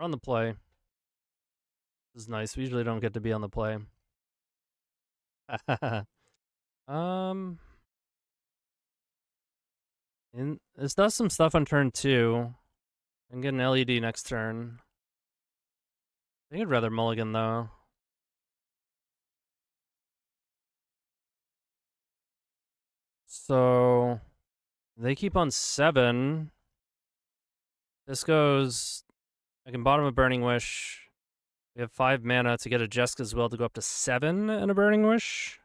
We're on the play. This is nice. We usually don't get to be on the play. This does some stuff on turn 2. I can get an LED next turn. I think I'd rather mulligan though. So they keep on 7. This goes. I can bottom a Burning Wish. We have 5 mana to get a Jeska's Will to go up to 7 and a Burning Wish.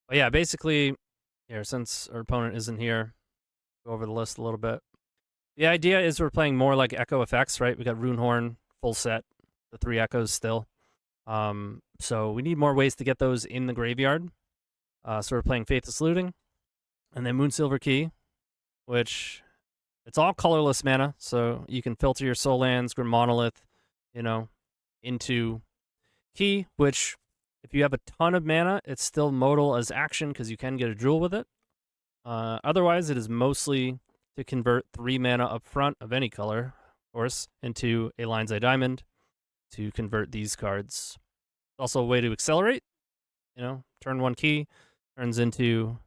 But yeah, basically, here, since our opponent isn't here, go over the list a little bit. The idea is we're playing more like Echo effects, right? We got Runehorn, full set, the 3 Echoes still. So we need more ways to get those in the graveyard. So we're playing Faithless Looting, and then Moonsilver Key, which it's all colorless mana, so you can filter your Soul Lands, Grim Monolith, into Key, which if you have a ton of mana, it's still modal as action because you can get a Jewel with it. Otherwise, it is mostly to convert 3 mana up front of any color, of course, into a Lion's Eye Diamond to convert these cards. Also a way to accelerate. Turn 1 Key turns into,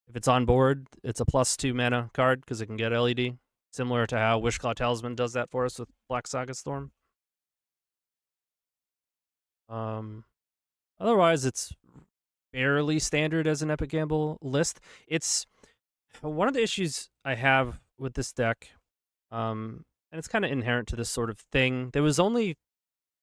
if it's on board, it's a +2 mana card because it can get LED. Similar to how Wishclaw Talisman does that for us with Black Saga Storm. Otherwise, it's fairly standard as an Epic Gamble list. It's one of the issues I have with this deck, and it's kind of inherent to this sort of thing. There was only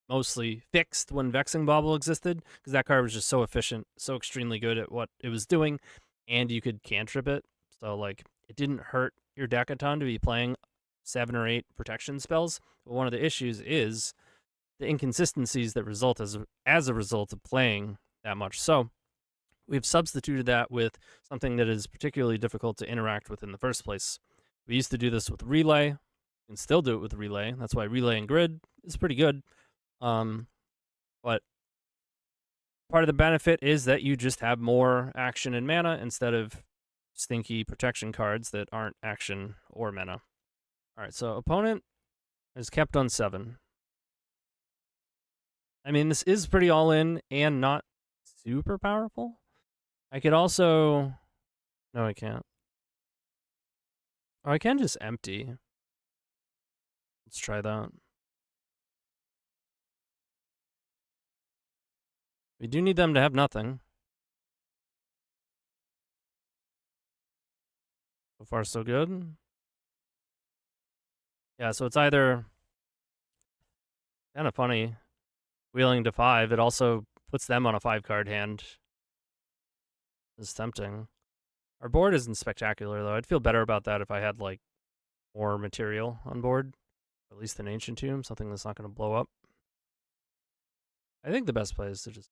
mostly fixed when Vexing Bauble existed, because that card was just so efficient, so extremely good at what it was doing, and you could cantrip it. So, like, it didn't hurt your deck a ton to be playing 7 or 8 protection spells. But one of the issues is the inconsistencies that result as a result of playing that much. So we've substituted that with something that is particularly difficult to interact with in the first place. We used to do this with Relay. You can still do it with Relay. That's why Relay and Grid is pretty good. But part of the benefit is that you just have more action and mana instead of stinky protection cards that aren't action or mana. All right, so opponent is kept on 7. I mean, this is pretty all-in and not super powerful. I could also... No, I can't. Oh, I can just empty. Let's try that. We do need them to have nothing. So far, so good. Yeah, so it's either... Kind of funny. Wheeling to 5, it also puts them on a 5-card hand. It's tempting. Our board isn't spectacular, though. I'd feel better about that if I had, like, more material on board. At least an Ancient Tomb, something that's not going to blow up. I think the best play is to just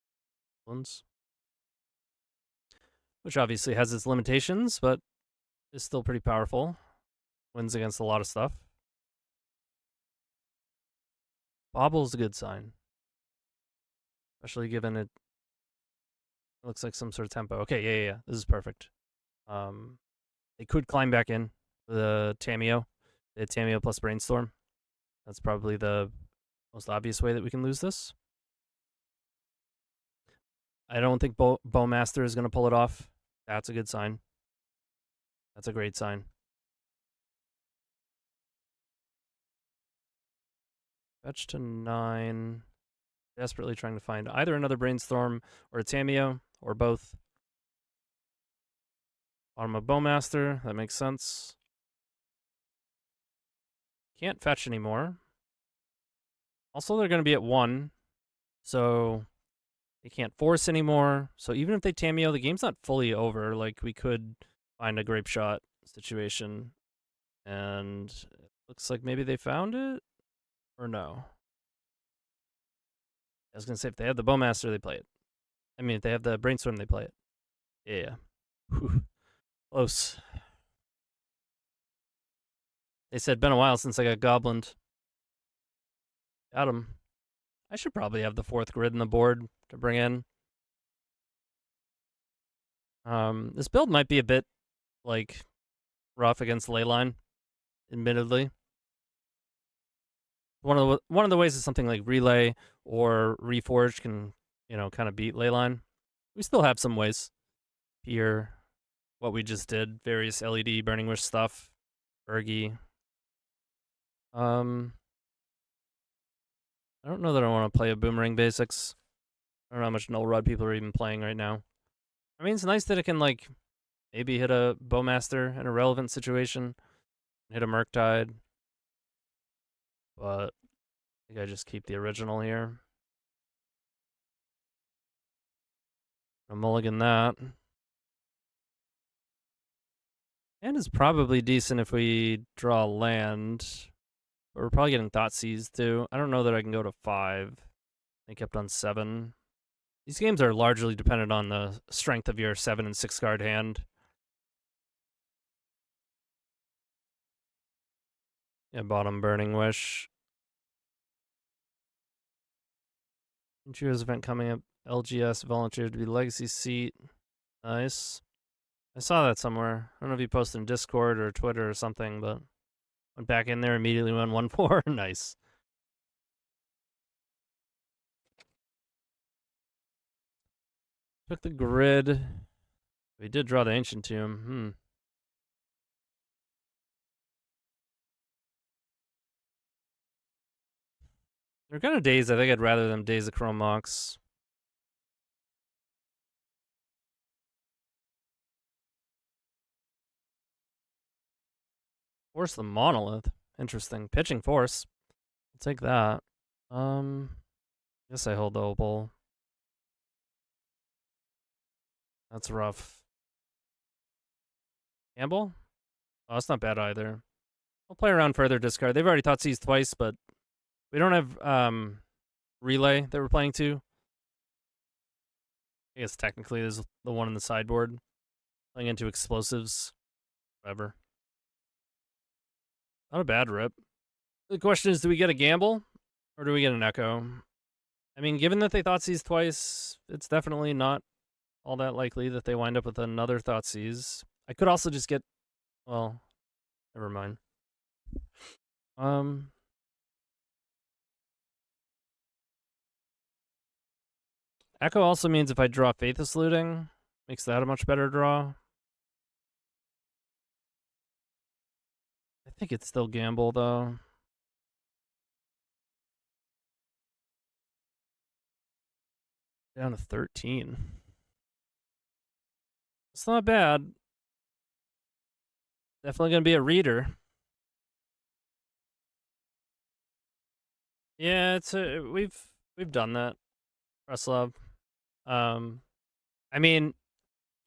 ones, which obviously has its limitations, but is still pretty powerful. Wins against a lot of stuff. Bobble's a good sign, especially given it looks like some sort of tempo. Okay, yeah. This is perfect. They could climb back in the Tamiyo. They had Tamiyo plus Brainstorm. That's probably the most obvious way that we can lose this. I don't think Bowmaster is going to pull it off. That's a good sign. That's a great sign. Fetch to 9. Desperately trying to find either another Brainstorm or a Tamiyo, or both. Bottom of Bowmaster, that makes sense. Can't fetch anymore. Also, they're going to be at 1, so they can't force anymore. So even if they Tamiyo, the game's not fully over. Like, we could find a Grape Shot situation, and it looks like maybe they found it, or no. I was going to say, if they have the Bowmaster, they play it. I mean, if they have the Brainstorm, they play it. Yeah. Whew. Close. They said, been a while since I got Goblined. Got him. I should probably have the 4th grid in the board to bring in. This build might be a bit, like, rough against Leyline, admittedly. One of the ways is something like Relay or Reforged can, you know, kind of beat Leyline. We still have some ways here. What we just did, various LED Burning Wish stuff, Ergi. I don't know that I want to play a Boomerang Basics. I don't know how much Null Rod people are even playing right now. I mean, it's nice that it can, like, maybe hit a Bowmaster in a relevant situation, hit a Murktide, but I think I just keep the original here. I'll mulligan that. And is probably decent if we draw land. But we're probably getting Thoughtseize too. I don't know that I can go to 5. They kept on 7. These games are largely dependent on the strength of your 7 and 6 card hand. Yeah, bottom Burning Wish. Intrio's event coming up. LGS volunteered to be Legacy Seat. Nice. I saw that somewhere. I don't know if you posted in Discord or Twitter or something, but went back in there, immediately went 1-4. Nice. Took the grid. We did draw the Ancient Tomb. They're kind of dazed. I think I'd rather them daze the Chrome Mox. Force the Monolith. Interesting. Pitching Force. I'll take that. Guess I hold the Opal. That's rough. Gamble? Oh, that's not bad either. I'll play around further discard. They've already Thoughtseize twice, but we don't have Relay that we're playing to. I guess technically there's the one in the sideboard. Playing into explosives. Whatever. Not a bad rip. The question is, do we get a gamble? Or do we get an Echo? I mean, given that they Thoughtseize twice, it's definitely not all that likely that they wind up with another Thoughtseize. I could also just get... Well, never mind. Echo also means if I draw Faithless Looting, makes that a much better draw. I think it's still gamble, though. Down to 13. It's not bad. Definitely gonna be a reader. Yeah, it's we've done that. Ruslov. I mean,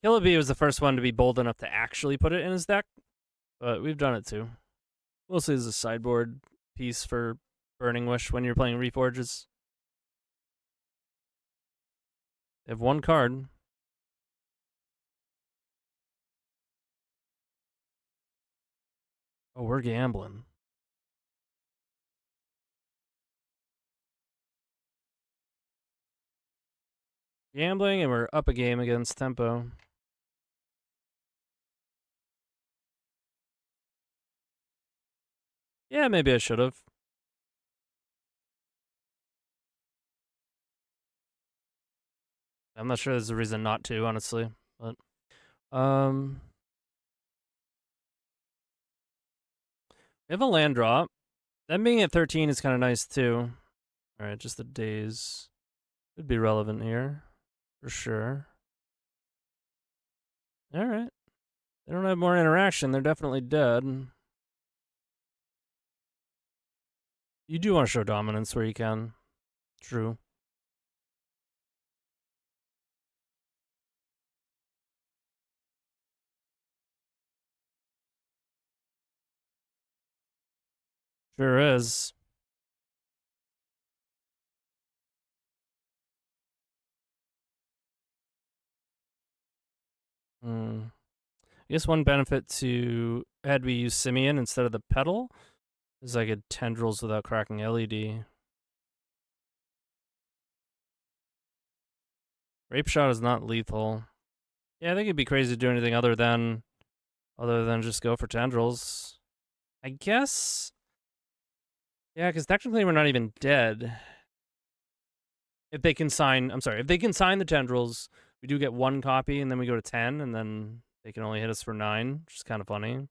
Killaby was the first one to be bold enough to actually put it in his deck, but we've done it too. Mostly as a sideboard piece for Burning Wish when you're playing Reforges. They have one card. Oh, we're gambling. Gambling, and we're up a game against Tempo. Yeah, maybe I should have. I'm not sure there's a reason not to, honestly. But we have a land drop. Them being at 13 is kind of nice too. All right, just the days could be relevant here for sure. All right, they don't have more interaction. They're definitely dead. You do want to show dominance where you can. True. Sure is. I guess one benefit to had we used Simeon instead of the pedal is I could tendrils without cracking LED. Rape shot is not lethal. Yeah, I think it'd be crazy to do anything other than just go for tendrils. I guess Yeah, because technically we're not even dead. If they consign, if they consign the tendrils, we do get 1 copy, and then we go to 10, and then they can only hit us for 9, which is kind of funny.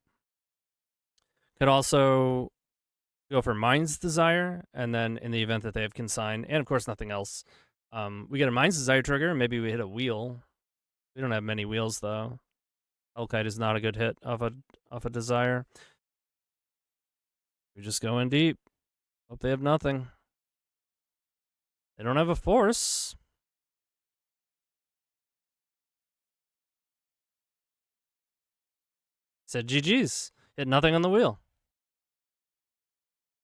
Could also go for Mind's Desire, and then in the event that they have consign, and of course nothing else, we get a Mind's Desire trigger, and maybe we hit a wheel. We don't have many wheels though. Hellkite is not a good hit off a Desire. We just go in deep. Hope they have nothing. They don't have a force. Said GG's. Hit nothing on the wheel.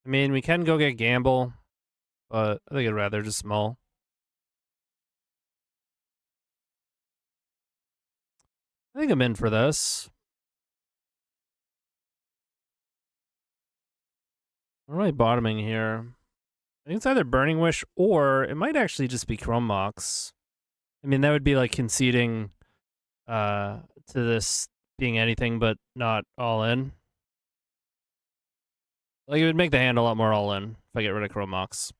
I mean, we can go get Gamble, but I think I'd rather just small. I think I'm in for this. What am I bottoming here? I think it's either Burning Wish or it might actually just be Chrome Mox. I mean, that would be like conceding to this being anything but not all in. Like, it would make the hand a lot more all in if I get rid of Chrome Mox.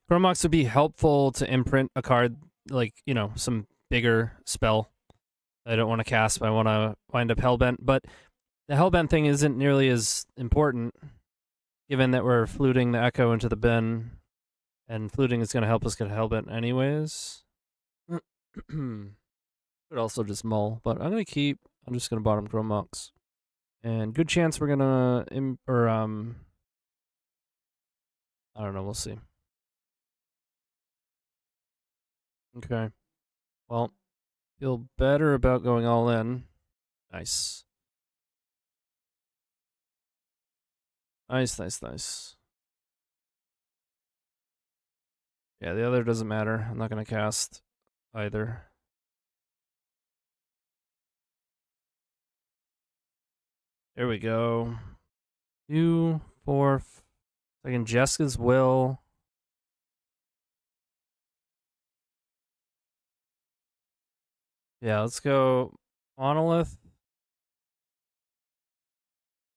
Chrome Mox would be helpful to imprint a card, like, you know, some bigger spell I don't want to cast, but I want to wind up Hellbent. But the Hellbent thing isn't nearly as important, given that we're fluting the Echo into the bin, and fluting is going to help us get Hellbent anyways. Could also just mull, but I'm just going to bottom Chrome Mox. And good chance we're going to, I don't know, we'll see. Okay. Well, feel better about going all in. Nice. Nice. Yeah, the other doesn't matter. I'm not going to cast either. There we go. 2, 4. I can Jeska's Will. Yeah, let's go Monolith.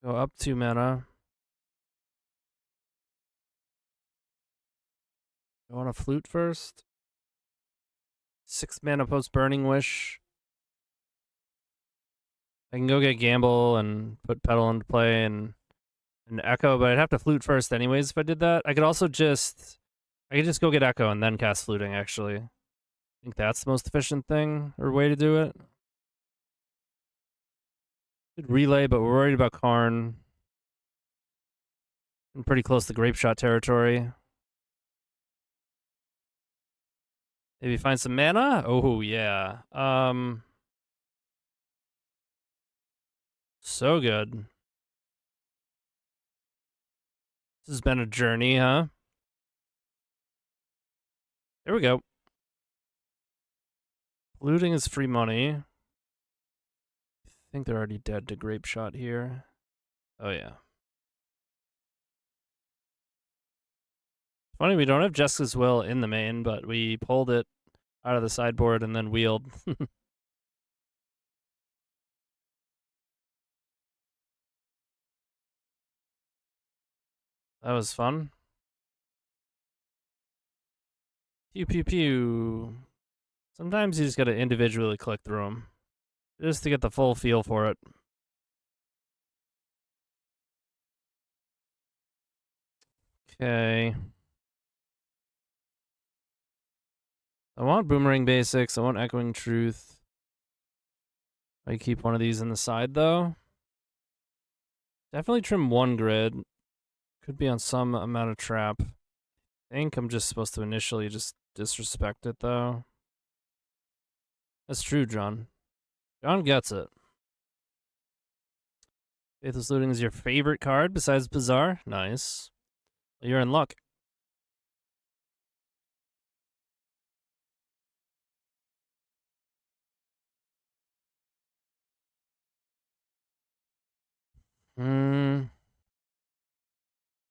Go up 2 mana. I want to Flute first. 6 mana post Burning Wish. I can go get Gamble and put Petal into play and Echo, but I'd have to Flute first anyways if I did that. I could also just go get Echo and then cast Fluting, actually. I think that's the most efficient thing or way to do it. Could Relay, but we're worried about Karn. I'm pretty close to Grape Shot territory. Maybe find some mana? Oh, yeah. So good. This has been a journey, huh? There we go. Looting is free money. I think they're already dead to Grape Shot here. Oh, yeah. Funny, we don't have Jeska's Will in the main, but we pulled it out of the sideboard and then wheeled. That was fun. Pew, pew, pew. Sometimes you just gotta individually click through them, just to get the full feel for it. Okay. I want Boomerang Basics. I want Echoing Truth. I keep one of these in the side, though. Definitely trim 1 grid. Could be on some amount of trap. I think I'm just supposed to initially just disrespect it, though. That's true, John. John gets it. Faithless Looting is your favorite card besides Bazaar? Nice. Well, you're in luck.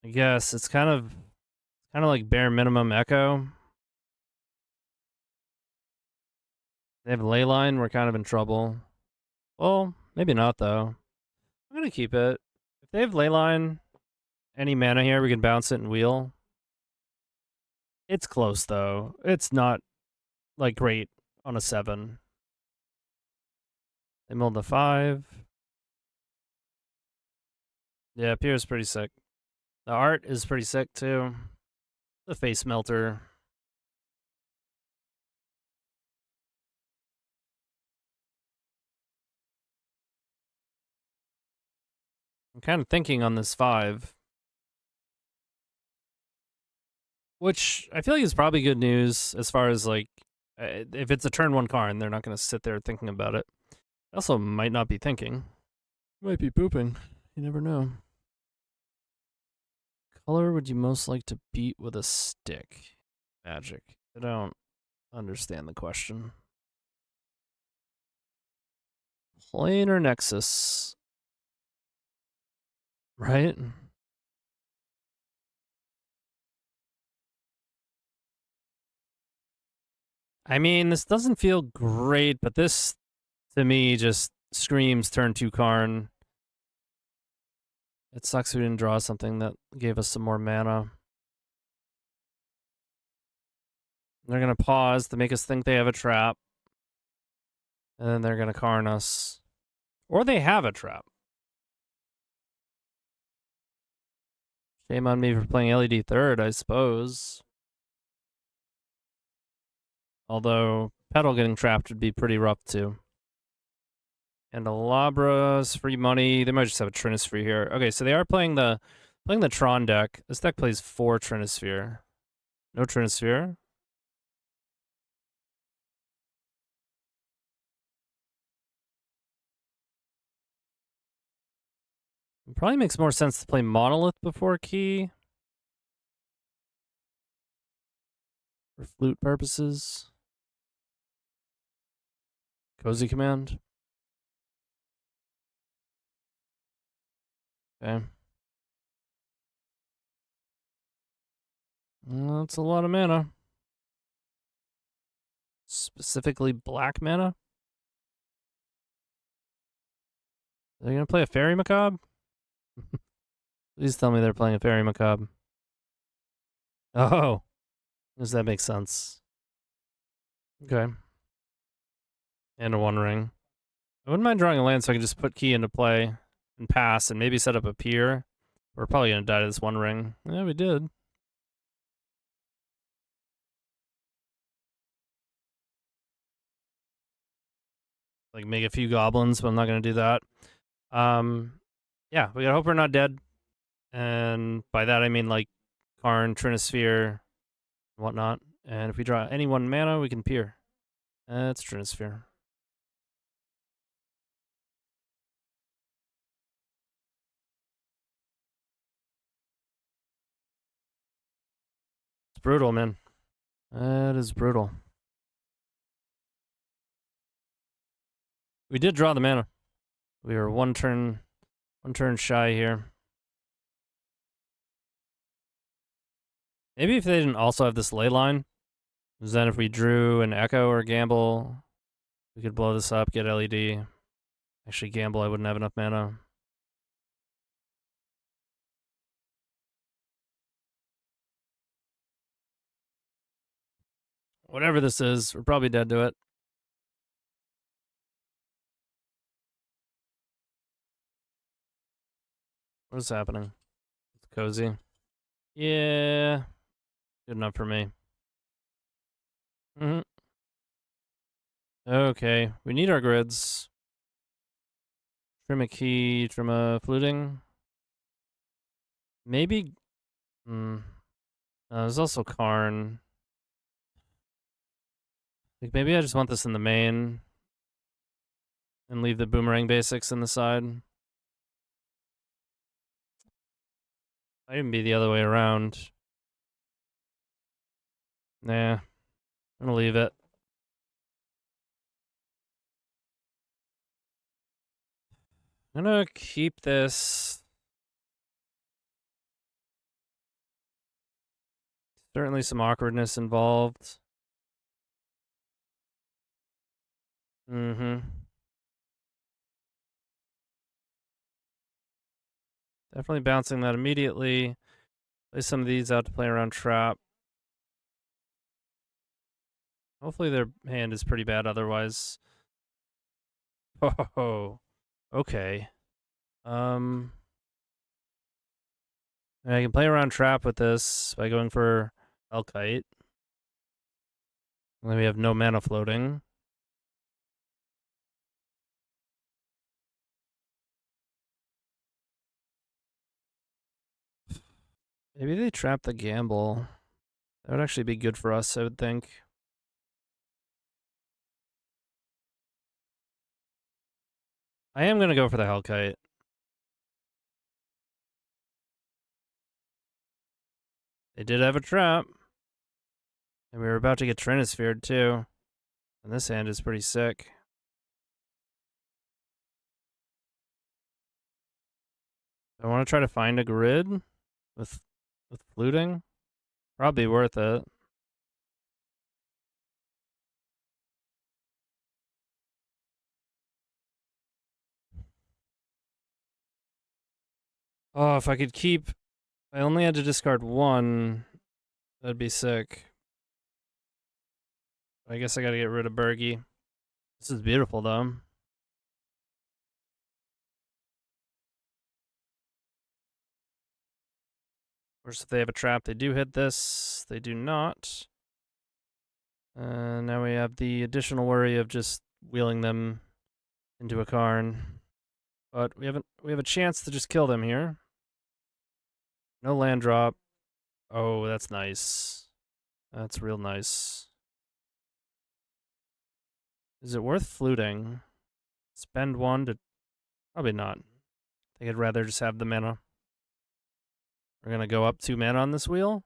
I guess it's kind of like bare minimum Echo. They have Leyline, we're kind of in trouble. Well, maybe not though. I'm gonna keep it. If they have Leyline, any mana here, we can bounce it and wheel. It's close, though. It's not, like, great on a 7. They milled the 5. Yeah, Pierre's pretty sick. The art is pretty sick, too. The face melter. I'm kind of thinking on this 5. Which I feel like is probably good news as far as, like, if it's a turn 1 card, they're not going to sit there thinking about it. Also, might not be thinking. Might be pooping. You never know. Color would you most like to beat with a stick? Magic. I don't understand the question. Plane or Nexus? Right? I mean, this doesn't feel great, but this, to me, just screams turn 2 Karn. It sucks we didn't draw something that gave us some more mana. They're going to pause to make us think they have a trap. And then they're going to Karn us. Or they have a trap. Shame on me for playing LED third, I suppose. Although, Petal getting trapped would be pretty rough, too. And Alabra's free money. They might just have a Trinisphere here. Okay, so they are playing the Tron deck. This deck plays 4 Trinisphere. No Trinisphere. It probably makes more sense to play Monolith before Key. For flute purposes. Cozy Command. Okay. Well, that's a lot of mana. Specifically black mana. Are they going to play a Fairy Macabre? Please tell me they're playing a Fairy Macabre. Oh. Does that make sense? Okay. And a One Ring. I wouldn't mind drawing a land so I can just put Key into play and pass and maybe set up a pier. We're probably going to die to this One Ring. Yeah, we did. Like, make a few goblins, but I'm not going to do that. Yeah, we gotta hope we're not dead. And by that, I mean, like, Karn, Trinisphere, and whatnot. And if we draw any 1 mana, we can pier. That's Trinisphere. It's brutal, man. That is brutal. We did draw the mana. We were one turn shy here. Maybe if they didn't also have this ley line, then if we drew an Echo or Gamble, we could blow this up, get LED. Actually, Gamble, I wouldn't have enough mana. Whatever this is, we're probably dead to it. What is happening? It's cozy. Yeah. Good enough for me. Okay. We need our grids. Trim a key, trim a fluting. Maybe. There's also Karn. Like, maybe I just want this in the main. And leave the boomerang basics in the side. Might even be the other way around. Nah. I'm gonna leave it. I'm gonna keep this. Certainly some awkwardness involved. I Definitely bouncing that immediately. Play some of these out to play around trap. Hopefully their hand is pretty bad otherwise. Oh, okay. I can play around trap with this by going for Hellkite. And then we have no mana floating. Maybe they trap the gamble. That would actually be good for us, I would think. I am going to go for the Hellkite. They did have a trap. And we were about to get Trinisphered too. And this hand is pretty sick. I want to try to find a grid with fluting. Probably worth it. Oh, if I could keep... I only had to discard one. That'd be sick. I guess I gotta get rid of Bergie. This is beautiful, though. Of course, if they have a trap, they do hit this. They do not. Now we have the additional worry of just wheeling them into a Karn. But we have a chance to just kill them here. No land drop. Oh, that's nice. That's real nice. Is it worth fluting? Spend one to... Probably not. I think I'd rather just have the mana. We're going to go up 2 mana on this wheel.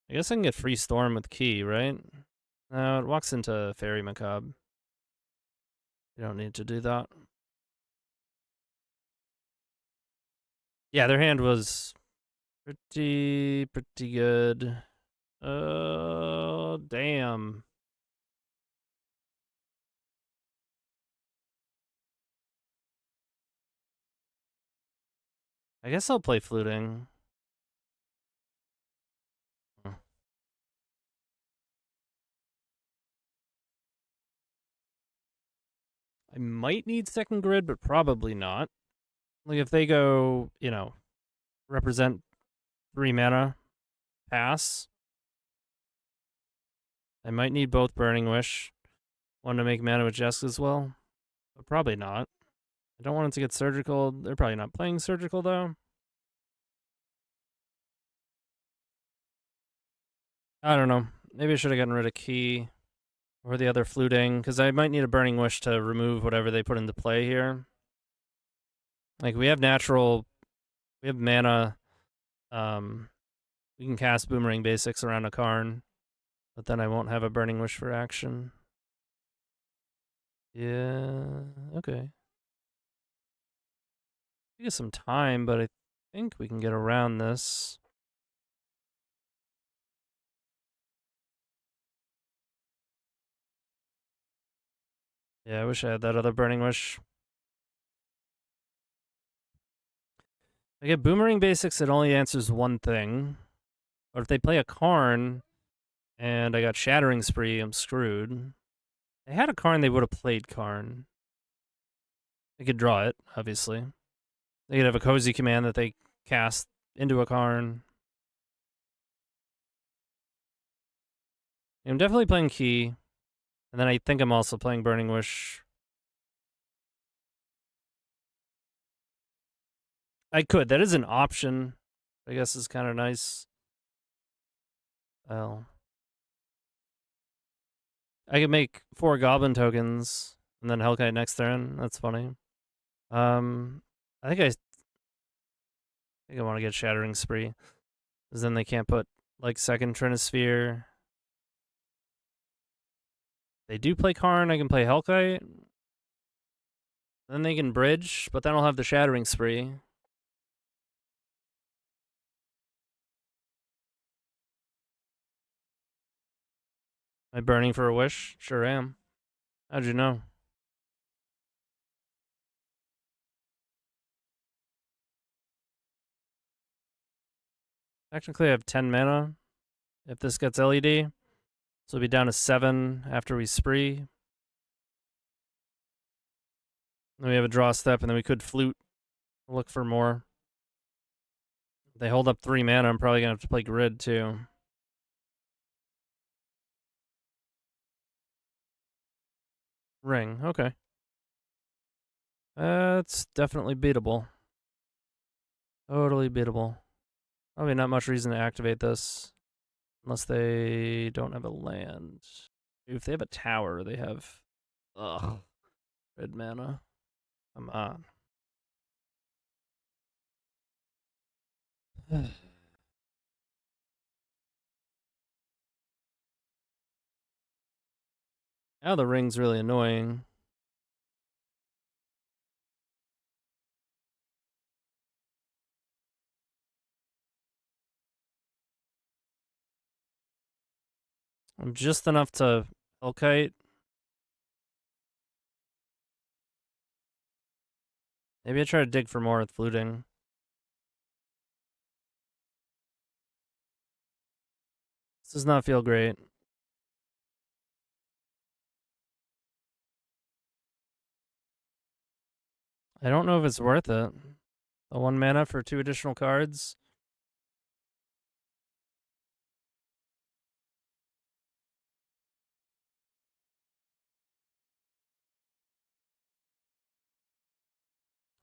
I guess I can get Free Storm with Key, right? No, it walks into Fairy Macabre. You don't need to do that. Yeah, their hand was pretty good. Oh, damn. I guess I'll play fluting. I might need second grid, but probably not. Like if they go, you know, represent 3 mana, pass. I might need both Burning Wish. One to make mana with Jesk as well, but probably not. I don't want it to get surgical. They're probably not playing surgical though. I don't know. Maybe I should have gotten rid of Key or the other fluting, because I might need a Burning Wish to remove whatever they put into play here. Like we have natural, we have mana. We can cast Boomerang Basics around a Karn, but then I won't have a Burning Wish for action. Yeah, okay. Take us some time, but I think we can get around this. Yeah, I wish I had that other Burning Wish. I get Boomerang Basics, it only answers one thing. But if they play a Karn, and I got Shattering Spree, I'm screwed. If they had a Karn, they would have played Karn. They could draw it, obviously. They could have a Cozy command that they cast into a Karn. I'm definitely playing Key. And then I think I'm also playing Burning Wish. I could. That is an option. I guess is kind of nice. Well, I could make 4 Goblin tokens and then Hellkite next turn. That's funny. I think I want to get Shattering Spree, because then they can't put like second Trinisphere. They do play Karn. I can play Hellkite. Then they can bridge, but then I'll have the Shattering Spree. Am I burning for a wish? Sure am. How'd you know? Technically, I have 10 mana if this gets LED. So we'll be down to 7 after we spree. Then we have a draw step, and then we could flute. Look for more. If they hold up 3 mana, I'm probably going to have to play grid, too. Ring, okay. That's definitely beatable. Totally beatable. Probably not much reason to activate this. Unless they don't have a land. If they have a tower, they have... Ugh. Red mana. Come on. Now the ring's really annoying. I'm just enough to Hellkite. Maybe I try to dig for more with fluting. This does not feel great. I don't know if it's worth it. The 1 mana for 2 additional cards.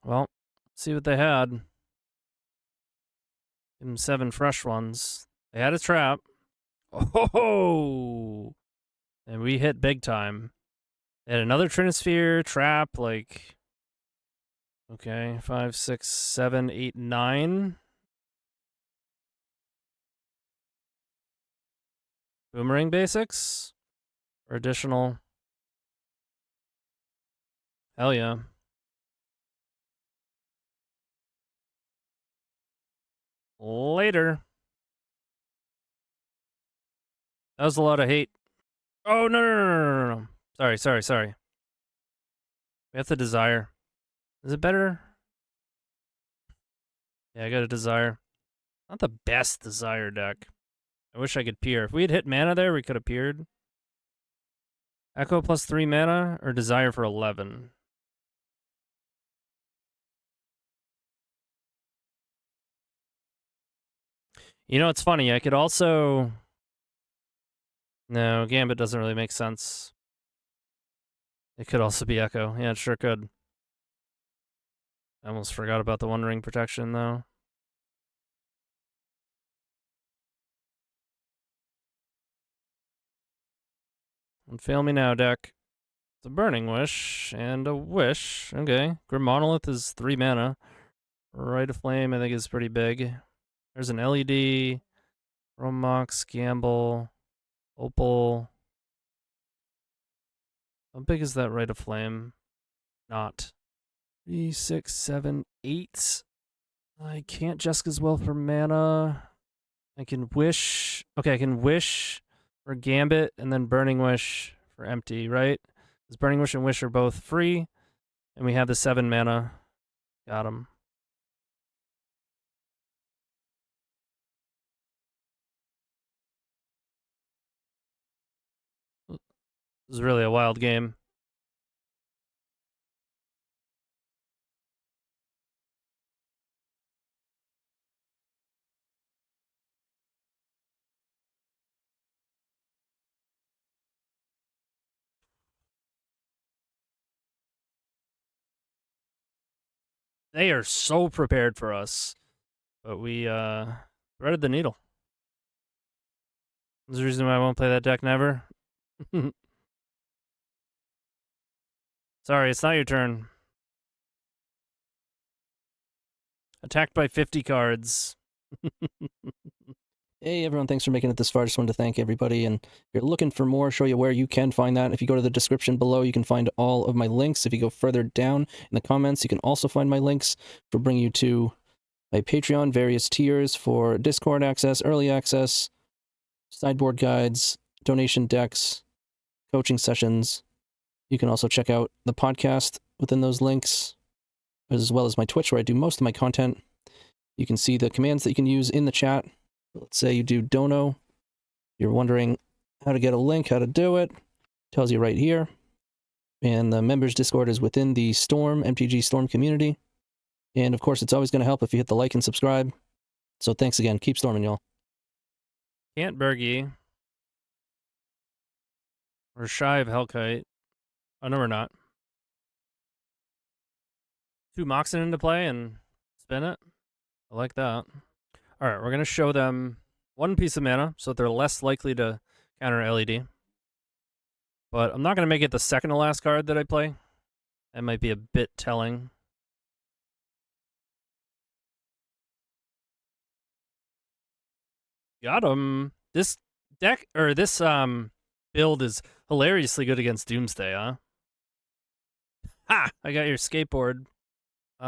Well, see what they had. Give them 7 fresh ones. They had a trap. Oh! And we hit big time. They had another Trinisphere, trap, like... Okay, 5, 6, 7, 8, 9. Boomerang basics? Or additional? Hell yeah. Later. That was a lot of hate. Oh, no. Sorry. We have to desire. Is it better? Yeah, I got a desire. Not the best desire deck. I wish I could peer. If we had hit mana there, we could have peered. Echo plus 3 mana or desire for 11? You know, it's funny. I could also... No, Gambit doesn't really make sense. It could also be Echo. Yeah, it sure could. I almost forgot about the One Ring protection, though. And fail me now, deck. It's a Burning Wish and a Wish. Okay. Grim Monolith is 3 mana. Rite of Flame, I think, is pretty big. There's an LED. Romox, Gamble, Opal. How big is that Rite of Flame? Not. 3, 6, 7, 8. I can't Jesk as well for mana. I can wish. Okay, I can wish for Gambit and then Burning Wish for empty, right? Because Burning Wish and Wish are both free. And we have the 7 mana. Got him. This is really a wild game. They are so prepared for us. But we threaded the needle. There's a reason why I won't play that deck never. Sorry, it's not your turn. Attacked by 50 cards. Hey everyone, thanks for making it this far. Just wanted to thank everybody, and if you're looking for more, show you where you can find that. If you go to the description below, you can find all of my links. If you go further down in the comments, you can also find my links for bring you to my Patreon, various tiers for Discord access, early access, sideboard guides, donation decks, coaching sessions. You can also check out the podcast within those links, as well as my Twitch, where I do most of my content. You can see the commands that you can use in the chat. Let's say you do dono. You're wondering how to get a link, how to do it. Tells you right here. And the members Discord is within the Storm, MTG Storm community. And of course, it's always going to help if you hit the like and subscribe. So thanks again. Keep storming, y'all. Can't Bergie. We're shy of Hellkite. Oh, no, we're not. 2 Moxen into play and spin it. I like that. All right, we're going to show them 1 piece of mana so that they're less likely to counter LED. But I'm not going to make it the second to last card that I play. That might be a bit telling. Got him. This deck, or this build is hilariously good against Doomsday, huh? Ha! I got your skateboard. We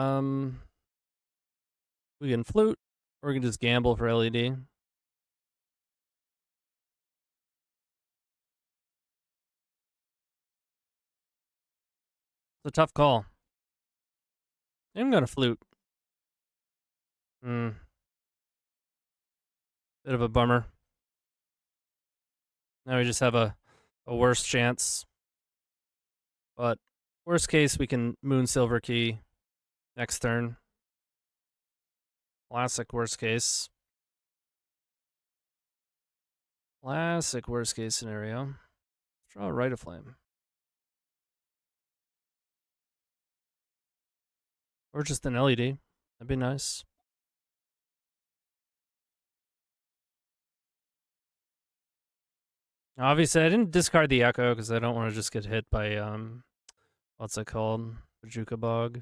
can flute, or we can just gamble for LED. It's a tough call. I'm gonna flute. Bit of a bummer. Now we just have a worse chance. But worst case, we can Moonsilver Key next turn. Classic worst case. Classic worst case scenario. Draw a Rite of Flame. Or just an LED. That'd be nice. Obviously, I didn't discard the Echo because I don't want to just get hit by, what's it called? Bajuka Bog.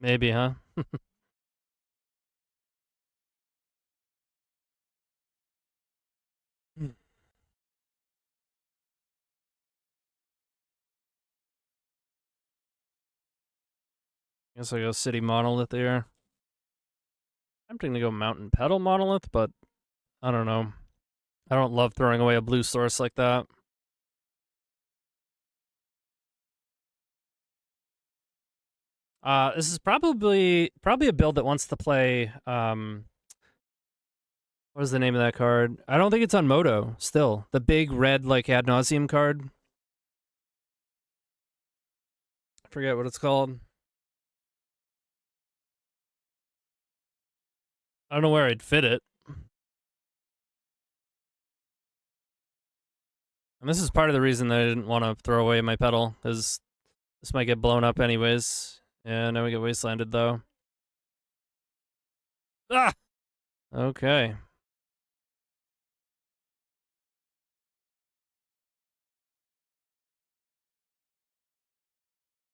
Maybe, huh? Guess I'll go City Monolith here. Tempting to go Mountain Petal Monolith, but I don't know. I don't love throwing away a blue source like that. This is probably a build that wants to play, what was the name of that card? I don't think it's on Moto, still. The big red, like, ad nauseum card. I forget what it's called. I don't know where I'd fit it. And this is part of the reason that I didn't want to throw away my pedal, because this might get blown up anyways. And now we get wastelanded, though. Ah! Okay.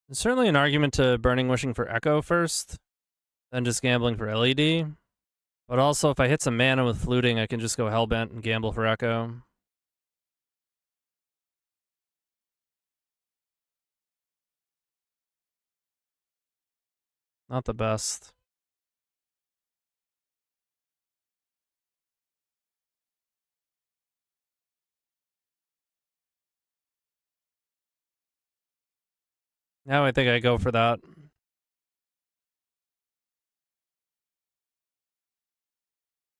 There's certainly an argument to Burning Wishing for Echo first, then just gambling for LED. But also, if I hit some mana with fluting, I can just go Hellbent and gamble for Echo. Not the best. Now I think I go for that.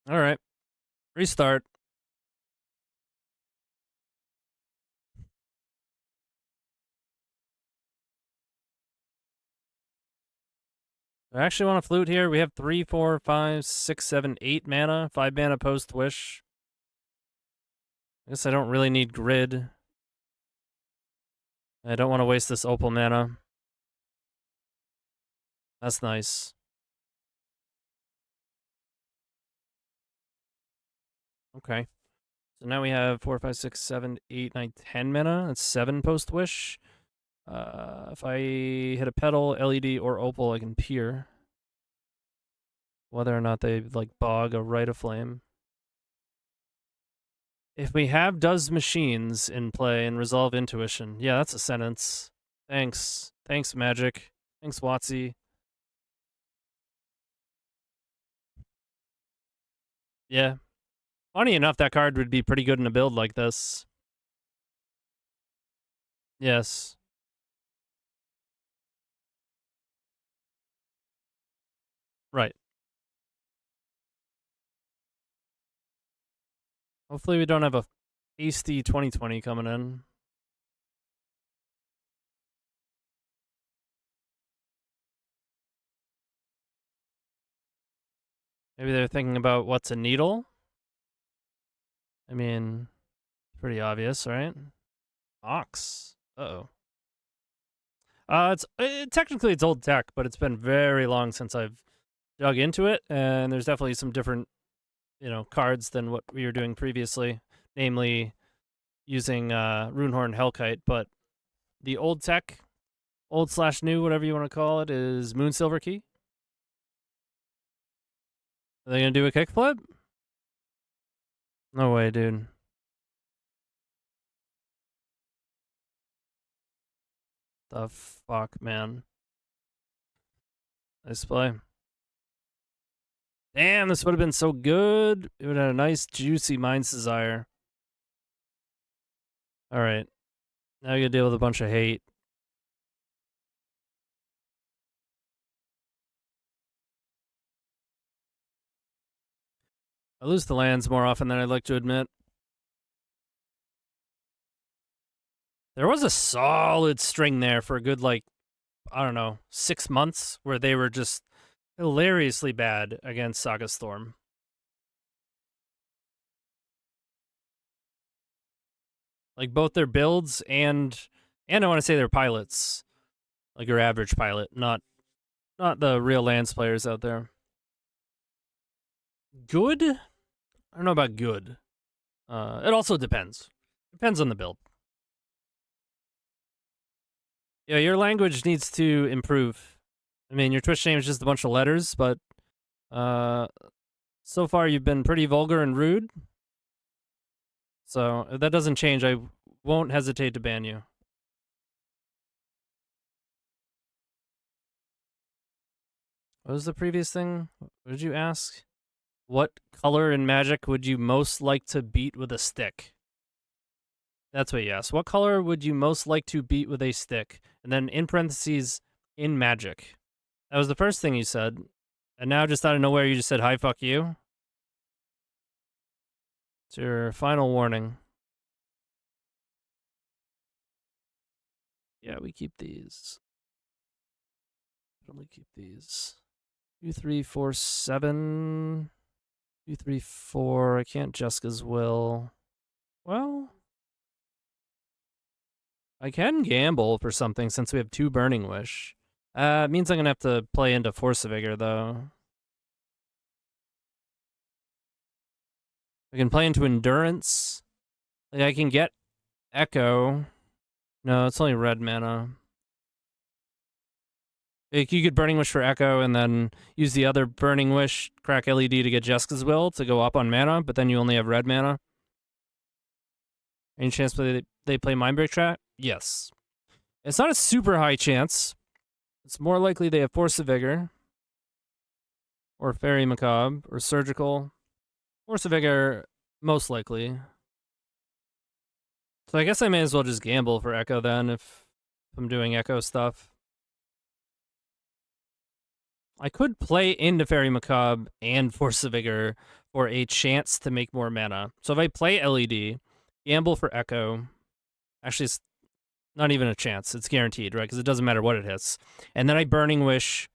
All right. Restart. I actually want to flute here. We have 3, 4, 5, 6, 7, 8 mana. 5 mana post wish. I guess I don't really need grid. I don't want to waste this opal mana. That's nice. Okay. So now we have 4, 5, 6, 7, 8, 9, 10 mana. That's 7 post wish. If I hit a petal, LED, or opal, I can peer. Whether or not they like bog a Rite of Flame. If we have Does Machines in play and Resolve Intuition, yeah, that's a sentence. Thanks. Thanks, Magic. Thanks, Watsy. Yeah. Funny enough, that card would be pretty good in a build like this. Yes. Right. Hopefully we don't have a hasty 2020 coming in. Maybe they're thinking about what's a needle. I mean, pretty obvious, right? Ox. Uh-oh. Technically it's old tech, but it's been very long since I've dug into it, and there's definitely some different, cards than what we were doing previously, namely using Runehorn Hellkite. But the old tech, old/new, whatever you want to call it, is Moonsilver Key. Are they gonna do a kickflip? No way, dude. The fuck, man. Nice play. Damn, this would have been so good. It would have had a nice, juicy Mind's Desire. All right. Now you gotta deal with a bunch of hate. I lose the lands more often than I'd like to admit. There was a solid string there for a good, 6 months where they were just hilariously bad against Saga Storm. Like both their builds and I want to say their pilots. Like your average pilot, not the real lands players out there. Good? I don't know about good. It also depends. Depends on the build. Yeah, your language needs to improve. I mean, your Twitch name is just a bunch of letters, but so far you've been pretty vulgar and rude. So if that doesn't change, I won't hesitate to ban you. What was the previous thing? What did you ask? What color in Magic would you most like to beat with a stick? That's what you asked. What color would you most like to beat with a stick? And then in parentheses, in Magic. That was the first thing you said. And now just out of nowhere, you just said, hi, fuck you. It's your final warning. Yeah, we keep these. Definitely keep these. 2, 3, 4, 7. 2, 3, 4. I can't Jessica's Will. Well, I can gamble for something since we have 2 Burning Wish. It means I'm going to have to play into Force of Vigor, though. I can play into Endurance. Like, I can get Echo. No, it's only red mana. Like, you could Burning Wish for Echo and then use the other Burning Wish, crack LED to get Jessica's Will to go up on mana, but then you only have red mana. Any chance they play Mindbreak Trap? Yes. It's not a super high chance. It's more likely they have Force of Vigor. Or Fairy Macabre. Or Surgical. Force of Vigor, most likely. So I guess I may as well just gamble for Echo then if I'm doing Echo stuff. I could play into Fairy Macabre and Force of Vigor for a chance to make more mana. So if I play LED, gamble for Echo, actually it's not even a chance. It's guaranteed, right? Because it doesn't matter what it hits. And then I Burning Wish.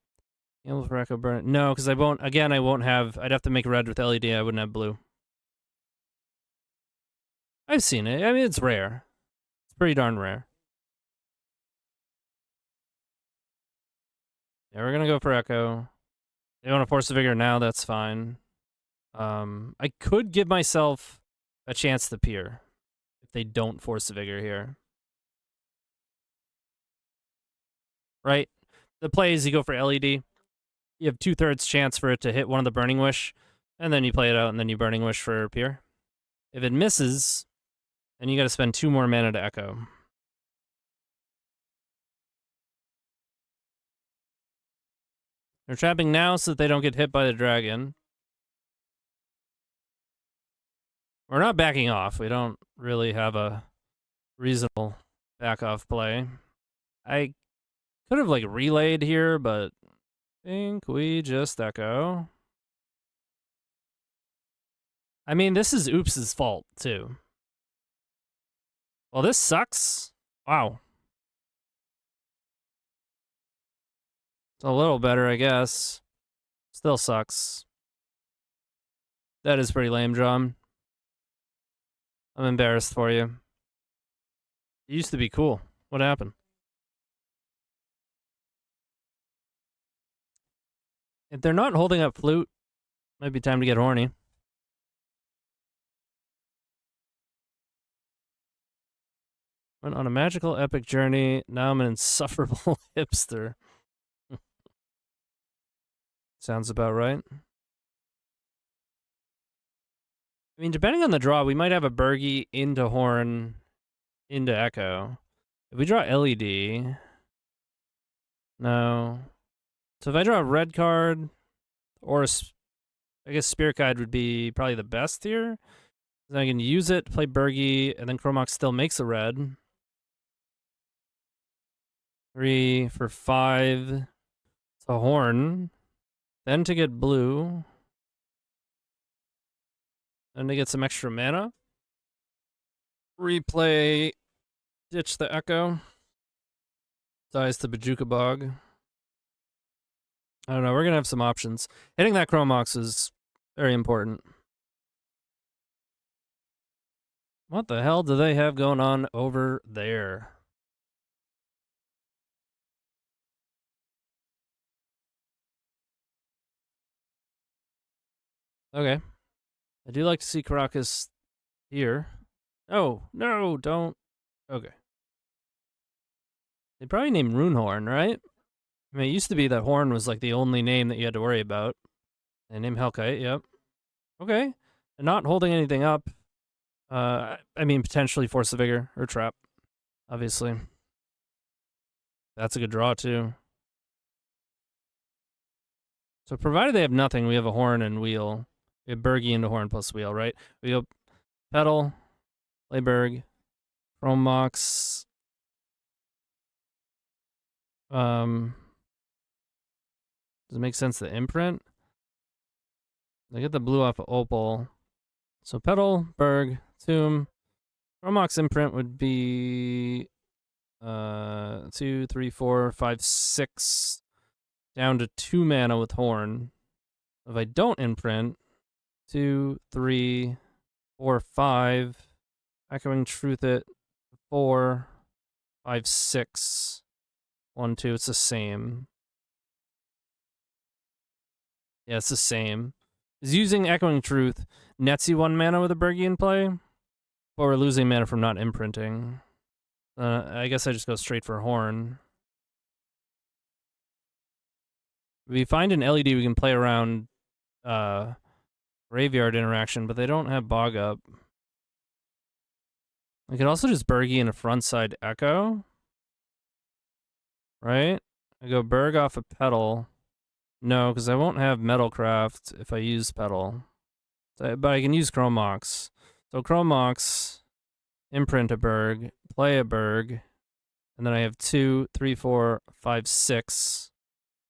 Gamble for Echo, burn. No, because I won't have, I'd have to make red with LED. I wouldn't have blue. I've seen it. I mean, it's rare. It's pretty darn rare. Yeah, we're gonna go for Echo. They want to Force the Vigor now, that's fine. I could give myself a chance to peer if they don't Force the Vigor here. Right? The play is you go for LED. You have 2/3 chance for it to hit one of the Burning Wish, and then you play it out, and then you Burning Wish for peer. If it misses, then you got to spend 2 more mana to Echo. They're trapping now so that they don't get hit by the dragon. We're not backing off. We don't really have a reasonable back off play. I could have relayed here, but Think we just echo. I mean, this is Oops's fault, too. Well, this sucks. Wow. It's a little better, I guess. Still sucks. That is pretty lame, John. I'm embarrassed for you. It used to be cool. What happened? If they're not holding up flute, might be time to get horny. Went on a magical epic journey. Now I'm an insufferable hipster. Sounds about right. I mean, depending on the draw, we might have a Bergie into Horn, into Echo. If we draw LED, no. So if I draw a red card, or I guess Spirit Guide would be probably the best here. Then I can use it to play Bergie, and then Chromox still makes a red. 3 for 5 to Horn. Then to get blue. Then to get some extra mana. Replay, ditch the Echo. Dies to Bajuka Bog. I don't know, we're gonna have some options. Hitting that Chromox is very important. What the hell do they have going on over there? Okay. I do like to see Caracas here. Oh, no, don't. Okay. They probably named Runehorn, right? I mean, it used to be that Horn was like the only name that you had to worry about. They named Hellkite, yep. Okay. And not holding anything up. I mean, potentially Force of Vigor or Trap, obviously. That's a good draw, too. So provided they have nothing, we have a Horn and Wheel. We have Bergie into Horn plus Wheel, right? We go Petal, Layberg, Chromox. Does it make sense to imprint? They get the blue off of Opal. So Petal, Berg, Tomb. Chromox imprint would be 2, 3, 4, 5, 6. Down to 2 mana with Horn. If I don't imprint, 2, 3, 4, 5. Echoing Truth it. 4, 5, 6. 1, 2. It's the same. Yeah, it's the same. Is using Echoing Truth nets you 1 mana with a Bergie in play? But we're losing mana from not imprinting. I guess I just go straight for Horn. If we find an LED, we can play around Graveyard Interaction, but they don't have Bog Up. I could also just Bergie in a frontside Echo. Right? I go Berg off a Petal. No, because I won't have Metalcraft if I use Petal. But I can use Chromox. So Chromox, imprint a Berg, play a Berg, and then I have 2, 3, 4, 5, 6.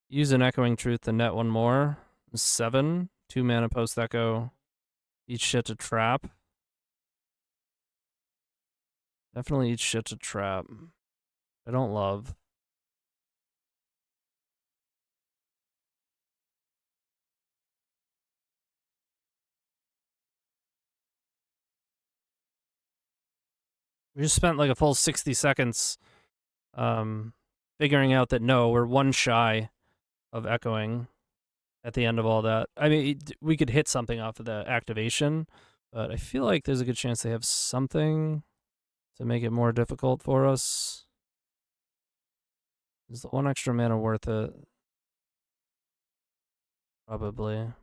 Use an Echoing Truth to net 1 more. 7. 2 mana post Echo. Eat shit to trap. Definitely eat shit to trap. I don't love. We just spent like a full 60 seconds figuring out that no, we're 1 shy of echoing at the end of all that. I mean, we could hit something off of the activation, but I feel like there's a good chance they have something to make it more difficult for us. Is the 1 extra mana worth it? Probably.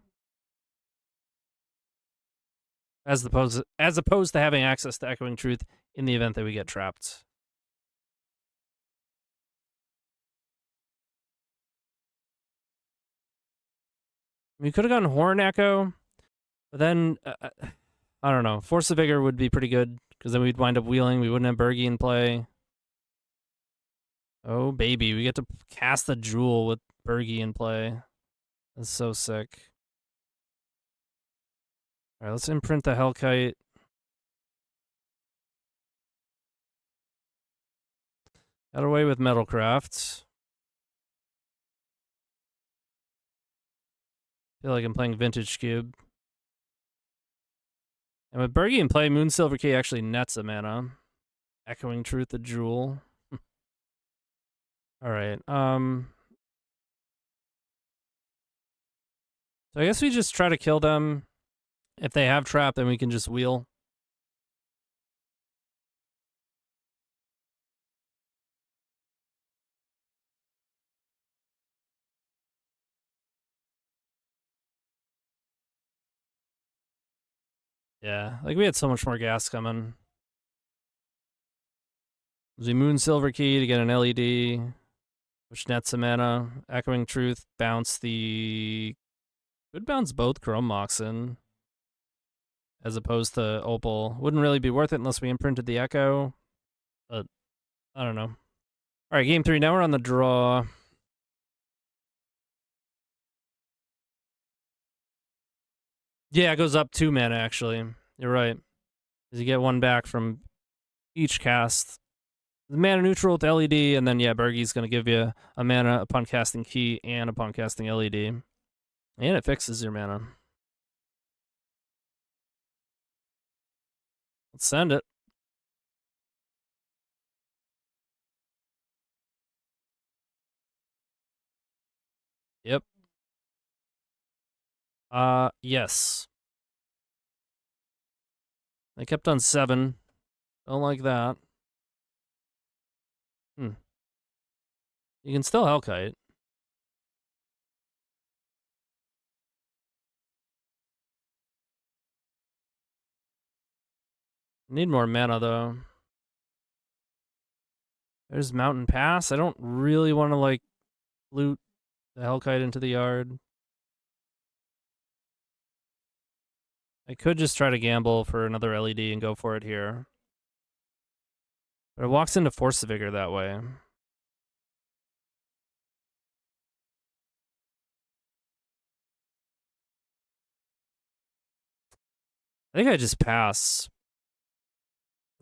As opposed to having access to Echoing Truth in the event that we get trapped. We could have gone Horn Echo, but then, I don't know. Force of Vigor would be pretty good, because then we'd wind up wheeling. We wouldn't have Bergie in play. Oh, baby. We get to cast a Jewel with Bergie in play. That's so sick. Alright, let's imprint the Hellkite. Got away with Metalcraft. Feel like I'm playing Vintage Cube. And with Bergie in play, Moonsilver Key actually nets a mana. Echoing Truth, the Jewel. Alright, so I guess we just try to kill them. If they have trap, then we can just wheel. Yeah, like we had so much more gas coming. The Moonsilver Key to get an LED, which nets a mana. Echoing Truth, bounce the... Could bounce both Chrome Moxen, as opposed to Opal. Wouldn't really be worth it unless we imprinted the Echo, but I don't know. Alright, game 3, now we're on the draw. Yeah, it goes up 2 mana, actually. You're right. You get 1 back from each cast. Mana neutral with LED, and then, yeah, Bergie's going to give you a mana upon casting Key and upon casting LED. And it fixes your mana. Let's send it. Yep. Yes. I kept on 7. Don't like that. You can still Hellkite. Need more mana, though. There's Mountain Pass. I don't really want to, like, loot the Hellkite into the yard. I could just try to gamble for another LED and go for it here. But it walks into Force Vigor that way. I think I just pass.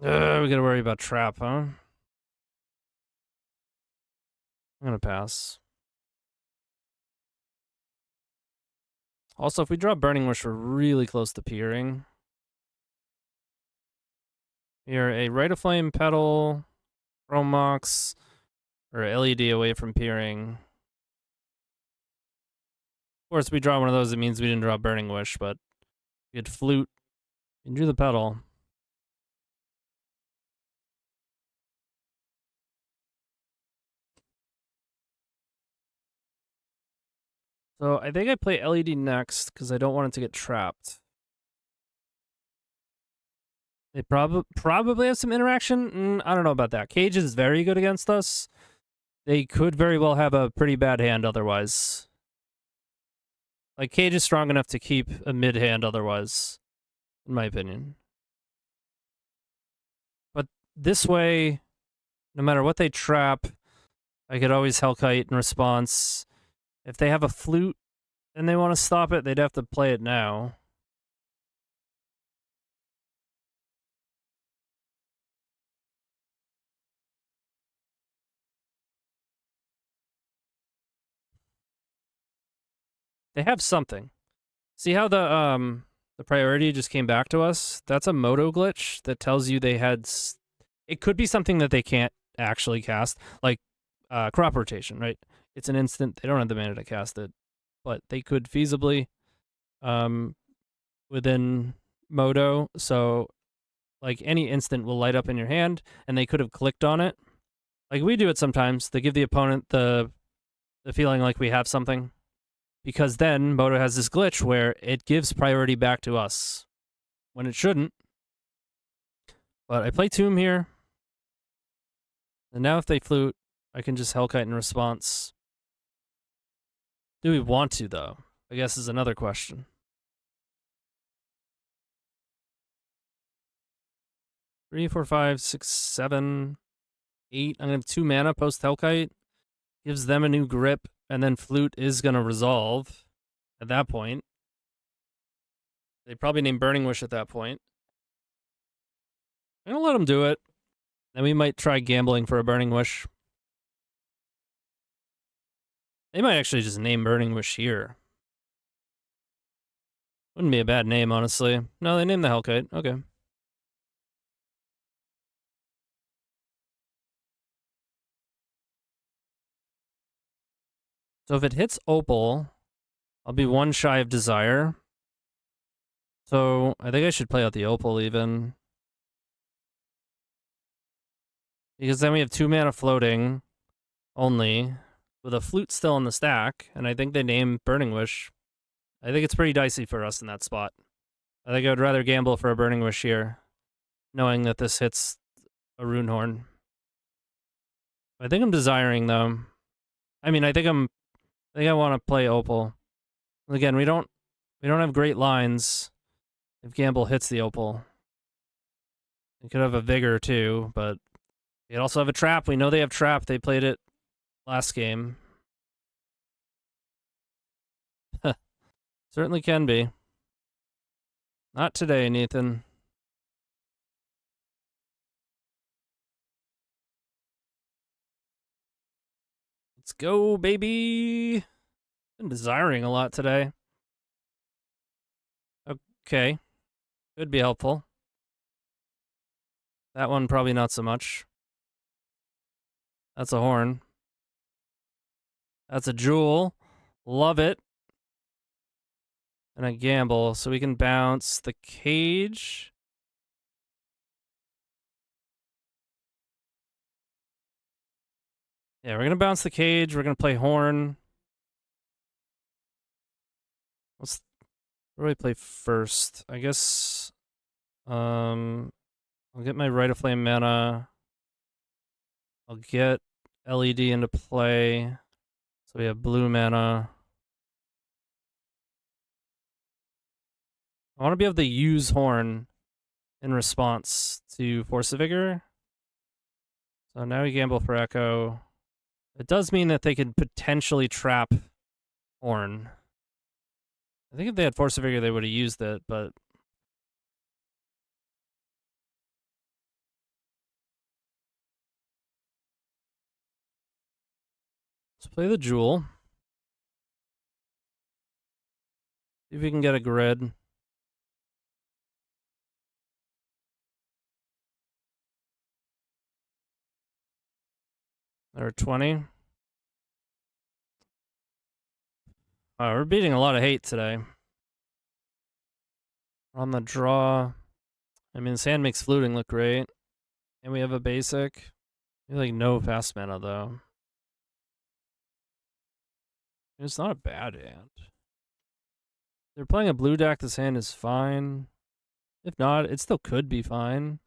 We gotta worry about trap, huh? I'm gonna pass. Also, if we draw Burning Wish, we're really close to peering. You're a Rite of Flame Petal, Chrome Mox, or LED away from peering. Of course, if we draw one of those, it means we didn't draw Burning Wish, but we could Flute and drew the Petal. So I think I play LED next because I don't want it to get trapped. They probably have some interaction. I don't know about that. Cage is very good against us. They could very well have a pretty bad hand otherwise. Like, Cage is strong enough to keep a mid hand otherwise, in my opinion. But this way, no matter what they trap, I could always Hellkite in response. If they have a Flute and they want to stop it, they'd have to play it now. They have something. See how the priority just came back to us? That's a Moto glitch that tells you they had... It could be something that they can't actually cast, like crop rotation, right? It's an instant. They don't have the mana to cast it, but they could feasibly within Moto. So, like, any instant will light up in your hand, and they could have clicked on it. Like we do it sometimes. They give the opponent the feeling like we have something. Because then Moto has this glitch where it gives priority back to us when it shouldn't. But I play Tomb here. And now if they Flute, I can just Hellkite in response. Do we want to, though? I guess is another question. Three, 4, 5, 6, 7, 8. I'm going to have 2 mana post Hellkite. Gives them a new grip. and then Flute is going to resolve at that point. They probably name Burning Wish at that point. I'm going to let them do it. Then we might try gambling for a Burning Wish. They might actually just name Burning Wish here. Wouldn't be a bad name, honestly. No, they named the Hellkite. Okay. So if it hits Opal, I'll be one shy of Desire. So I think I should play out the Opal even. Because then we have 2 mana floating only, with a Flute still in the stack, and I think they name Burning Wish. I think it's pretty dicey for us in that spot. I think I would rather gamble for a Burning Wish here, knowing that this hits a Runehorn. I think I'm desiring though. I mean, I think I want to play Opal. Again, we don't have great lines if Gamble hits the Opal. They could have a Vigor too, but they also have a Trap. We know they have Trap. They played it last game. Certainly can be. Not today, Nathan. Let's go, baby. Been desiring a lot today. Okay. Could be helpful. That one probably not so much. That's a horn. That's a jewel. Love it. And a gamble. So we can bounce the cage. Yeah, we're going to bounce the cage. We're going to play horn. What do I play first? I guess I'll get my Rite of Flame mana. I'll get LED into play. So we have blue mana. I want to be able to use horn in response to Force of Vigor. So now we gamble for Echo. It does mean that they could potentially trap horn. I think if they had Force of Vigor, they would have used it, but let's play the Jewel. See if we can get a grid. There are 20. Wow, we're beating a lot of hate today. On the draw. I mean, Sand makes Fluting look great. And we have a basic. We have like no fast mana, though. It's not a bad hand. If they're playing a blue deck, this hand is fine. If not, it still could be fine.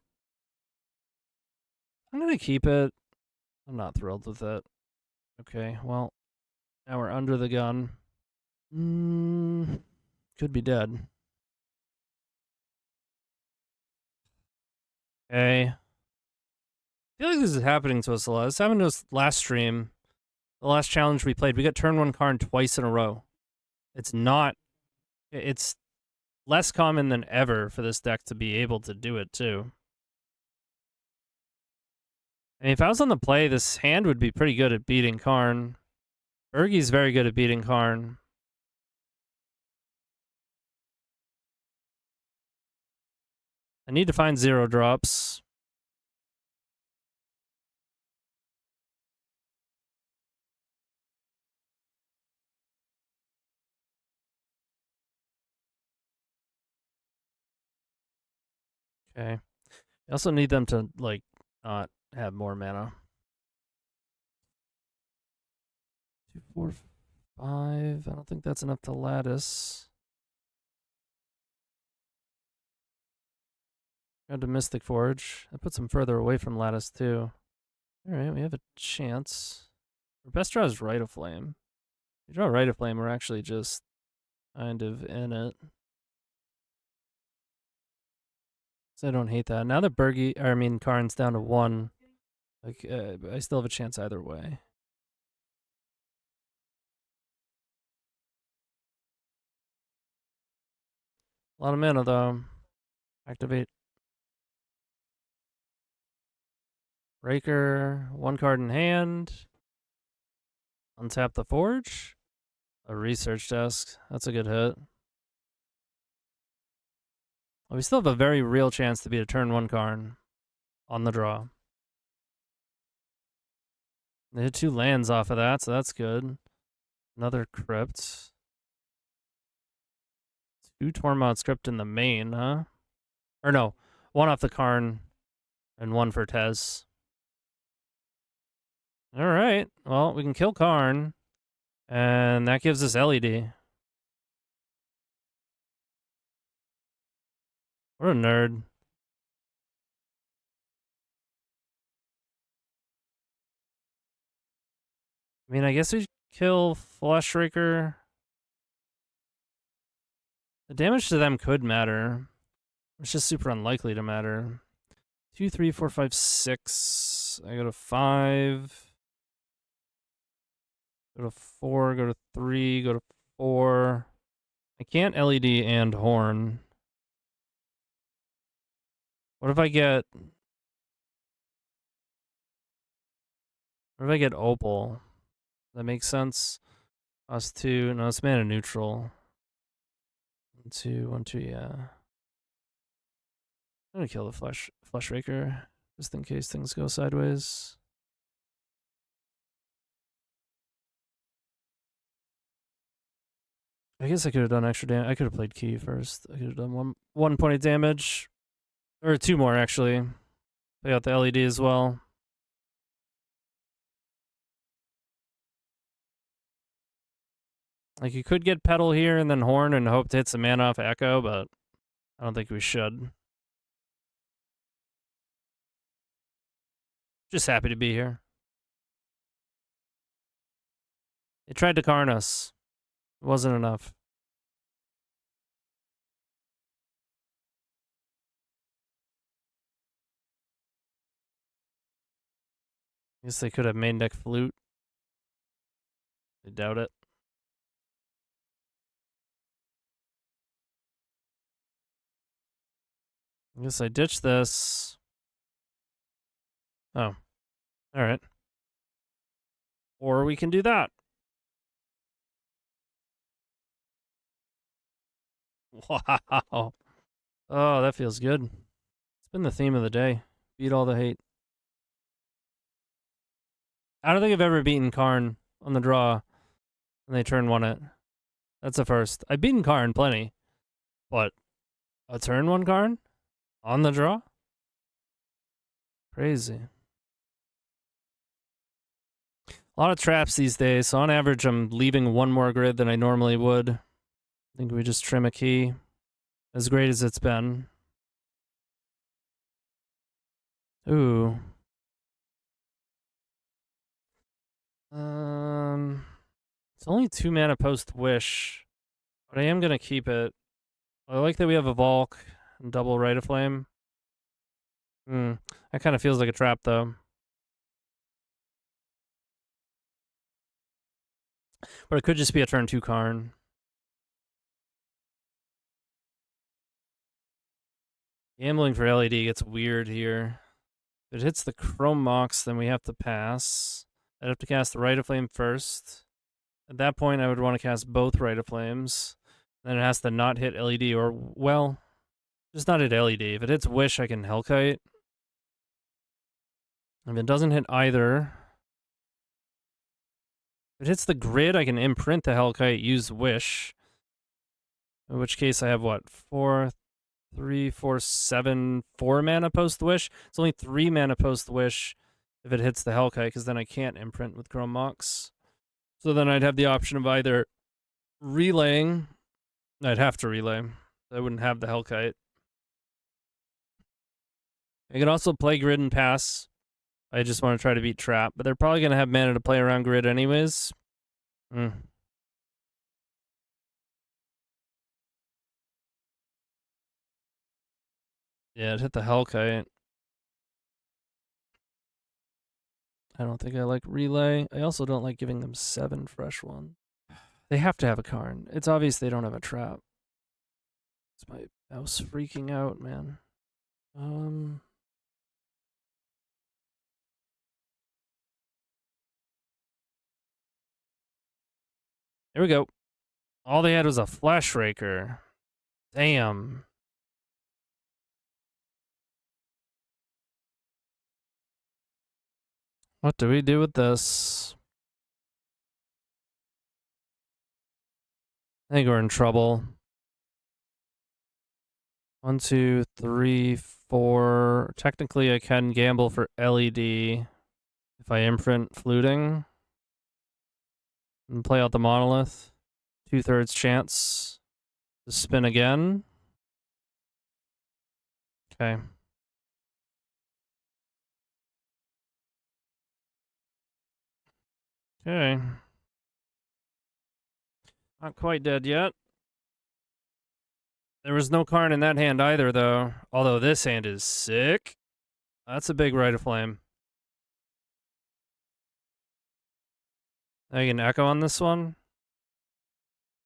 I'm going to keep it. I'm not thrilled with it. Okay, well, now we're under the gun. Could be dead. Okay. I feel like this is happening to us a lot. This happened to us last stream. The last challenge we played, we got turn 1 Karn twice in a row. It's less common than ever for this deck to be able to do it, too. I mean, if I was on the play, this hand would be pretty good at beating Karn. Urgi's very good at beating Karn. I need to find 0 drops. Okay. I also need them to, like, not have more mana. 2, 4, 5. I don't think that's enough to lattice. Got to Mystic Forge. That puts them further away from lattice, too. Alright, we have a chance. Our best draw is Rite of Flame. If we draw Rite of Flame, we're actually just kind of in it. So I don't hate that. Now that Karn's down to 1, like, I still have a chance either way. A lot of mana, though. Activate. Breaker. 1 card in hand. Untap the Forge. A research desk. That's a good hit. Well, we still have a very real chance to beat a turn 1 card on the draw. They hit 2 lands off of that, so that's good. Another crypt. 2 Tormod's crypt in the main, huh? Or no, 1 off the Karn and 1 for Tez. Alright, well, we can kill Karn, and that gives us LED. What a nerd. I mean, I guess we kill Fleshraker. The damage to them could matter. It's just super unlikely to matter. 2, 3, 4, 5, 6. I go to 5. Go to 4, go to 3, go to 4. I can't LED and Horn. What if I get... What if I get Opal? That makes sense? Us 2. No, it's mana neutral. 1, 2, 1, 2, yeah. I'm gonna kill the Fleshraker, just in case things go sideways. I guess I could have done extra damage. I could have played Key first. I could have done one point of damage. Or 2 more, actually. Play out the LED as well. Like, you could get Petal here and then Horn and hope to hit some mana off Echo, but I don't think we should. Just happy to be here. They tried to Karn us. It wasn't enough. I guess they could have main deck Flute. I doubt it. I guess I ditched this. Oh. Alright. Or we can do that. Wow. Oh, that feels good. It's been the theme of the day. Beat all the hate. I don't think I've ever beaten Karn on the draw and they turn 1 it. That's a first. I've beaten Karn plenty, but a turn 1 Karn on the draw? Crazy. A lot of traps these days, so on average I'm leaving 1 more grid than I normally would. I think we just trim a key. As great as it's been. Ooh. It's only 2 mana post Wish, but I am gonna keep it. I like that we have a Valk and double Rite of Flame. That kind of feels like a trap, though. But it could just be a turn 2 Karn. Gambling for LED gets weird here. If it hits the Chrome Mox, then we have to pass. I'd have to cast the Rite of Flame first. At that point, I would want to cast both Rite of Flames. Then it has to not hit LED, or, well, just not hit LED. If it hits Wish, I can Hellkite. If it doesn't hit either... If it hits the grid, I can imprint the Hellkite, use Wish. In which case I have, what, 4, 3, 4, 7, 4 mana post-Wish? It's only 3 mana post-Wish if it hits the Hellkite, because then I can't imprint with Chrome Mox. So then I'd have the option of either relaying... I'd have to relay. I wouldn't have the Hellkite. I could also play grid and pass. I just want to try to beat Trap, but they're probably going to have mana to play around grid anyways. Yeah, it hit the Hellkite. I don't think I like Relay. I also don't like giving them 7 fresh ones. They have to have a Karn. It's obvious they don't have a Trap. Is my mouse freaking out, man? Here we go. All they had was a Flash Raker. Damn. What do we do with this? I think we're in trouble. 1, 2, 3, 4. Technically, I can gamble for LED if I imprint Fluting and play out the Monolith. 2/3 chance to spin again. Okay. Okay. Not quite dead yet. There was no Karn in that hand either, though. Although this hand is sick. That's a big Rite of Flame. I can Echo on this one.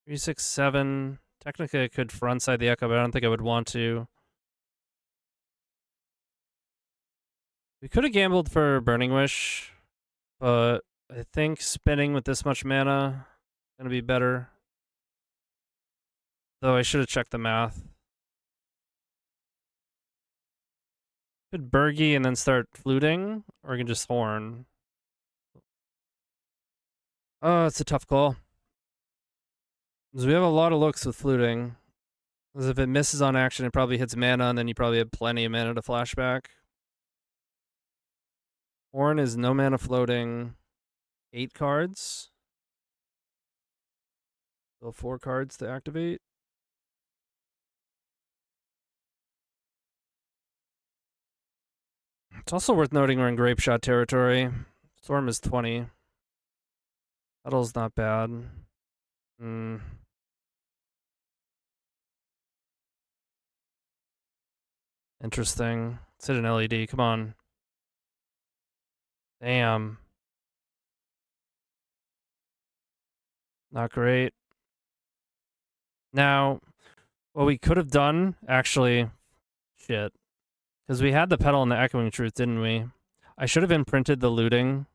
3, 6, 7. Technically, I could frontside the Echo, but I don't think I would want to. We could have gambled for Burning Wish, but I think spinning with this much mana is going to be better. Though I should have checked the math. Could Burgie and then start fluting, or I can just Horn. Oh, it's a tough call. Because we have a lot of looks with fluting. Because if it misses on action, it probably hits mana, and then you probably have plenty of mana to flashback. Horn is no mana floating. 8 cards. So 4 cards to activate. It's also worth noting we're in Grape Shot territory. Storm is 20. Petal's not bad. Interesting. Let's hit an LED. Come on. Damn. Not great. Now, what we could have done, actually, shit. Because we had the Petal and the Echoing Truth, didn't we? I should have imprinted the Looting.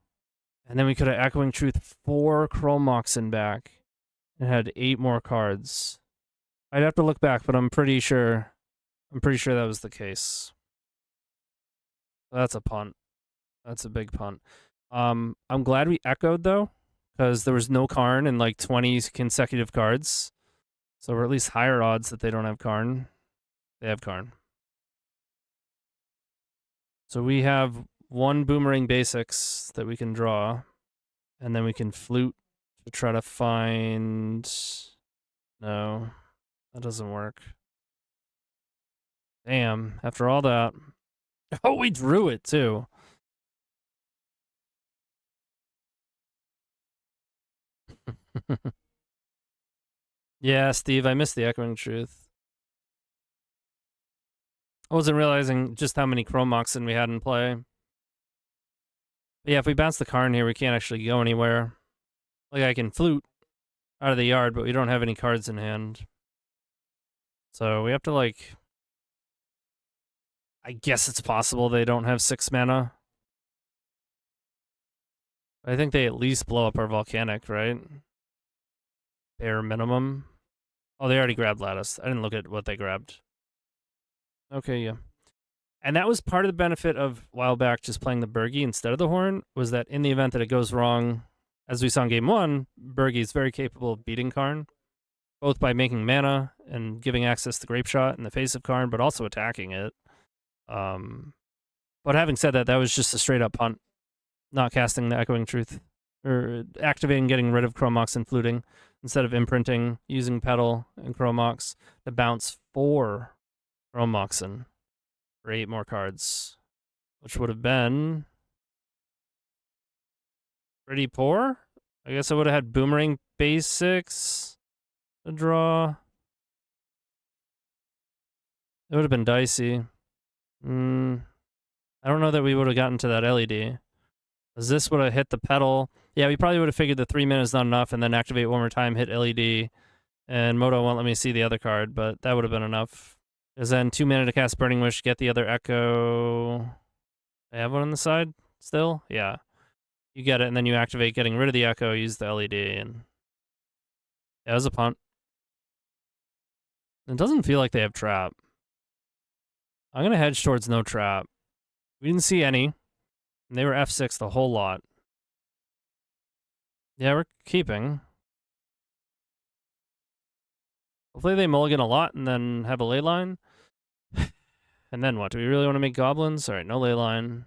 And then we could have Echoing Truth 4 Chrome Moxen back. And had 8 more cards. I'd have to look back, but I'm pretty sure that was the case. That's a punt. That's a big punt. I'm glad we echoed, though, because there was no Karn in like 20 consecutive cards. So we're at least higher odds that they don't have Karn. They have Karn. So we have 1 Boomerang Basics that we can draw. And then we can flute to try to find... No, that doesn't work. Damn, after all that... Oh, we drew it, too. Yeah, Steve, I missed the Echoing Truth. I wasn't realizing just how many Chrome Moxen we had in play. But yeah, if we bounce the Karn here, we can't actually go anywhere. Like, I can flute out of the yard, but we don't have any cards in hand. So we have to, like... I guess it's possible they don't have 6 mana. I think they at least blow up our Volcanic, right? Bare minimum. Oh, they already grabbed Lattice. I didn't look at what they grabbed. Okay, yeah. And that was part of the benefit of, a while back, just playing the Burgie instead of the Horn, was that in the event that it goes wrong, as we saw in Game 1, Burgie is very capable of beating Karn, both by making mana and giving access to Grape Shot in the face of Karn, but also attacking it. But having said that, that was just a straight-up punt, not casting the Echoing Truth, or activating, getting rid of Chrome Mox and fluting, instead of imprinting, using Petal and Chrome Mox to bounce 4 Chrome Moxen for 8 more cards, which would have been pretty poor. I guess I would have had Boomerang Basics to draw. It would have been dicey. I don't know that we would have gotten to that LED. Because this would have hit the Petal. Yeah, we probably would have figured the 3 minutes not enough and then activate one more time, hit LED, And Moto won't let me see the other card, but that would have been enough. Because then 2 mana to cast Burning Wish, get the other Echo. I have one on the side still? Yeah. You get it, and then you activate getting rid of the Echo, use the LED, and yeah, it was a punt. It doesn't feel like they have trap. I'm going to hedge towards no trap. We didn't see any, and they were F6 the whole lot. Yeah, we're keeping. Hopefully they mulligan a lot and then have a ley line. And then what? Do we really want to make goblins? All right, no ley line.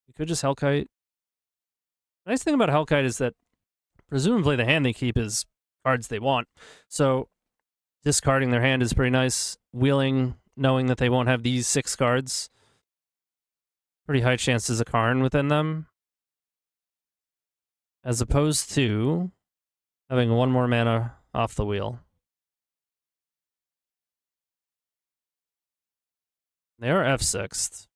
We could just Hellkite. The nice thing about Hellkite is that presumably the hand they keep is cards they want. So discarding their hand is pretty nice. Wheeling, knowing that they won't have these 6 cards. Pretty high chances of Karn within them. As opposed to having 1 more mana off the wheel. They are F6'd.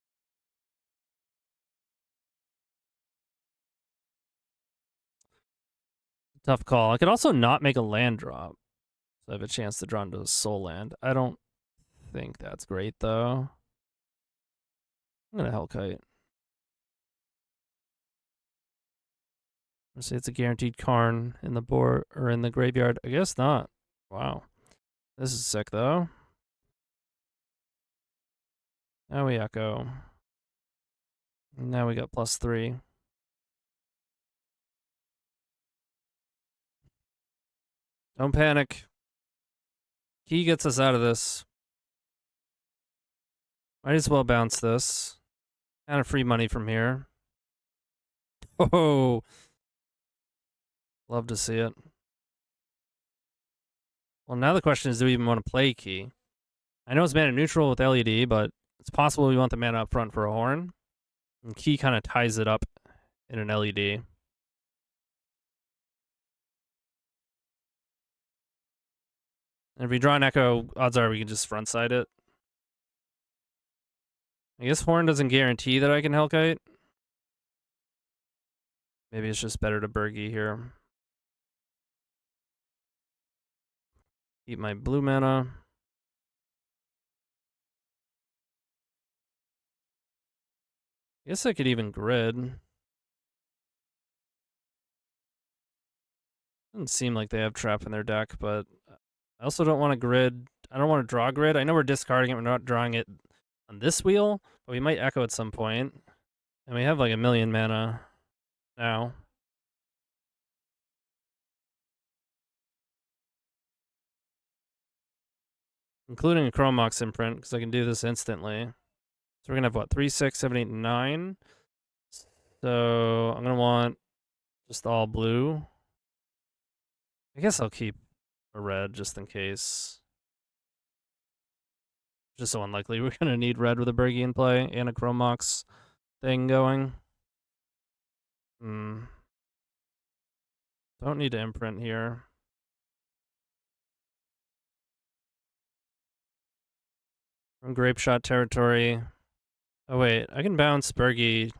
Tough call. I could also not make a land drop. So I have a chance to draw into a soul land. I don't think that's great, though. I'm going to Hellkite. Let's say it's a guaranteed Karn in the board or in the graveyard. I guess not. Wow. This is sick, though. Now we Echo. Now we got +3. Don't panic. Key gets us out of this. Might as well bounce this. Kind of free money from here. Oh, love to see it. Well, now the question is, do we even want to play Key? I know it's mana neutral with LED, but it's possible we want the mana up front for a Horn. And Key kind of ties it up in an LED. And if we draw an Echo, odds are we can just frontside it. I guess Horn doesn't guarantee that I can Hellkite. Maybe it's just better to Burgie here. Keep my blue mana. I guess I could even grid. Doesn't seem like they have trap in their deck, but I also don't want to grid. I don't want to draw grid. I know we're discarding it. We're not drawing it on this wheel, but we might Echo at some point. And we have like 1,000,000 mana now. Including a Chromox imprint, because I can do this instantly. So we're going to have, what, 3, 6, 7, 8, 9? So I'm going to want just all blue. I guess I'll keep a red just in case. Just so unlikely we're going to need red with a Burgie in play and a Chromox thing going. Don't need to imprint here. From Grape Shot territory. Oh wait, I can bounce Burgie.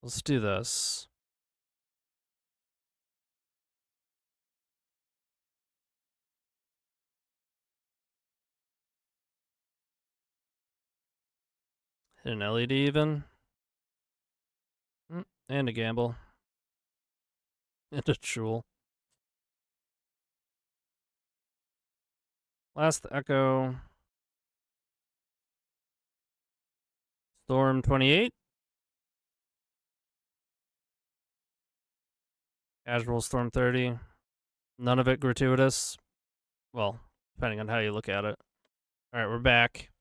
Let's do this. Hit an LED even. And a gamble. And a jewel. Last Echo. Storm 28. Casual Storm 30. None of it gratuitous. Well, depending on how you look at it. Alright, we're back.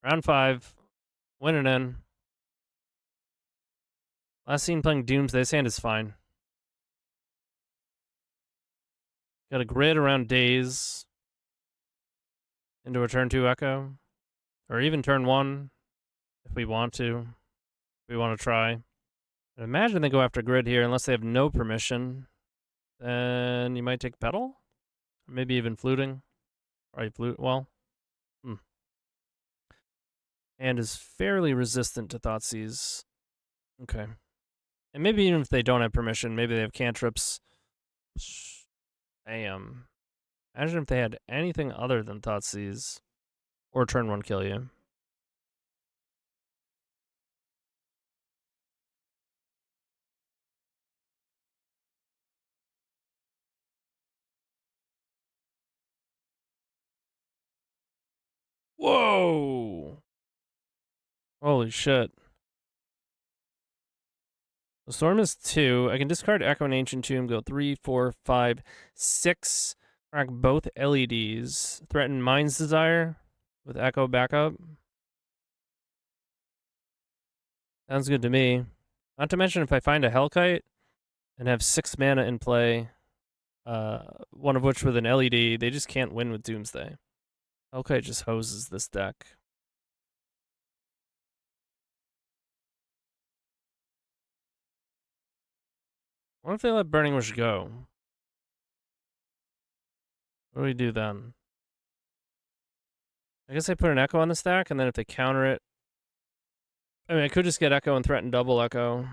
Round 5. Winning in. Last scene playing Doomsday. This hand is fine. Got a grid around days. Into a turn 2 Echo. Or even turn 1. If we want to. If we want to try. I imagine they go after grid here unless they have no permission. Then you might take Petal? Or maybe even Fluting. Probably Flute. Well. And is fairly resistant to Thoughtseize. Okay. And maybe even if they don't have permission, maybe they have cantrips. Damn. Imagine if they had anything other than Thoughtseize. Or turn 1 kill you. Whoa! Holy shit. The storm is 2. I can discard Echo and Ancient Tomb, go 3, 4, 5, 6. Crack both LEDs. Threaten Mind's Desire with Echo backup. Sounds good to me. Not to mention if I find a Hellkite and have 6 mana in play, one of which with an LED, they just can't win with Doomsday. Hellkite just hoses this deck. What if they let Burning Wish go? What do we do then? I guess I put an Echo on the stack, and then if they counter it... I mean, I could just get Echo and threaten double Echo.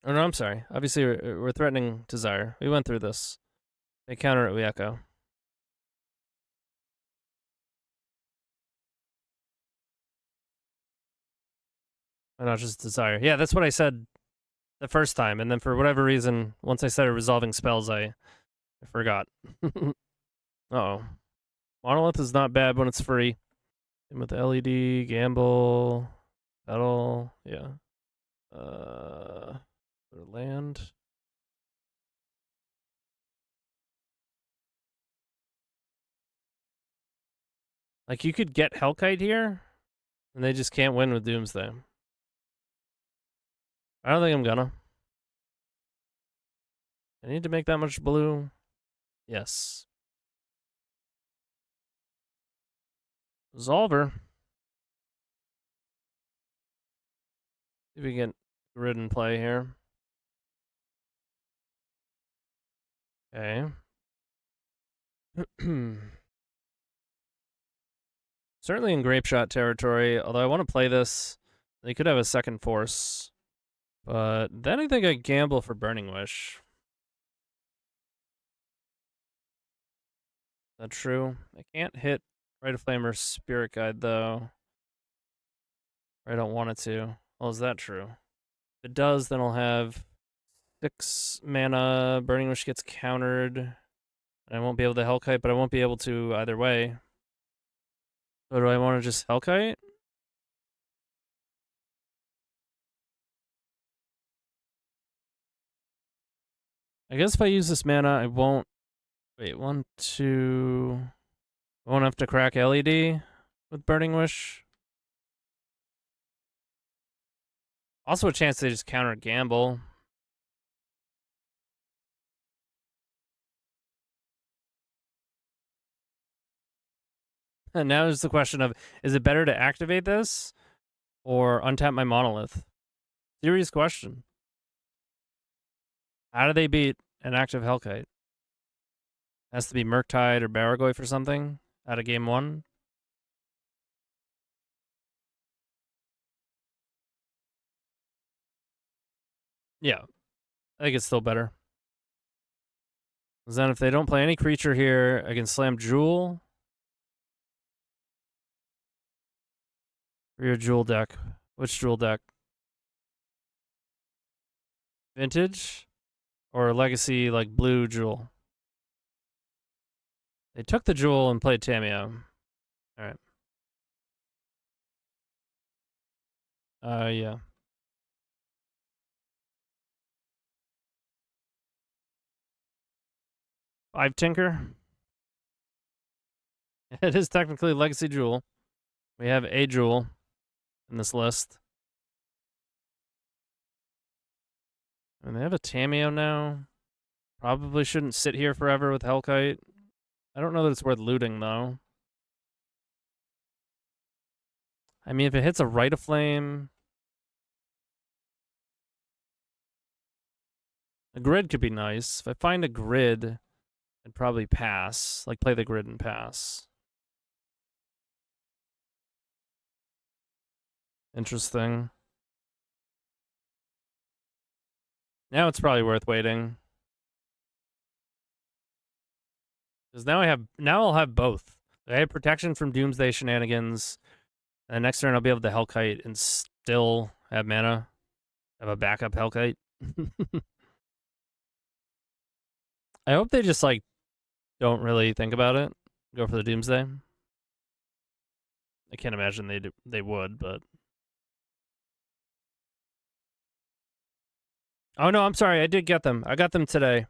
Oh, no, I'm sorry. Obviously, we're threatening Desire. We went through this. They counter it, we Echo. Why not just Desire? Yeah, that's what I said the first time, and then for whatever reason, once I started resolving spells, I forgot. Uh-oh. Monolith is not bad when it's free. And with LED, Gamble, Battle, yeah. Land. Like, you could get Hellkite here, and they just can't win with Doomsday. I don't think I'm gonna. I need to make that much blue. Yes. Resolver. See if we can get grid in play here. Okay. Certainly in grape shot territory, although I want to play this. They could have a second force. But then I think I gamble for Burning Wish. Is that true? I can't hit Rite of Flame or Spirit Guide, though. Or I don't want it to. Well, is that true? If it does, then I'll have 6 mana. Burning Wish gets countered. And I won't be able to Hellkite, but I won't be able to either way. So do I want to just Hellkite? I guess if I use this mana, I won't... Wait, 1, 2... I won't have to crack LED with Burning Wish. Also a chance they just counter Gamble. And now is the question of, is it better to activate this or untap my Monolith? Serious question. How do they beat an active Hellkite? Has to be Murktide or Baragoy for something out of game 1. Yeah, I think it's still better. Because then if they don't play any creature here, I can slam Jewel. For your Jewel deck. Which Jewel deck? Vintage? Or Legacy, like blue Jewel? They took the Jewel and played Tamiyo. Alright. Yeah. 5 Tinker. It is technically Legacy Jewel. We have a Jewel in this list. And they have a Tamiyo now. Probably shouldn't sit here forever with Hellkite. I don't know that it's worth looting, though. I mean, if it hits a Rite of Flame... A grid could be nice. If I find a grid, I'd probably pass. Like, play the grid and pass. Interesting. Now it's probably worth waiting. Because now I'll have both. I have protection from Doomsday shenanigans. And next turn I'll be able to Hellkite and still have mana. Have a backup Hellkite. I hope they just like don't really think about it. Go for the Doomsday. I can't imagine they would, but oh no, I'm sorry. I did get them. I got them today.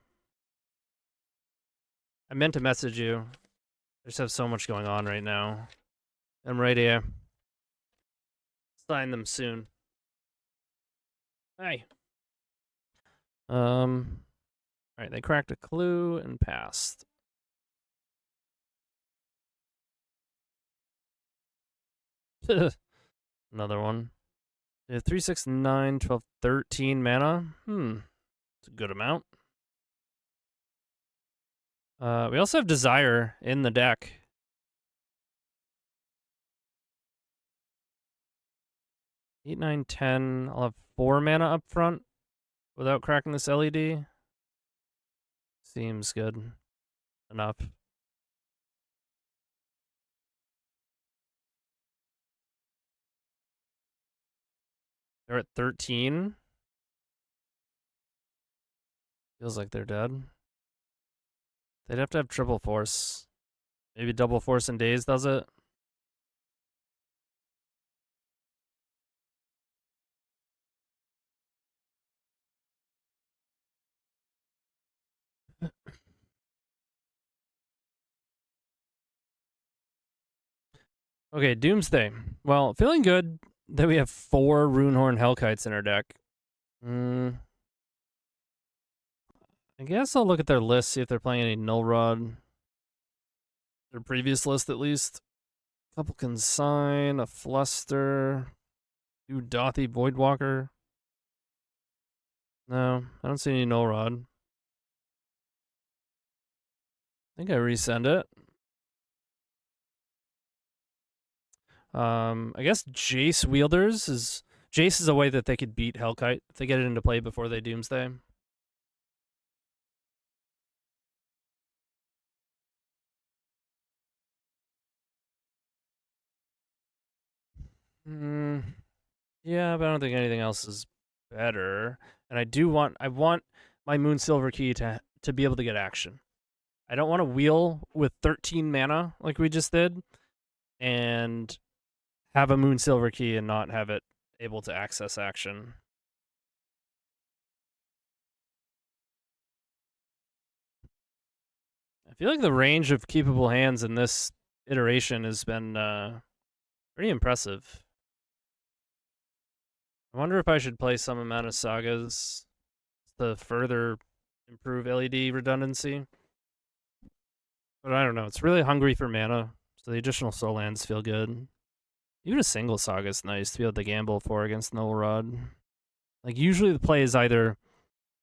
I meant to message you. I just have so much going on right now. I'm right here. Sign them soon. Hey. Alright, they cracked a clue and passed. Another one. They have 3, 6, 9, 12, 13 mana. It's a good amount. We also have Desire in the deck. 8, 9, 10. I'll have 4 mana up front without cracking this LED. Seems good enough. They're at 13. Feels like they're dead. They'd have to have triple force. Maybe double force and daze does it. Okay, Doomsday. Well, feeling good that we have 4 Runehorn Hellkites in our deck. I guess I'll look at their list, see if they're playing any Null Rod. Their previous list, at least. Couple Consign, a Fluster, 2 Dothy Voidwalker. No, I don't see any Null Rod. I think I resend it. I guess Jace Wielders is... Jace is a way that they could beat Hellkite if they get it into play before they Doomsday. Yeah, but I don't think anything else is better. And I want my Moonsilver Key to be able to get action. I don't want to wheel with 13 mana like we just did and have a Moonsilver Key and not have it able to access action. I feel like the range of keepable hands in this iteration has been pretty impressive. I wonder if I should play some amount of sagas to further improve LED redundancy. But I don't know. It's really hungry for mana, so the additional soul lands feel good. Even a single saga is nice to be able to gamble for against Null Rod. Like, usually the play is either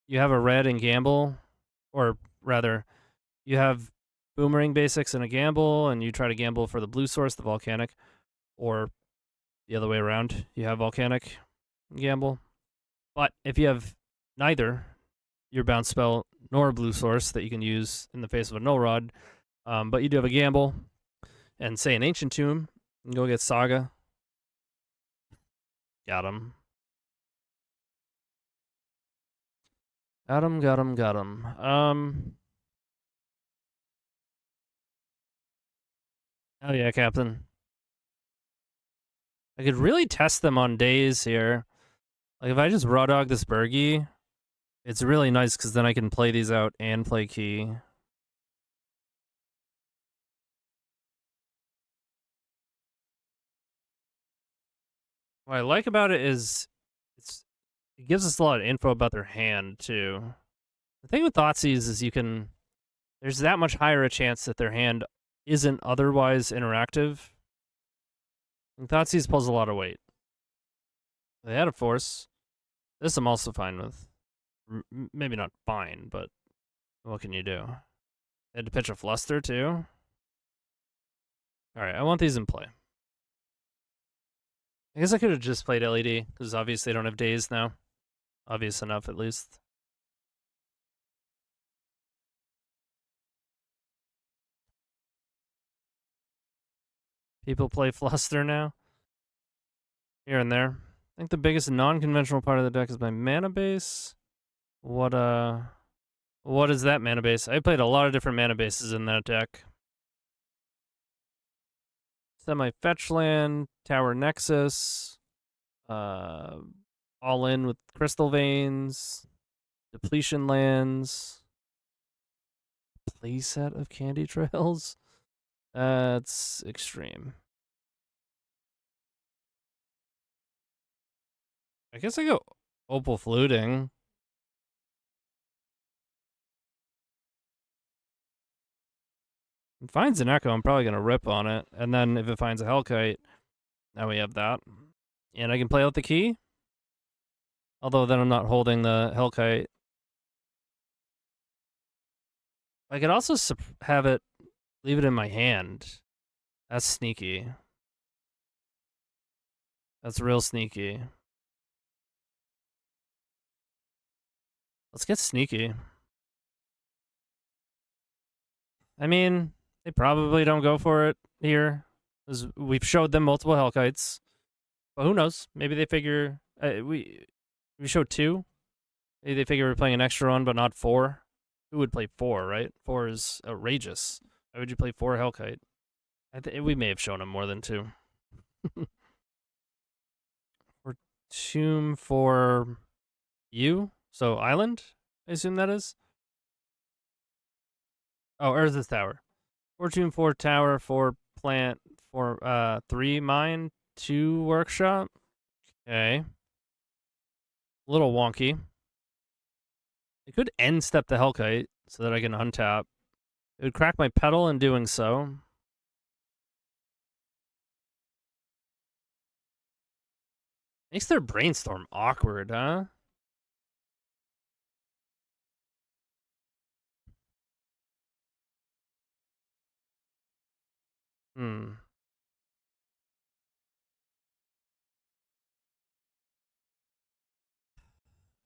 you have a red and gamble, or rather, you have Boomerang basics and a gamble, and you try to gamble for the blue source, the Volcanic, or the other way around. You have Volcanic and gamble. But if you have neither, your bounce spell nor a blue source that you can use in the face of a Null Rod, but you do have a gamble, and say an Ancient Tomb, and go get Saga. Got him. Got him. Oh yeah, Captain. I could really test them on days here. Like, if I just raw dog this Bergie, it's really nice because then I can play these out and play Key. What I like about it is it gives us a lot of info about their hand, too. The thing with Thoughtseize is there's that much higher a chance that their hand isn't otherwise interactive. And Thoughtseize pulls a lot of weight. They had a force. This I'm also fine with. Maybe not fine, but what can you do? They had to pitch a Fluster, too. Alright, I want these in play. I guess I could have just played LED, because obviously they don't have days now. Obvious enough, at least. People play Fluster now. Here and there. I think the biggest non-conventional part of the deck is my mana base. What is that mana base? I played a lot of different mana bases in that deck. Semi-fetch land, Tower Nexus, all in with Crystal Veins, depletion lands, playset of Candy Trails. That's extreme. I guess I go Opal Fluting. If it finds an Echo, I'm probably going to rip on it. And then if it finds a Hellkite, now we have that. And I can play out the key. Although then I'm not holding the Hellkite. I could also have it, leave it in my hand. That's sneaky. That's real sneaky. Let's get sneaky. I mean, they probably don't go for it here. We've showed them multiple Hellkites. But who knows? Maybe they figure... we showed 2. Maybe they figure we're playing an extra one, but not 4. Who would play 4, right? 4 is outrageous. Why would you play 4 Hellkite? We may have shown them more than 2. Or Tomb for you? So Island? I assume that is? Oh, Urza's Tower. 4 Tomb, 4 Tower, 4 Plant, 4 3 Mine, 2 Workshop. Okay. A little wonky. I could end step the Hellkite so that I can untap. It would crack my pedal in doing so. Makes their brainstorm awkward, huh? I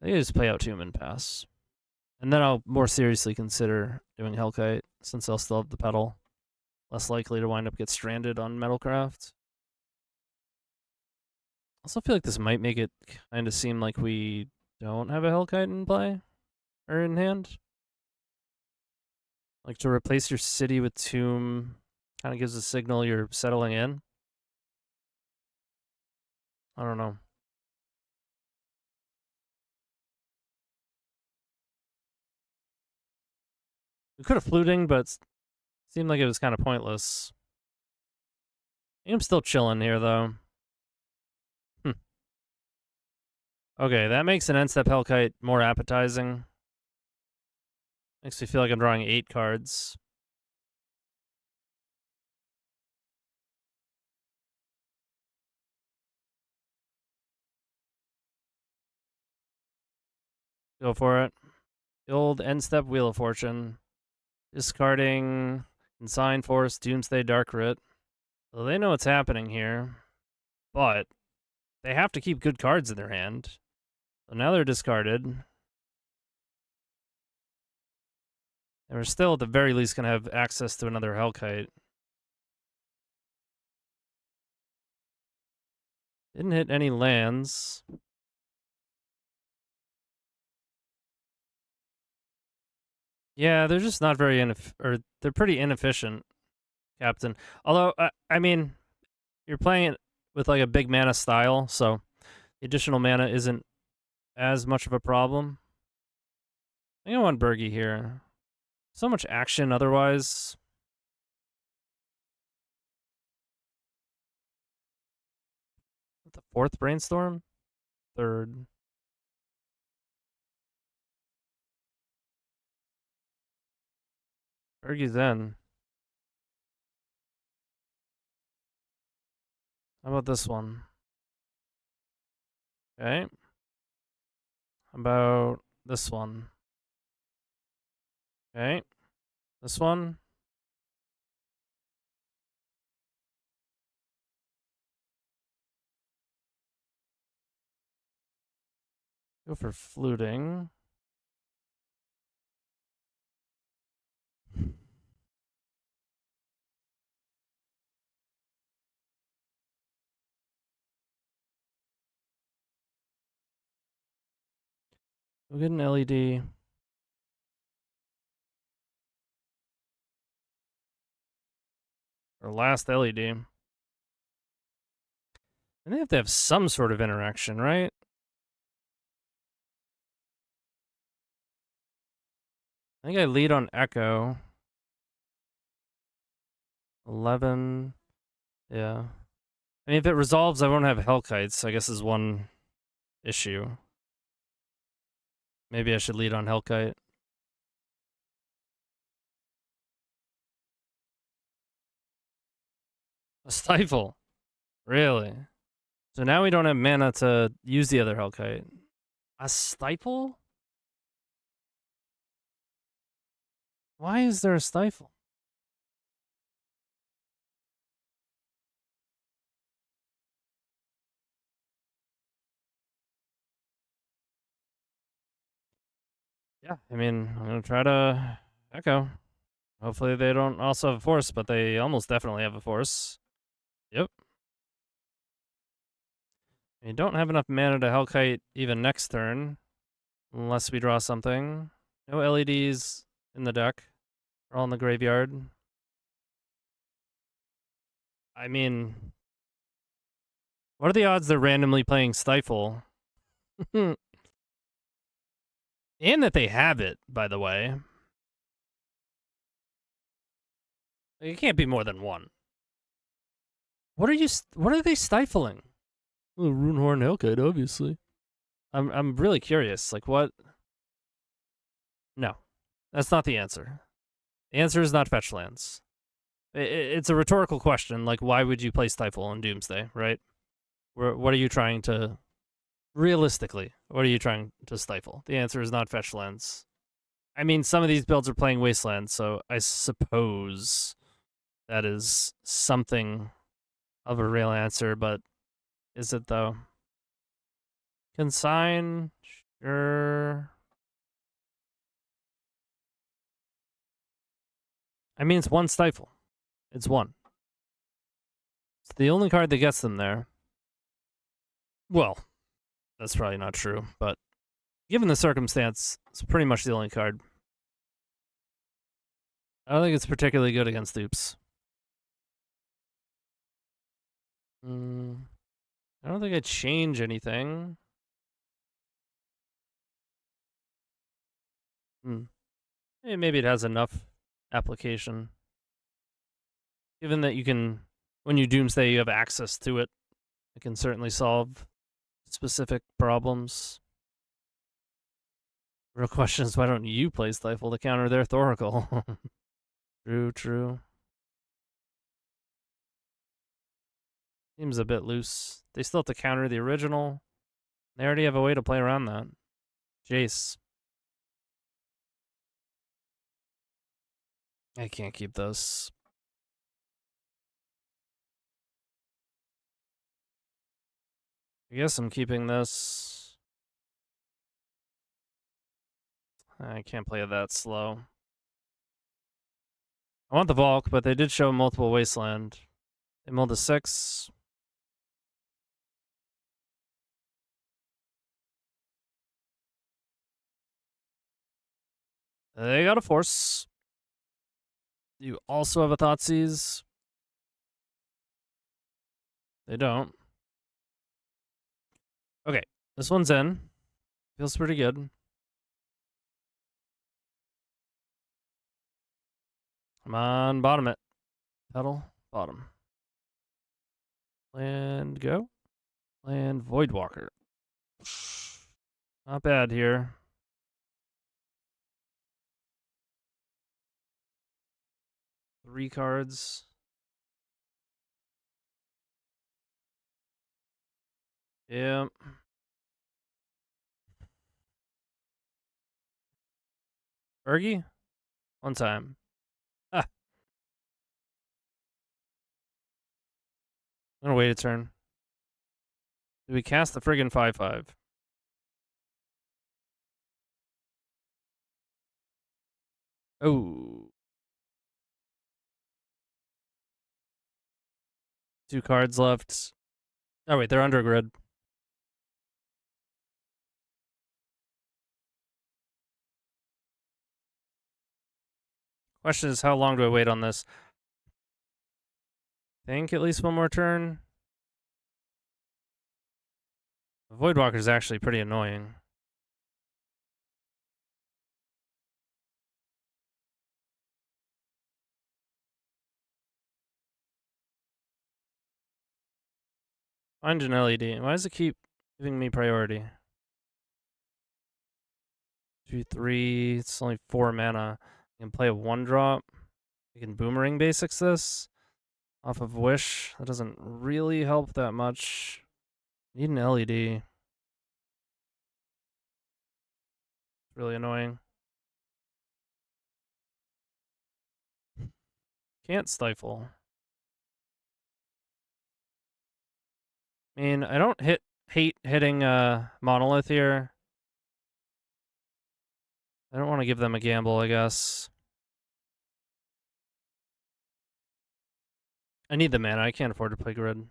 think I just play out Tomb and pass. And then I'll more seriously consider doing Hellkite, since I'll still have the pedal. Less likely to wind up get stranded on Metalcraft. Also feel like this might make it kind of seem like we don't have a Hellkite in play, or in hand. Like to replace your city with Tomb kind of gives a signal you're settling in. I don't know. We could have fluting, but it seemed like it was kind of pointless. I'm still chilling here, though. Okay, that makes an end-step Hellkite more appetizing. Makes me feel like I'm drawing 8 cards. Go for it. The old end-step Wheel of Fortune. Discarding Consign Force, Doomsday, Dark Writ. So they know what's happening here. But they have to keep good cards in their hand. So now they're discarded. And we're still, at the very least, going to have access to another Hellkite. Didn't hit any lands. Yeah, they're just not very they're pretty inefficient, Captain. Although, I mean, you're playing it with like a big mana style, so the additional mana isn't as much of a problem. I think I want Bergie here. So much action otherwise. The 4th Brainstorm? 3rd. Bergie's in. How about this one? Okay. How about this one? Okay. This one? Go for fluting. We'll get an LED. Our last LED. And they have to have some sort of interaction, right? I think I lead on Echo. 11. Yeah. I mean, if it resolves, I won't have Hellkites, I guess is one issue. Maybe I should lead on Hellkite. A Stifle. Really? So now we don't have mana to use the other Hellkite. A Stifle? Why is there a Stifle? Yeah, I mean, I'm going to try to Echo. Hopefully they don't also have a force, but they almost definitely have a force. Yep. You don't have enough mana to Hellkite even next turn, unless we draw something. No LEDs in the deck. They're all in the graveyard. I mean, what are the odds they're randomly playing Stifle? And that they have it, by the way. It can't be more than one. What are they stifling? Oh, Runehorn Hellkite, obviously. I'm really curious. Like, what? No, that's not the answer. The answer is not fetch lands. It's a rhetorical question. Like, why would you play Stifle on Doomsday, right? What are you trying to... Realistically, what are you trying to stifle? The answer is not fetch lands. I mean, some of these builds are playing Wasteland, so I suppose that is something of a real answer, but is it though? Consign? Sure. I mean, it's one Stifle. It's one. It's the only card that gets them there. Well, that's probably not true, but given the circumstance, it's pretty much the only card. I don't think it's particularly good against Oops. I don't think I'd change anything. Maybe it has enough application. Given that you can, when you Doomsday, you have access to it, it can certainly solve specific problems. Real question is, why don't you play Stifle to counter their Thoracle? True. Seems a bit loose. They still have to counter the original. They already have a way to play around that. Jace. I can't keep those. I guess I'm keeping this. I can't play it that slow. I want the Valk, but they did show multiple Wasteland. They milled a 6. They got a Force. You also have a Thoughtseize. They don't. Okay, this one's in. Feels pretty good. Come on, bottom it. Pedal, bottom. Land, go. Land, Voidwalker. Not bad here. Three cards. Yeah. Ergy? One time. Ah. I'm gonna wait a turn. Do we cast the friggin' 5/5? Oh. 2 cards left. Oh, wait, they're under grid. Question is, how long do I wait on this? Think at least one more turn. The Voidwalker is actually pretty annoying. Find an LED. Why does it keep giving me priority? 2, 3. It's only 4 mana. I can play a 1-drop. I can Boomerang Basics this off of Wish. That doesn't really help that much. Need an LED. It's really annoying. Can't Stifle. I mean, I don't hate hitting Monolith here. I don't want to give them a gamble, I guess. I need the mana. I can't afford to play Grid.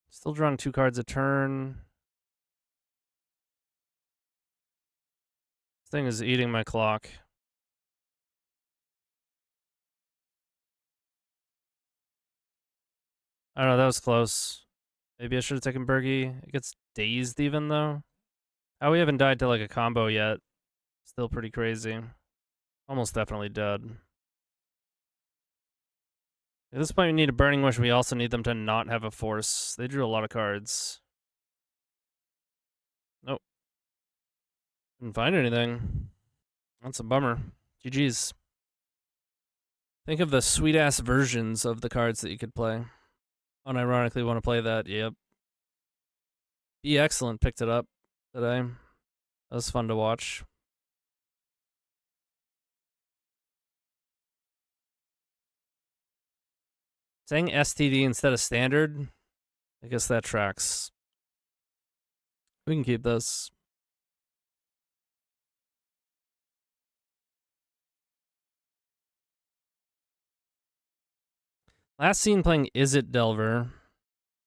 Still drawing 2 cards a turn. This thing is eating my clock. I don't know, that was close. Maybe I should have taken Bergie. It gets dazed even, though. How we haven't died to, like, a combo yet. Still pretty crazy. Almost definitely dead. At this point, we need a Burning Wish. We also need them to not have a Force. They drew a lot of cards. Nope. Didn't find anything. That's a bummer. GG's. Think of the sweet-ass versions of the cards that you could play. Unironically want to play that, yep. Be Excellent picked it up today. That was fun to watch. Saying STD instead of standard, I guess that tracks. We can keep this. Last seen playing Izzet Delver.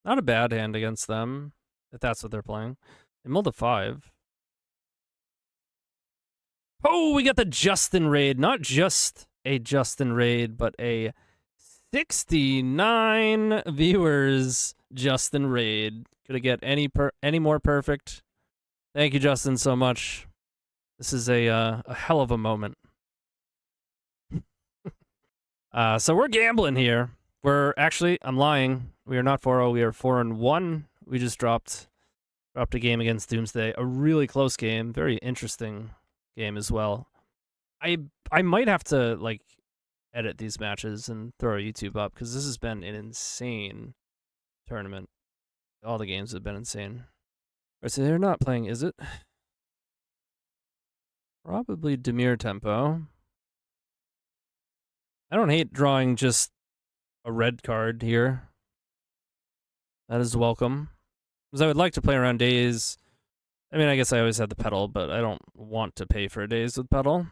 Not a bad hand against them, if that's what they're playing. They mulled a 5. Oh, we got the Justin raid. Not just a Justin raid, but a 69 viewers Justin raid. Could it get any more perfect? Thank you, Justin, so much. This is a hell of a moment. So we're gambling here. We're actually, I'm lying. We are not 4-0. We are 4-1. We just dropped a game against Doomsday. A really close game. Very interesting game as well. I might have to, like, edit these matches and throw YouTube up, because this has been an insane tournament. All the games have been insane. Right, so they're not playing, is it? Probably Dimir Tempo. I don't hate drawing just a red card here. That is welcome. Because I would like to play around days. I mean, I guess I always had the pedal, but I don't want to pay for days with pedal.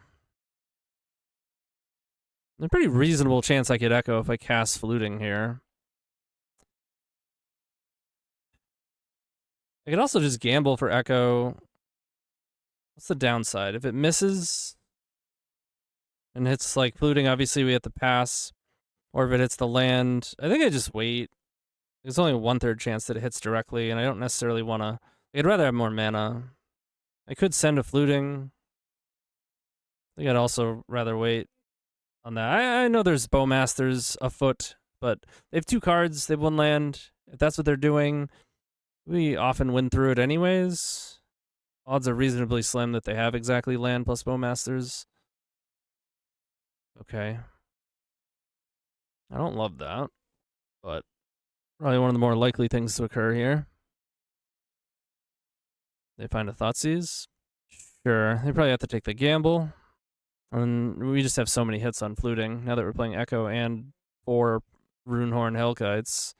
There's a pretty reasonable chance I could Echo if I cast Fluting here. I could also just gamble for Echo. What's the downside? If it misses and hits, like, Fluting, obviously we have to pass. Or if it hits the land, I think I just wait. There's only a 1/3 chance that it hits directly, and I don't necessarily want to... I'd rather have more mana. I could send a Fluting. I think I'd also rather wait on that. I know there's Bowmasters afoot, but they have 2 cards, they have 1 land. If that's what they're doing, we often win through it anyways. Odds are reasonably slim that they have exactly land plus Bowmasters. Okay. I don't love that, but probably one of the more likely things to occur here. They find a Thoughtseize. Sure, they probably have to take the gamble. And we just have so many hits on Fluting now that we're playing Echo and 4 Runehorn Hellkites.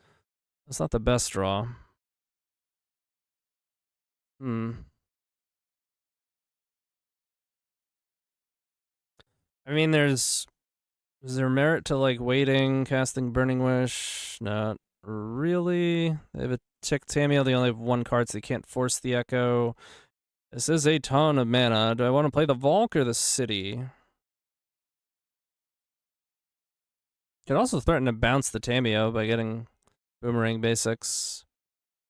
That's not the best draw. I mean, is there merit to, like, waiting, casting Burning Wish? Not really. They have a Tick Tamiel. They only have 1 card, so they can't force the Echo. This is a ton of mana. Do I want to play the Volk or the City? Could also threaten to bounce the Tameo by getting Boomerang basics.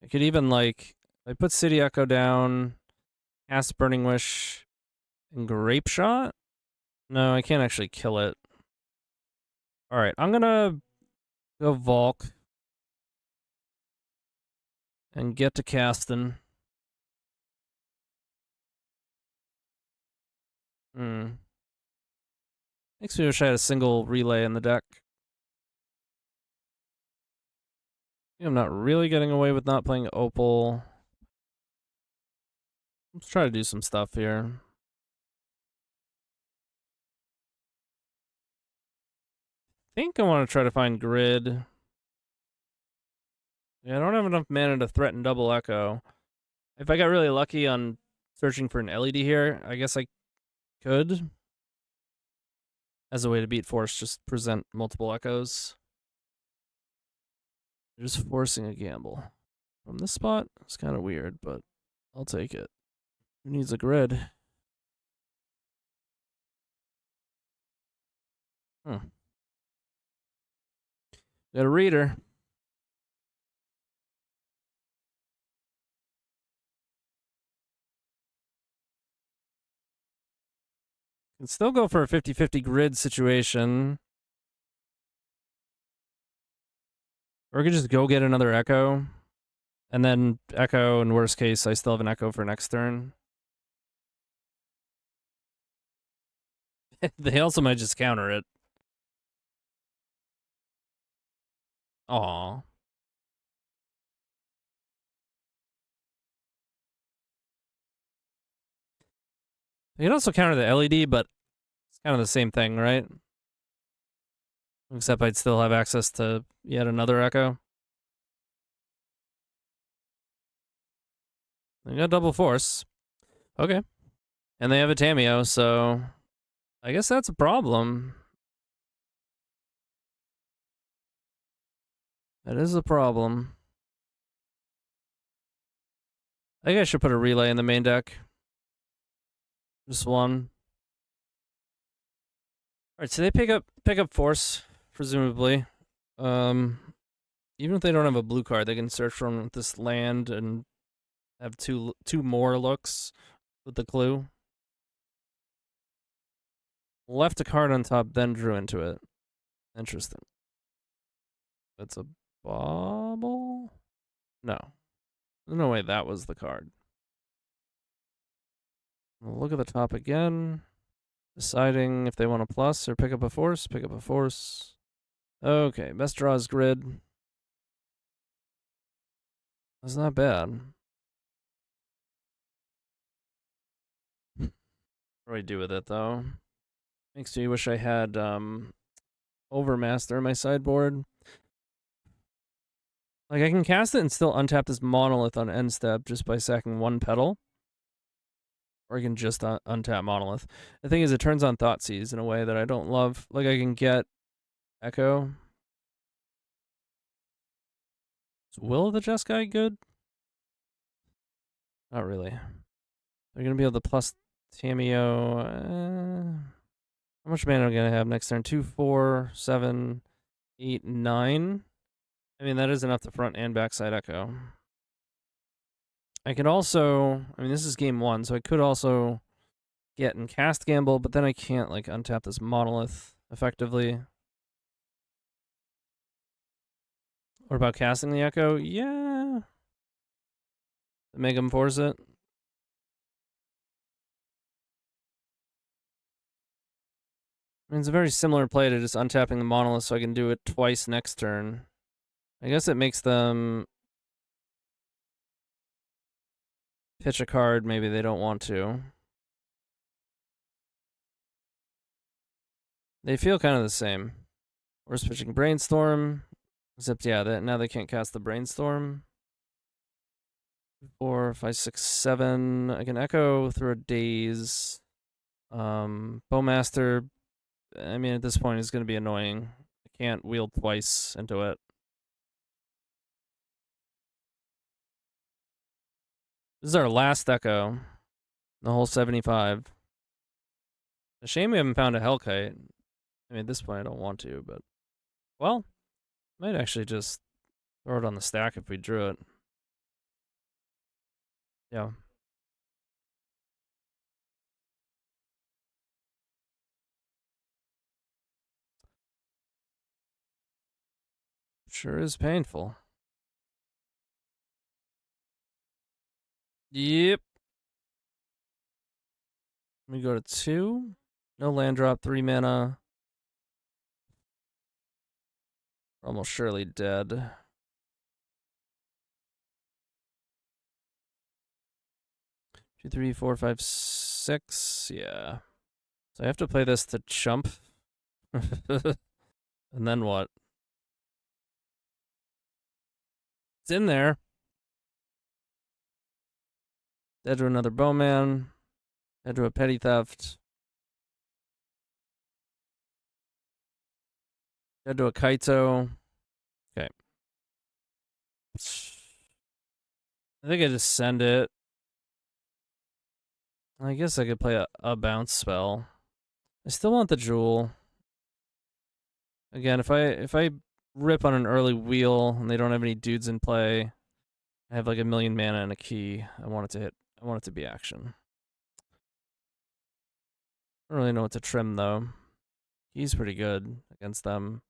I could even, like, I put City Echo down, cast Burning Wish, and Grape Shot? No, I can't actually kill it. Alright, I'm gonna go Volk and get to casting. Makes me wish I had a single relay in the deck. I'm not really getting away with not playing Opal. Let's try to do some stuff here. I think I want to try to find Grid. Yeah, I don't have enough mana to threaten double Echo. If I got really lucky on searching for an LED here, I guess I could. As a way to beat Force, just present multiple Echoes. You're just forcing a gamble. From this spot, it's kind of weird, but I'll take it. Who needs a Grid? Got a reader. Can still go for a 50-50 Grid situation. Or I could just go get another Echo. And then Echo, in worst case, I still have an Echo for next turn. They also might just counter it. Aww. You can also counter the LED, but it's kind of the same thing, right? Except I'd still have access to yet another Echo. They got double force. Okay. And they have a Tameo, so I guess that's a problem. That is a problem. I think I should put a relay in the main deck. Just one. Alright, so they pick up force, presumably. Even if they don't have a blue card, they can search from this land and have two more looks with the clue. Left a card on top, then drew into it. Interesting. That's a bauble? No. There's no way that was the card. We'll look at the top again. Deciding if they want a plus or pick up a force. Pick up a force. Okay, best draw is Grid. That's not bad. What do I do with it, though? Makes me wish I had Overmaster in my sideboard. Like, I can cast it and still untap this Monolith on end step just by sacking one petal. Or I can just untap Monolith. The thing is, it turns on Thoughtseize in a way that I don't love. Like, I can get Echo. Is Will of the Jeskai good? Not really. They're going to be able to plus Tameo. How much mana am I going to have next turn? 2, 4, 7, 8, 9. I mean, that is enough to front and backside Echo. I could also, I mean, this is game 1, so I could also get and cast Gamble, but then I can't, like, untap this Monolith effectively. What about casting the Echo? Yeah. Make him force it. I mean, it's a very similar play to just untapping the Monolith so I can do it twice next turn. I guess it makes them pitch a card maybe they don't want to. They feel kind of the same. We're pitching Brainstorm, except yeah, now they can't cast the Brainstorm. 4, 5, 6, 7. I can Echo through a Daze. Bowmaster, I mean, at this point, is going to be annoying. I can't wield twice into it. This is our last Echo. The whole 75. A shame we haven't found a Hellkite. I mean, at this point, I don't want to, but... Well, might actually just throw it on the stack if we drew it. Yeah. Sure is painful. Yep. We go to 2. No land drop, 3 mana. We're almost surely dead. 2, 3, 4, 5, 6. Yeah. So I have to play this to chump. And then what? It's in there. Dead to another bowman. Dead to a petty theft. Dead to a Kaito. Okay. I think I just send it. I guess I could play a bounce spell. I still want the jewel. Again, if I rip on an early wheel and they don't have any dudes in play, I have like a million mana and a key. I want it to hit. I want it to be action. I don't really know what to trim though. He's pretty good against them.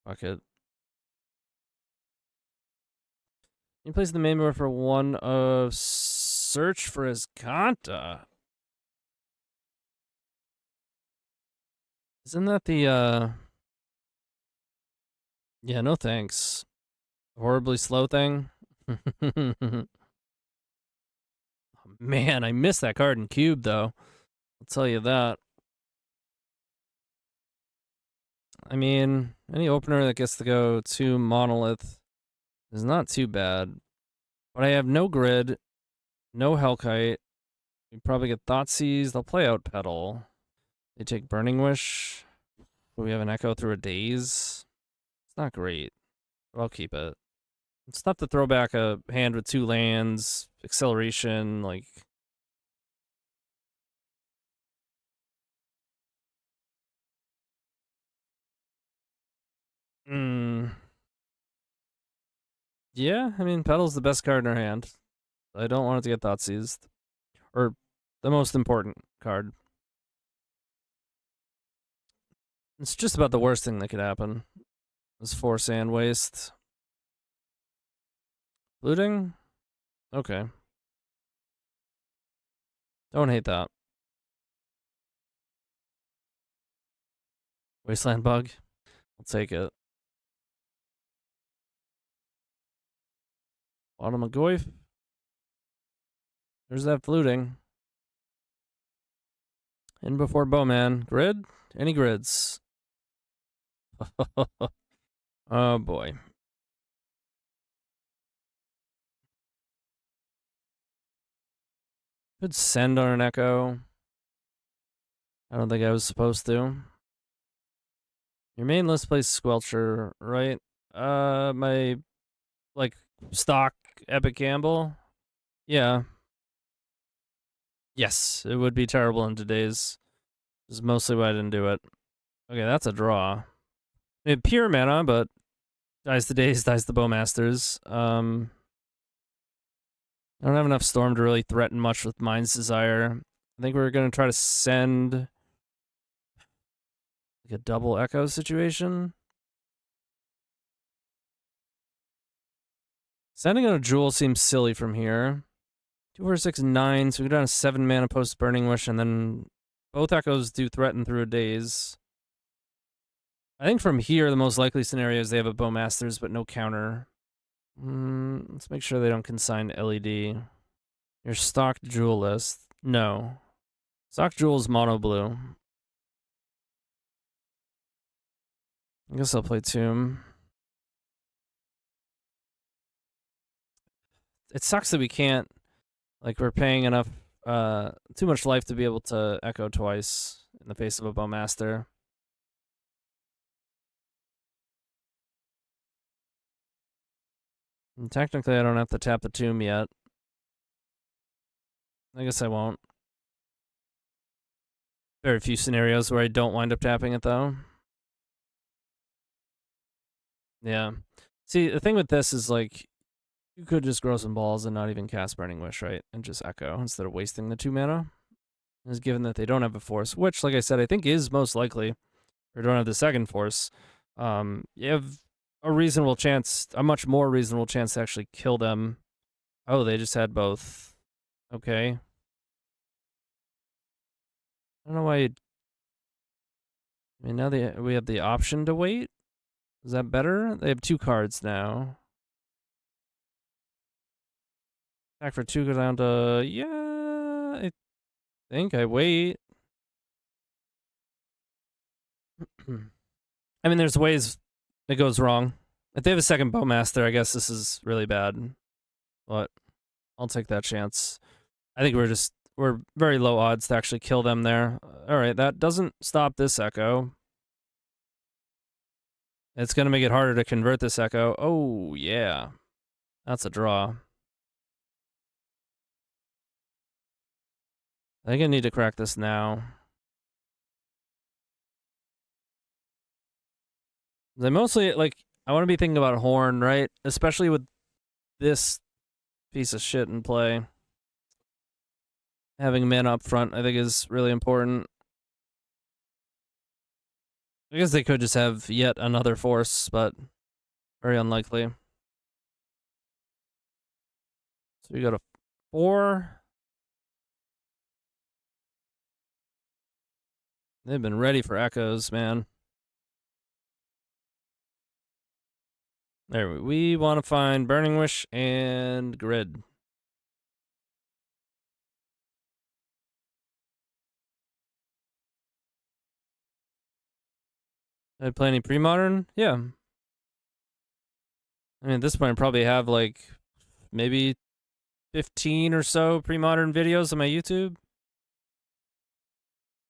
Fuck it. He plays the main board for 1 of Search for his Kanta. Isn't that the yeah, no thanks. Horribly slow thing? Oh, man, I missed that card in cube though. I'll tell you that. I mean, any opener that gets to go to Monolith is not too bad. But I have no grid, no Hellkite. We probably get Thoughtseize. They'll play out Petal. They take Burning Wish. We have an Echo through a Daze. It's not great, but I'll keep it. It's tough to throw back a hand with 2 lands, acceleration, like... Yeah, I mean, Petal's the best card in our hand. I don't want it to get Thoughtseized. Or the most important card. It's just about the worst thing that could happen. Is 4 Sand Waste. Looting? Okay. Don't hate that. Wasteland Bug? I'll take it. Bottom of Goyf? There's that fluting. In before Bowman. Grid? Any grids? Oh boy. Could send on an Echo. I don't think I was supposed to. Your main list plays Squelcher, right? My, like, stock Epic Gamble? Yeah. Yes, it would be terrible in today's. This is mostly why I didn't do it. Okay, that's a draw. I mean, pure mana, but dies the Days, dies the Bowmasters. I don't have enough Storm to really threaten much with Mind's Desire. I think we're going to try to send like a double Echo situation. Sending out a Jewel seems silly from here. 2, 4, 6, 9, so we go down to 7 mana post Burning Wish, and then both Echoes do threaten through a Daze. I think from here, the most likely scenario is they have a Bowmasters, but no counter. Let's make sure they don't consign LED. Your stock Jewel list. No. Stock Jewel is mono blue. I guess I'll play Tomb. It sucks that we can't, like, we're paying enough, too much life to be able to Echo twice in the face of a Bowmaster. And technically, I don't have to tap the Tomb yet. I guess I won't. Very few scenarios where I don't wind up tapping it, though. Yeah. See, the thing with this is, like, you could just grow some balls and not even cast Burning Wish, right? And just Echo instead of wasting the 2 mana. Is given that they don't have a force, which, like I said, I think is most likely, or don't have the second force, you have a reasonable chance, a much more reasonable chance to actually kill them. Oh, they just had both. Okay. I don't know why you'd... I mean, now we have the option to wait. Is that better? They have 2 cards now. Back for 2 go down to... Yeah, I think I wait. I mean, there's ways it goes wrong. If they have a second Bowmaster, I guess this is really bad. But I'll take that chance. I think we're very low odds to actually kill them there. All right, that doesn't stop this Echo. It's going to make it harder to convert this Echo. Oh, yeah. That's a draw. I think I need to crack this now. I mostly, like, I want to be thinking about Horn, right? Especially with this piece of shit in play. Having mana up front, I think, is really important. I guess they could just have yet another force, but very unlikely. So we go to 4. They've been ready for Echoes, man. There, we want to find Burning Wish and Grid. Did I play any pre-modern? Yeah. I mean, at this point, I probably have, like, maybe 15 or so pre-modern videos on my YouTube.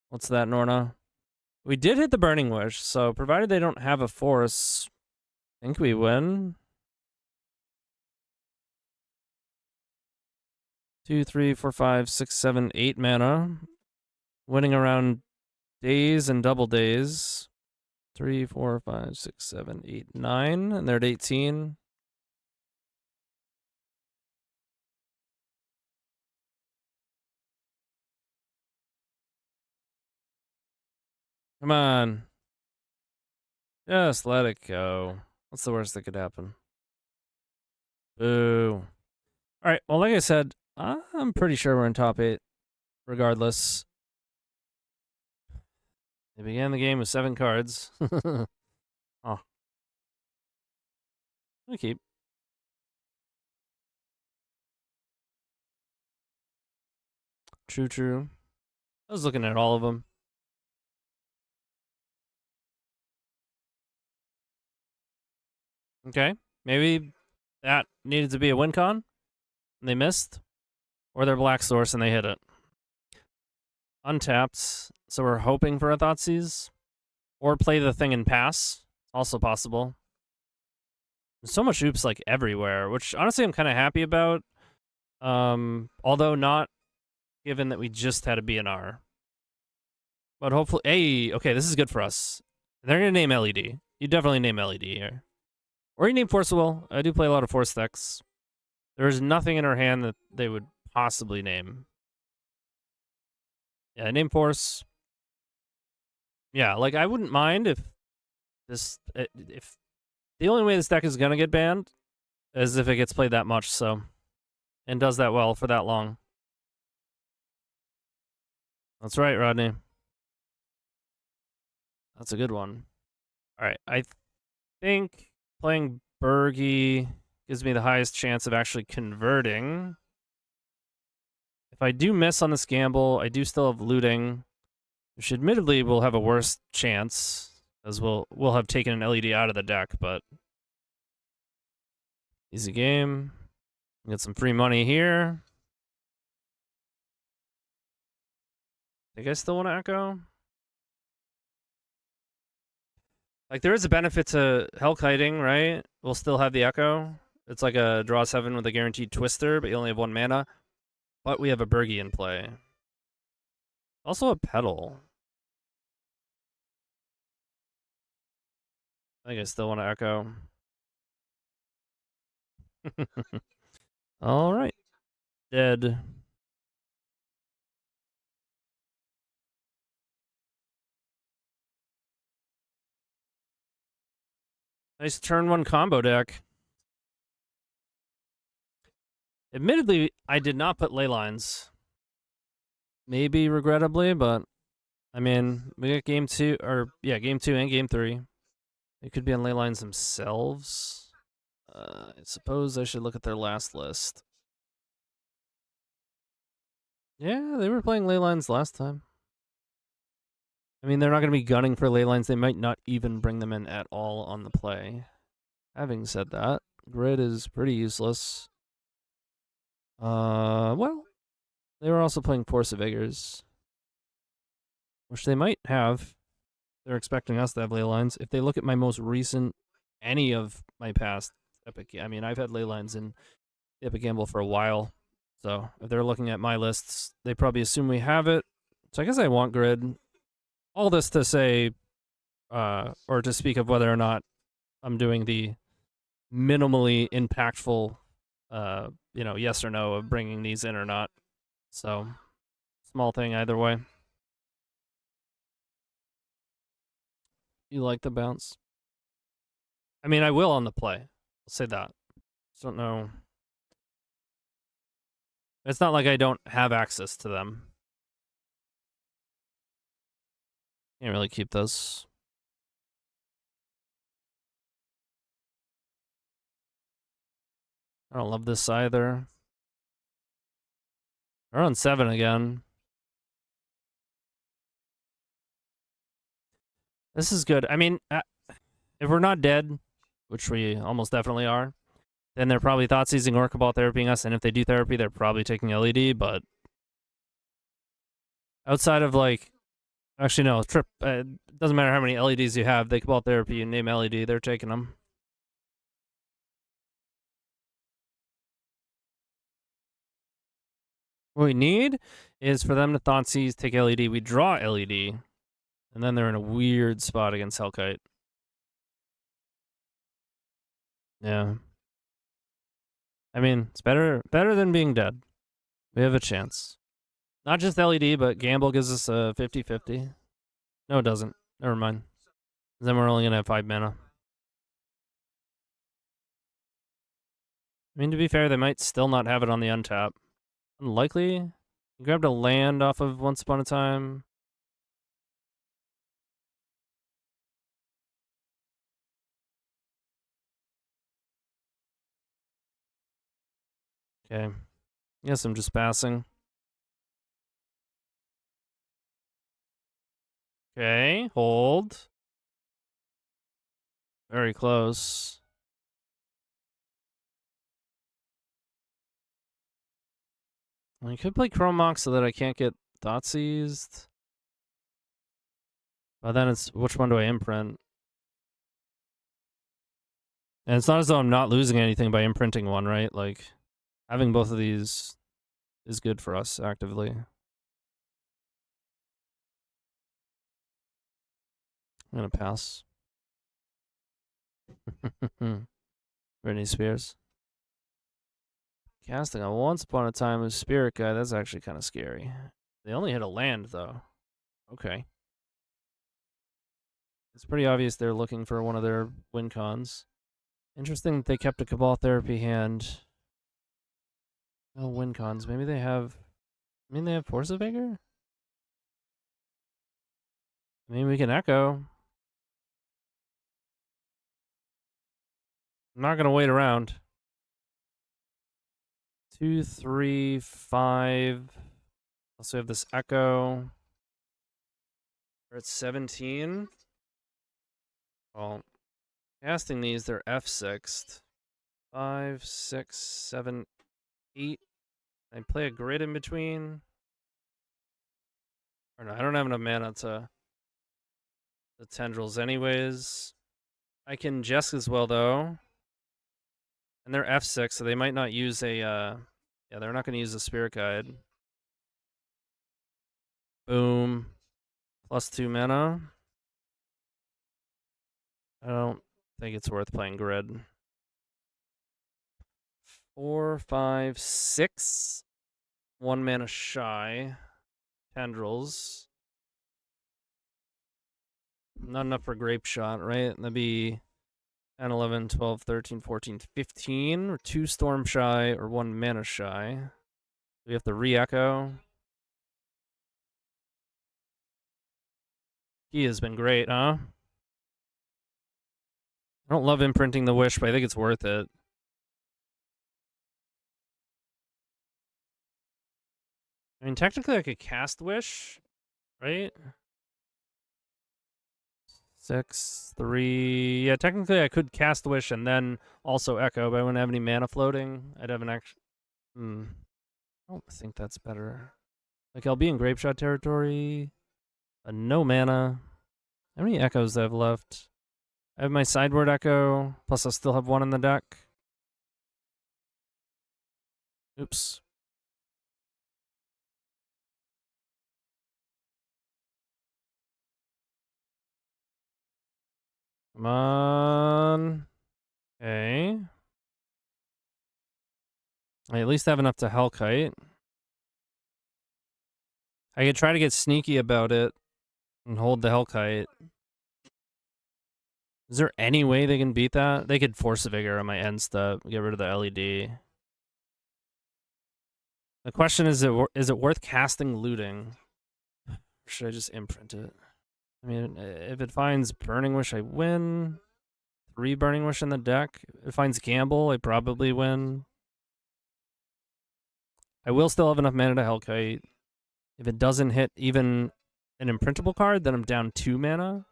What's that, Norna? We did hit the Burning Wish, so provided they don't have a force, I think we win. 2, 3, 4, 5, 6, 7, 8 mana. Winning around days and double days. 3, 4, 5, 6, 7, 8, 9. And they're at 18. Come on. Just let it go. What's the worst that could happen? Boo. Alright, well, like I said, I'm pretty sure we're in top 8. Regardless. They began the game with 7 cards. Oh. I keep. True. I was looking at all of them. Okay. Maybe that needed to be a win con. And they missed. Or they're Black Source and they hit it. Untapped. So we're hoping for a Thoughtseize. Or play the thing and pass. Also possible. There's so much oops like everywhere, which honestly I'm kind of happy about. Although not given that we just had a BNR. But hopefully, hey, okay, this is good for us. They're gonna name LED. You definitely name LED here. Or you name Force Will. I do play a lot of Force decks. There's nothing in her hand that they would possibly name. Yeah, name Force. Yeah, like I wouldn't mind if the only way this deck is gonna get banned is if it gets played that much, so, and does that well for that long. That's right, Rodney. That's a good one. All right, I think playing Bergie gives me the highest chance of actually converting. If I do miss on this gamble, I do still have looting, which admittedly will have a worse chance, as we'll have taken an LED out of the deck, but easy game. Get some free money here. Think I still want to Echo? Like, there is a benefit to Hellkiting, right? We'll still have the Echo. It's like a draw 7 with a guaranteed Twister, but you only have 1 mana. But we have a Bergie in play. Also a Petal. I think I still want to Echo. All right. Dead. Nice turn one combo deck. Admittedly, I did not put ley lines. Maybe regrettably, but I mean, we got game 2, or yeah, game 2 and game 3. They could be on ley lines themselves. I suppose I should look at their last list. Yeah, they were playing ley lines last time. I mean, they're not going to be gunning for ley lines. They might not even bring them in at all on the play. Having said that, grid is pretty useless. Well, they were also playing Force of Vigors, which they might have. They're expecting us to have ley lines. If they look at my most recent, any of my past Epic, I mean, I've had ley lines in Epic Gamble for a while. So if they're looking at my lists, they probably assume we have it. So I guess I want grid. All this to say, or to speak of whether or not I'm doing the minimally impactful, yes or no of bringing these in or not. So small thing either way. You like the bounce? I mean, I will on the play. I'll say that. Just don't know. It's not like I don't have access to them. Can't really keep those. I don't love this either. We're on 7 again. This is good. I mean, if we're not dead, which we almost definitely are, then they're probably thought seizing Orca Ball therapying us, and if they do therapy, they're probably taking LED, but outside of like, actually no, trip, doesn't matter how many LEDs you have, they Cabal therapy, you name LED, they're taking them. What we need is for them to thought seize, take LED, we draw LED, and then they're in a weird spot against Hellkite. Yeah. I mean, it's better than being dead. We have a chance. Not just LED, but Gamble gives us a 50-50. No, it doesn't. Never mind. Then we're only going to have 5 mana. I mean, to be fair, they might still not have it on the untap. Unlikely. You grabbed a land off of Once Upon a Time. Okay. Guess I'm just passing. Okay, hold. Very close. I could play Chrome Mox so that I can't get thought seized. But then it's, which one do I imprint? And it's not as though I'm not losing anything by imprinting one, right? Like, having both of these is good for us actively. I'm gonna pass. Britney Spears. Casting a Once Upon a Time with Spirit Guide, that's actually kind of scary. They only hit a land, though. Okay. It's pretty obvious they're looking for one of their win cons. Interesting that they kept a Cabal Therapy hand. No win cons. Maybe they have... I mean, they have Force of Vigor? I mean, we can Echo. I'm not going to wait around. 2, 3, 5. Also have this Echo. We're at 17. Well, casting these, they're F6'd. 5, 6, 7, 8. I play a grid in between. Or no, I don't have enough mana to the tendrils anyways. I can Jesk as well, though. And they're F6, so they might not use a Yeah, they're not going to use the Spirit Guide. Boom. +2 mana. I don't think it's worth playing Grid. 4, 5, 6. 1 mana shy. Tendrils. Not enough for Grape Shot, right? That'd be 10, 11, 12, 13, 14, 15. Or 2 Storm Shy or 1 mana shy. We have to re-echo. Key has been great, huh? I don't love imprinting the Wish, but I think it's worth it. I mean, technically I could cast Wish, right? 6, 3. Yeah, technically I could cast Wish and then also Echo, but I wouldn't have any mana floating. I'd have an extra... I don't think that's better. Like, I'll be in Grape Shot territory. No mana. How many Echoes do I have left? I have my sideboard Echo, plus I'll still have 1 in the deck. Oops. Come on. Okay. I at least have enough to Hellkite. I could try to get sneaky about it and hold the Hellkite. Is there any way they can beat that? They could Force a Vigor on my end step, get rid of the LED. The question is it worth casting Looting? Or should I just imprint it? I mean, if it finds Burning Wish, I win. 3 Burning Wish in the deck. If it finds Gamble, I probably win. I will still have enough mana to Hellkite. If it doesn't hit even an imprintable card, then I'm down 2 mana.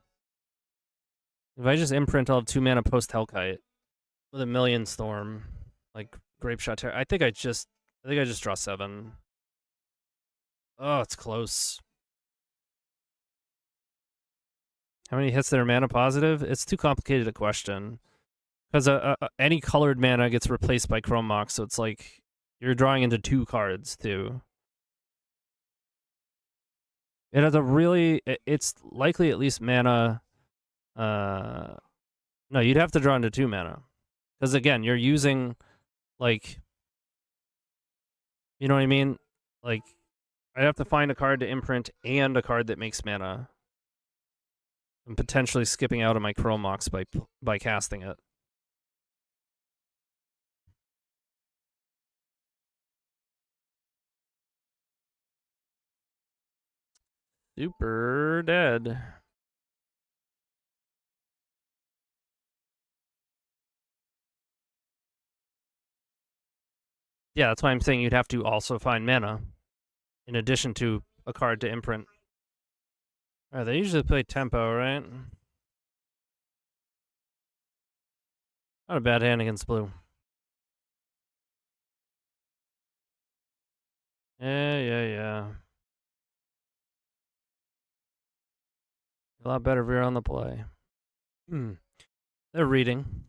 If I just imprint, I'll have 2 mana post Hellkite with a million Storm, like Grape Shot. I think I just draw 7. Oh, it's close. How many hits that are mana positive? It's too complicated a question. Because any colored mana gets replaced by Chrome Mox, so it's like you're drawing into 2 cards too. It has a really, it's likely at least mana. No, you'd have to draw into 2 mana. Because again, you're using, like, you know what I mean? Like, I'd have to find a card to imprint and a card that makes mana. I'm potentially skipping out of my Chrome Mox by casting it. Super dead. Yeah, that's why I'm saying you'd have to also find mana in addition to a card to imprint. Alright, they usually play Tempo, right? Not a bad hand against blue. Yeah. A lot better if you're on the play. They're reading.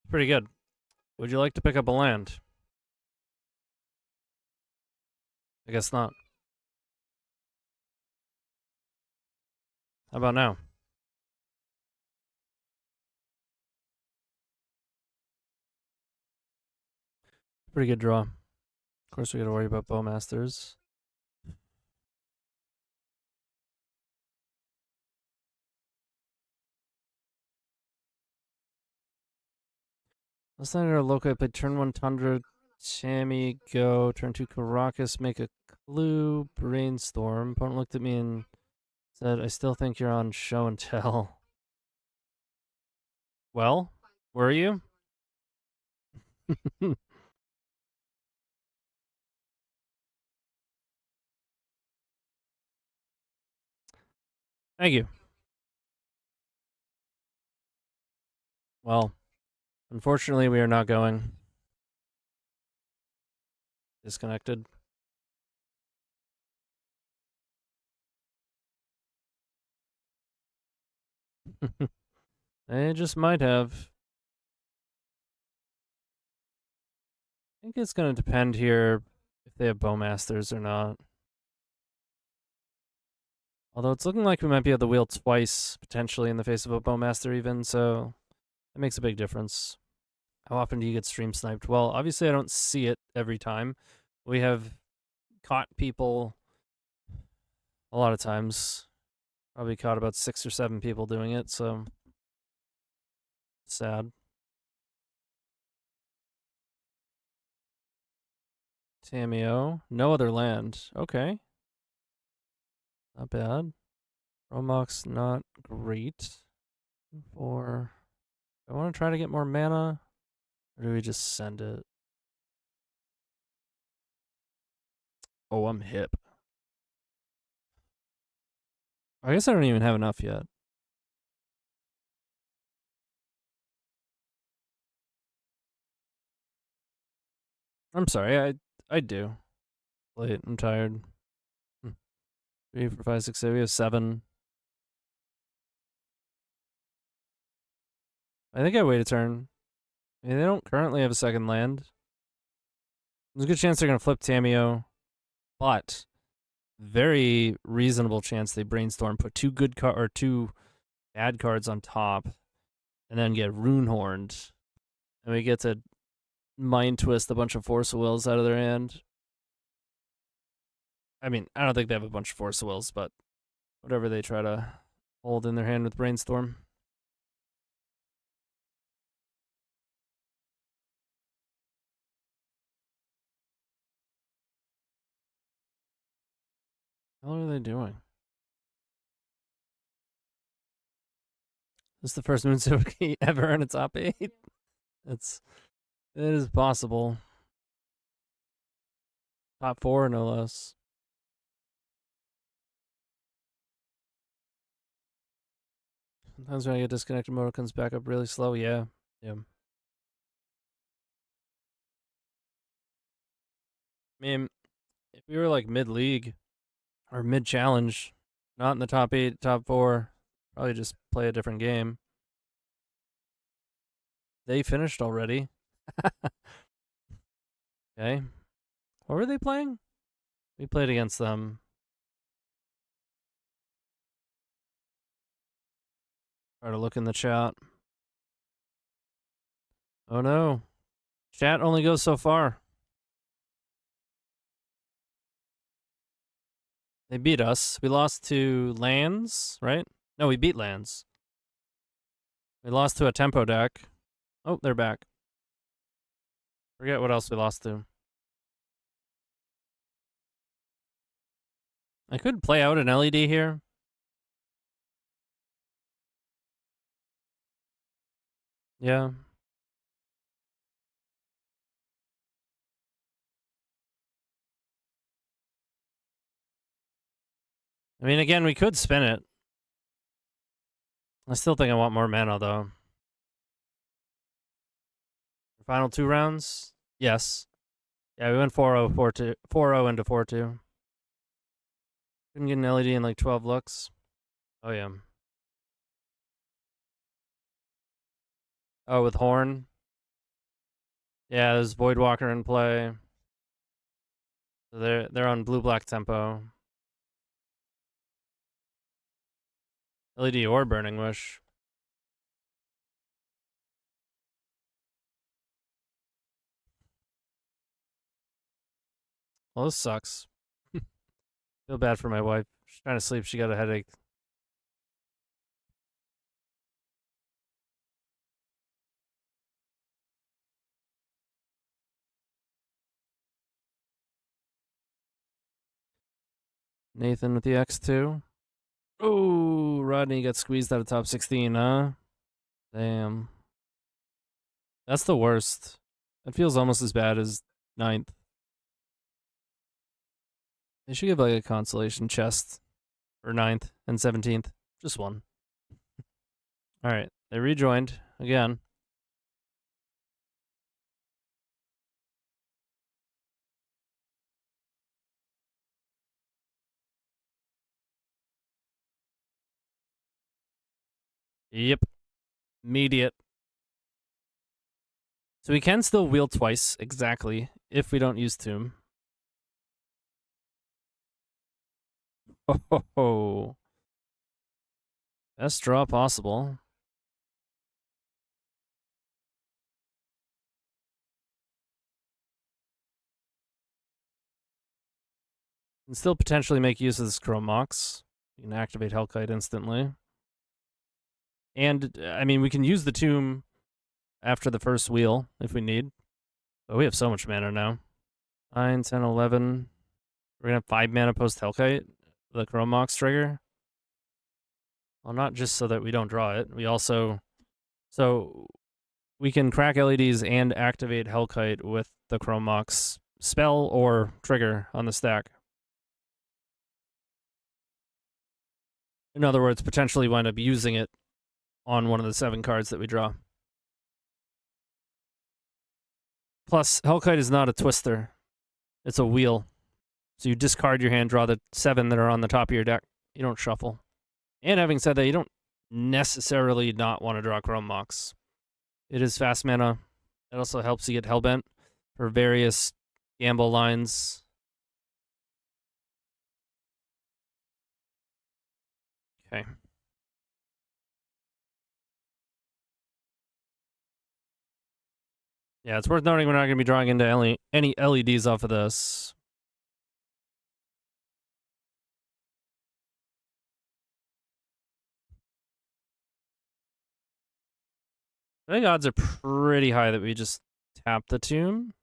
Pretty good. Would you like to pick up a land? I guess not. How about now? Pretty good draw. Of course, we gotta worry about Bowmasters. Last night, our local, I played turn 1 Tundra, Tammy, go. Turn 2 Caracas, make a clue, Brainstorm. Opponent looked at me and said, I still think you're on show and tell. Well, were you? Thank you. Well, unfortunately, we are not going. Disconnected. They just might have. I think it's going to depend here if they have Bowmasters or not. Although it's looking like we might be at the wheel twice, potentially, in the face of a Bowmaster even, so that makes a big difference. How often do you get stream sniped? Well, obviously I don't see it every time. We have caught people a lot of times. Probably caught about 6 or 7 people doing it, so sad. Tameo. No other land. Okay. Not bad. Romox, not great. For I want to try to get more mana, or do we just send it? Oh, I'm hip. I guess I don't even have enough yet. I'm sorry, I do. Late, I'm tired. 3, 4, 5, 6, 7. We have 7. I think I wait a turn. I mean, they don't currently have a second land. There's a good chance they're gonna flip Tameo, but very reasonable chance they brainstorm, put 2 good or 2 bad cards on top, and then get Runehorned, and we get to mind twist a bunch of Force of Wills out of their hand. I mean, I don't think they have a bunch of Force of Wills, but whatever they try to hold in their hand with Brainstorm. What are they doing? This is the first Moonsilver Key ever in a top 8. It is possible. Top 4, no less. Sometimes when I get disconnected, mode comes back up really slow. Yeah. I mean, if we were like mid-league or mid-challenge, not in the top 8, top 4, probably just play a different game. They finished already. Okay. What were they playing? We played against them. Try to look in the chat. Oh no. Chat only goes so far. They beat us. We lost to lands, right? No, we beat lands. We lost to a tempo deck. Oh, they're back. Forget what else we lost to. I could play out an LED here. Yeah. I mean, again, we could spin it. I still think I want more mana, though. Final 2 rounds? Yes. Yeah, we went 4-0, 4-2, 4-0 into 4-2. Couldn't get an LED in like 12 looks. Oh, yeah. Oh, with Horn. Yeah, there's Voidwalker in play. So they're on blue-black tempo. LED or Burning Wish. Well, this sucks. Feel bad for my wife. She's trying to sleep. She got a headache. Nathan with the X2. Oh, Rodney got squeezed out of top 16, huh? Damn. That's the worst. That feels almost as bad as 9th. They should give like a consolation chest for 9th and 17th. Just one. Alright, they rejoined again. Yep. Immediate. So we can still wheel twice, exactly, if we don't use Tomb. Ho ho ho. Best draw possible. You can still potentially make use of this Chrome Mox. You can activate Hellkite instantly. And, I mean, we can use the Tomb after the first wheel if we need. But we have so much mana now. 9, 10, 11. We're going to have 5 mana post Hellkite, the Chrome Mox trigger. Well, not just so that we don't draw it. We also... So, we can crack LEDs and activate Hellkite with the Chrome Mox spell or trigger on the stack. In other words, potentially wind up using it on one of the 7 cards that we draw. Plus, Hellkite is not a twister. It's a wheel. So you discard your hand, draw the 7 that are on the top of your deck. You don't shuffle. And having said that, you don't necessarily not want to draw Chrome Mox. It is fast mana. It also helps you get Hellbent for various gamble lines. Okay. Yeah, it's worth noting we're not going to be drawing into any LEDs off of this. I think odds are pretty high that we just tap the Tomb.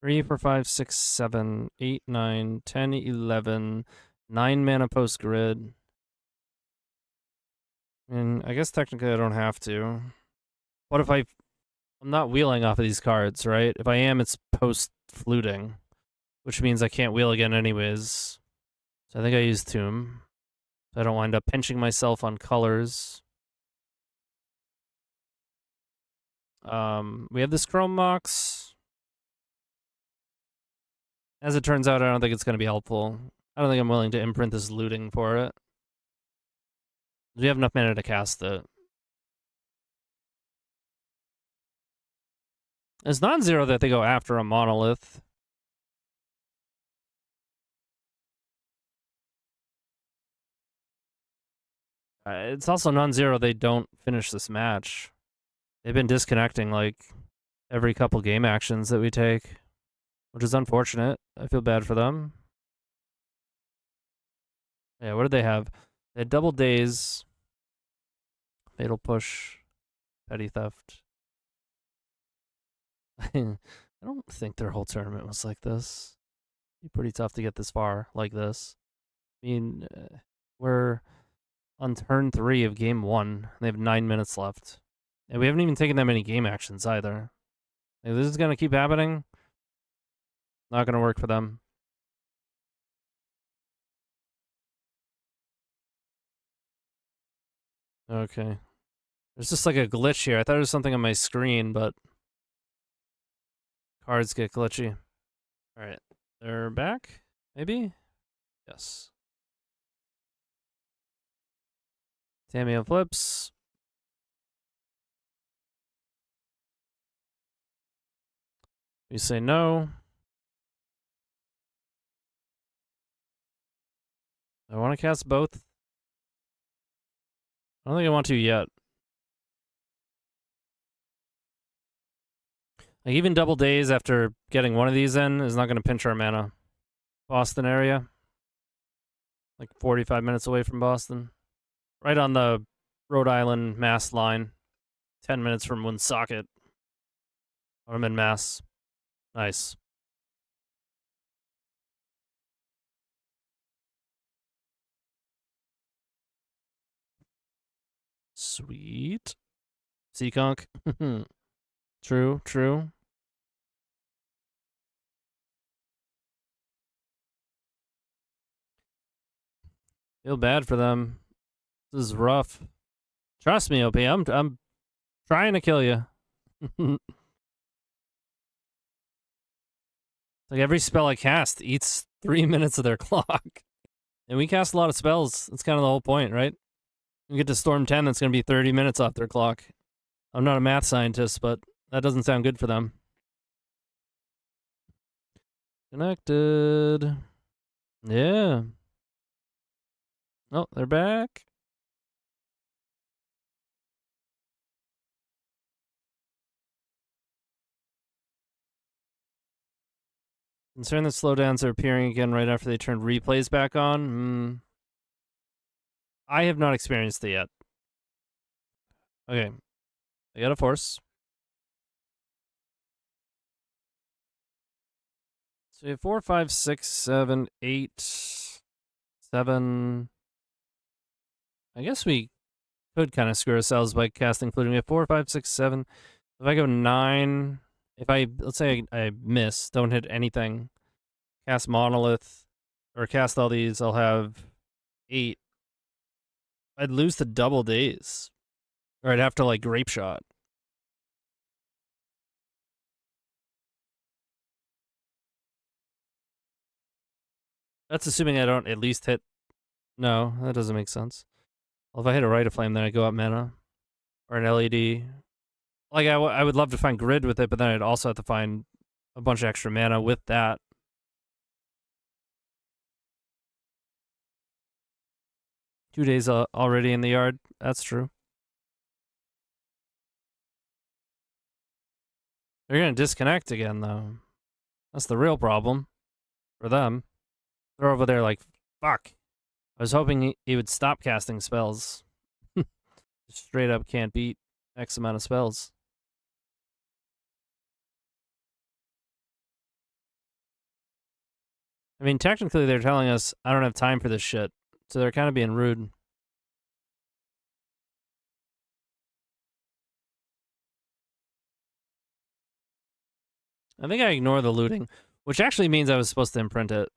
3, 4, 5, 6, 7, 8, 9, 10, 11, 9 mana post grid. And I guess technically I don't have to. What if I'm not wheeling off of these cards, right? If I am, it's post fluting, which means I can't wheel again anyways. So I think I use Tomb. So I don't wind up pinching myself on colors. We have this Chrome Mox. As it turns out, I don't think it's going to be helpful. I don't think I'm willing to imprint this looting for it. We have enough mana to cast it. It's non-zero that they go after a monolith. It's also non-zero they don't finish this match. They've been disconnecting like every couple game actions that we take, which is unfortunate. I feel bad for them. Yeah, what did they have? They had Double Daze, Fatal Push, Petty Theft. I don't think their whole tournament was like this. It'd be pretty tough to get this far like this. I mean, we're on turn 3 of game 1. They have 9 minutes left. And we haven't even taken that many game actions either. Like, this is going to keep happening. Not going to work for them. Okay. There's just like a glitch here. I thought it was something on my screen, but cards get glitchy. All right. They're back? Maybe? Yes. Tamiya flips. We say no. I want to cast both. I don't think I want to yet. Like, even Double Days after getting one of these in is not going to pinch our mana. Boston area. Like 45 minutes away from Boston. Right on the Rhode Island Mass line. 10 minutes from Woonsocket. I'm in Mass. Nice. Sweet. Seaconk. True, true. Feel bad for them. This is rough. Trust me, OP. I'm trying to kill you. Like, every spell I cast eats 3 minutes of their clock. And we cast a lot of spells. That's kind of the whole point, right? You get to Storm 10, that's going to be 30 minutes off their clock. I'm not a math scientist, but that doesn't sound good for them. Connected. Yeah. Oh, they're back. Concerned that slowdowns are appearing again right after they turned replays back on. I have not experienced it yet. Okay. I got a force. So we have 4, 5, 6, 7, 8, 7. I guess we could kind of screw ourselves by casting Fluting. We have 4, 5, 6, 7. If I go 9, if I, let's say I miss, don't hit anything, cast Monolith, or cast all these, I'll have 8. I'd lose the double days. Or I'd have to, like, Grape Shot. That's assuming I don't at least hit... No, that doesn't make sense. Well, if I hit a Rite of Flame, then I go up mana. Or an LED. Like, I would love to find Grid with it, but then I'd also have to find a bunch of extra mana with that. Two days already in the yard. That's true. They're going to disconnect again, though. That's the real problem for them. They're over there like, fuck. I was hoping he would stop casting spells. Straight up can't beat X amount of spells. I mean, technically they're telling us, I don't have time for this shit. So they're kind of being rude. I think I ignore the looting, which actually means I was supposed to imprint it.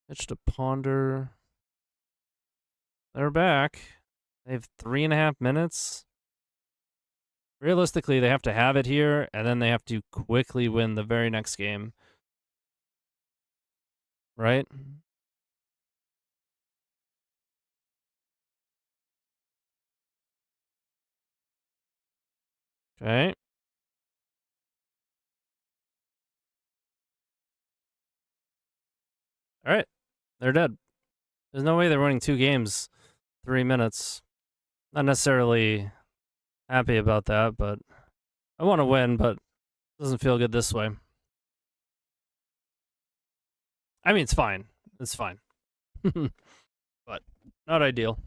Itch to ponder. They're back. They have 3.5 minutes. Realistically, they have to have it here, and then they have to quickly win the very next game. Right? Okay. All right. They're dead. There's no way they're winning 2 games, 3 minutes. Not necessarily happy about that, but I want to win, but it doesn't feel good this way. I mean, it's fine. It's fine. But not ideal.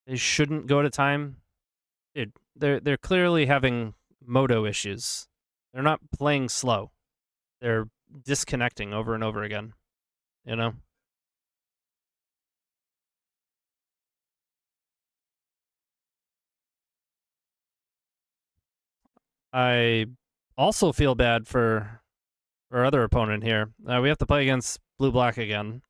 They shouldn't go to time. Dude, they're clearly having moto issues. They're not playing slow. They're disconnecting over and over again. You know? I also feel bad for our other opponent here. We have to play against blue-black again.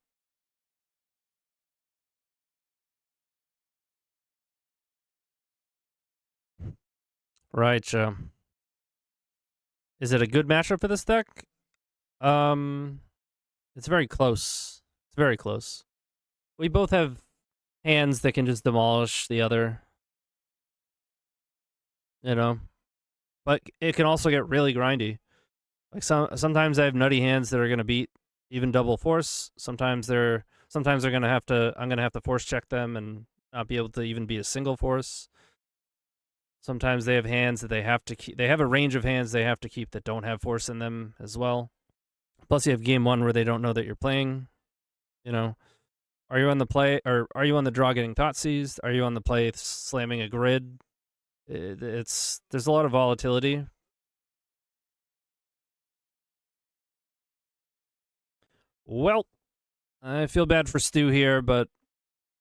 Right, Joe. Is it a good matchup for this deck? It's very close. It's very close. We both have hands that can just demolish the other. You know? But it can also get really grindy. Like sometimes I have nutty hands that are gonna beat even double force. Sometimes they're gonna have to I'm gonna have to force check them and not be able to even beat a single force. Sometimes they have hands that they have to keep. They have a range of hands they have to keep that don't have force in them as well. Plus, you have game 1 where they don't know that you're playing. You know, are you on the play or are you on the draw getting thought seized? Are you on the play slamming a grid? There's a lot of volatility. Well, I feel bad for Stu here, but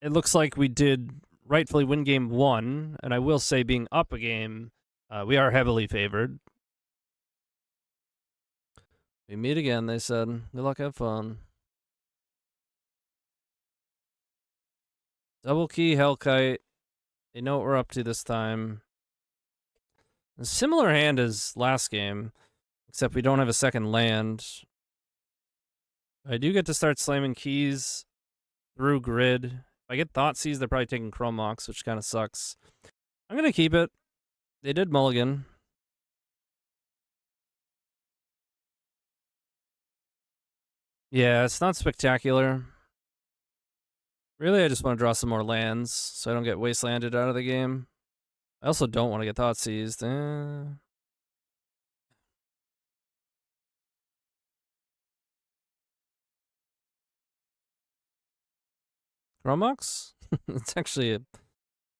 it looks like we did rightfully win game 1, and I will say, being up a game, we are heavily favored. We meet again, they said. Good luck, have fun. Double key Hellkite. They know what we're up to this time. A similar hand as last game, except we don't have a second land. I do get to start slamming keys through grid. If I get Thoughtseize, they're probably taking Chrome Mox, which kind of sucks. I'm going to keep it. They did mulligan. Yeah, it's not spectacular. Really, I just want to draw some more lands so I don't get wastelanded out of the game. I also don't want to get Thoughtseized. Chrome Mox? It's actually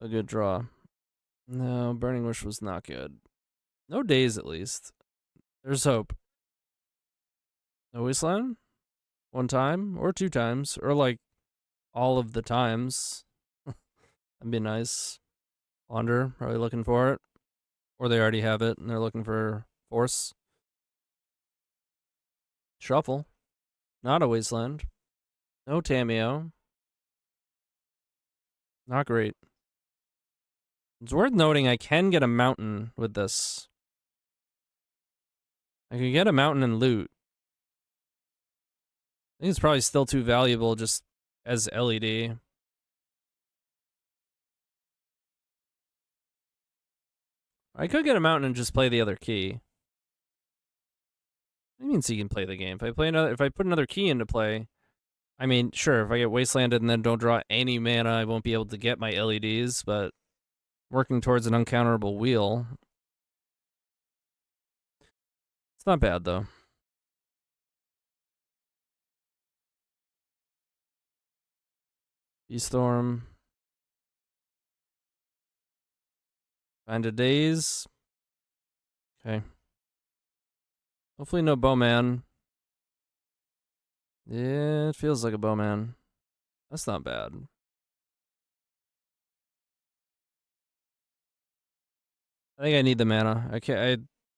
a good draw. No, Burning Wish was not good. No days, at least. There's hope. No wasteland? One time? Or two times? Or, like, all of the times. That'd be nice. Wander, probably looking for it. Or they already have it, and they're looking for Force. Shuffle. Not a wasteland. No Tameo. Not great. It's worth noting I can get a mountain with this. I can get a mountain and loot. I think it's probably still too valuable just as LED. I could get a mountain and just play the other key. That means he can play the game. If I put another key into play, I mean, sure, if I get wastelanded and then don't draw any mana, I won't be able to get my LEDs, but working towards an uncounterable wheel. It's not bad though. E-Storm. Find a daze. Okay. Hopefully no Bowman. Yeah, it feels like a Bowman. That's not bad. I think I need the mana.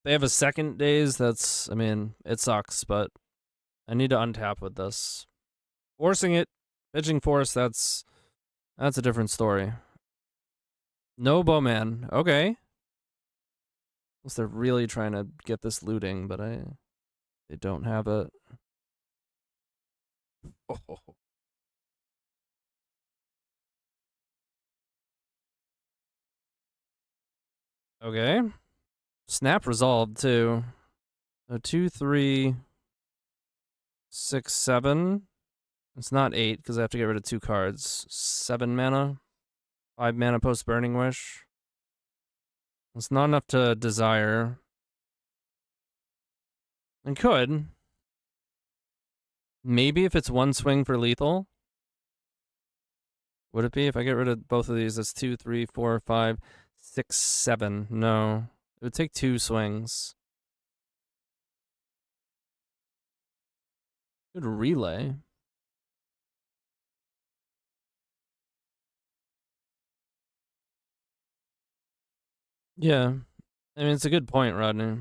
They have a second daze. I mean, it sucks, but I need to untap with this. Forcing it, pitching force, that's a different story. No Bowman. Okay. Unless they're really trying to get this looting, but they don't have it. Oh. Okay. Snap resolved too. So 2, 3, 6, 7. It's not 8 because I have to get rid of 2 cards. 7 mana. 5 mana post Burning Wish. It's not enough to desire. I could. Maybe if it's one swing for lethal. Would it be? If I get rid of both of these, that's 2, 3, 4, 5, 6, 7. No. It would take 2 swings. Good relay. Yeah. I mean, it's a good point, Rodney.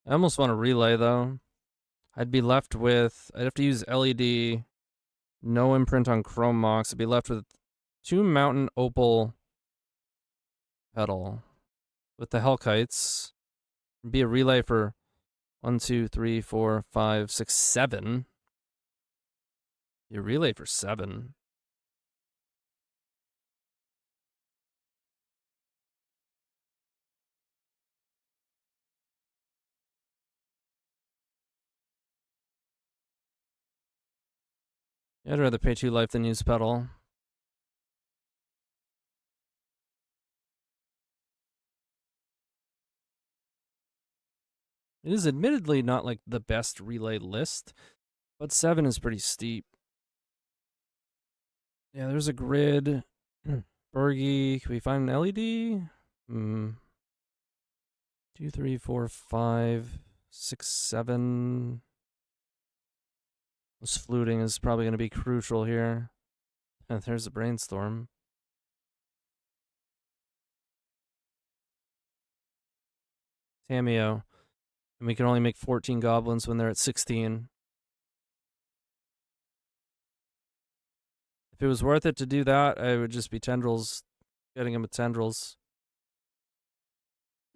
I almost want to relay, though. I'd be left with... I'd have to use LED. No imprint on Chrome Mox. I'd be left with 2 Mountain Opal Petal. With the Hellkites. It'd be a relay for 1, 2, 3, 4, 5, 6, 7. You relay for 7. Yeah, I'd rather pay 2 life than use Petal. It is admittedly not like the best relay list, but 7 is pretty steep. Yeah, there's a grid. Bergie, can we find an LED? 2, 3, 4, 5, 6, 7. This fluting is probably going to be crucial here. And there's a brainstorm. Tameo. And we can only make 14 goblins when they're at 16. If it was worth it to do that, I would just be tendrils, getting him with tendrils.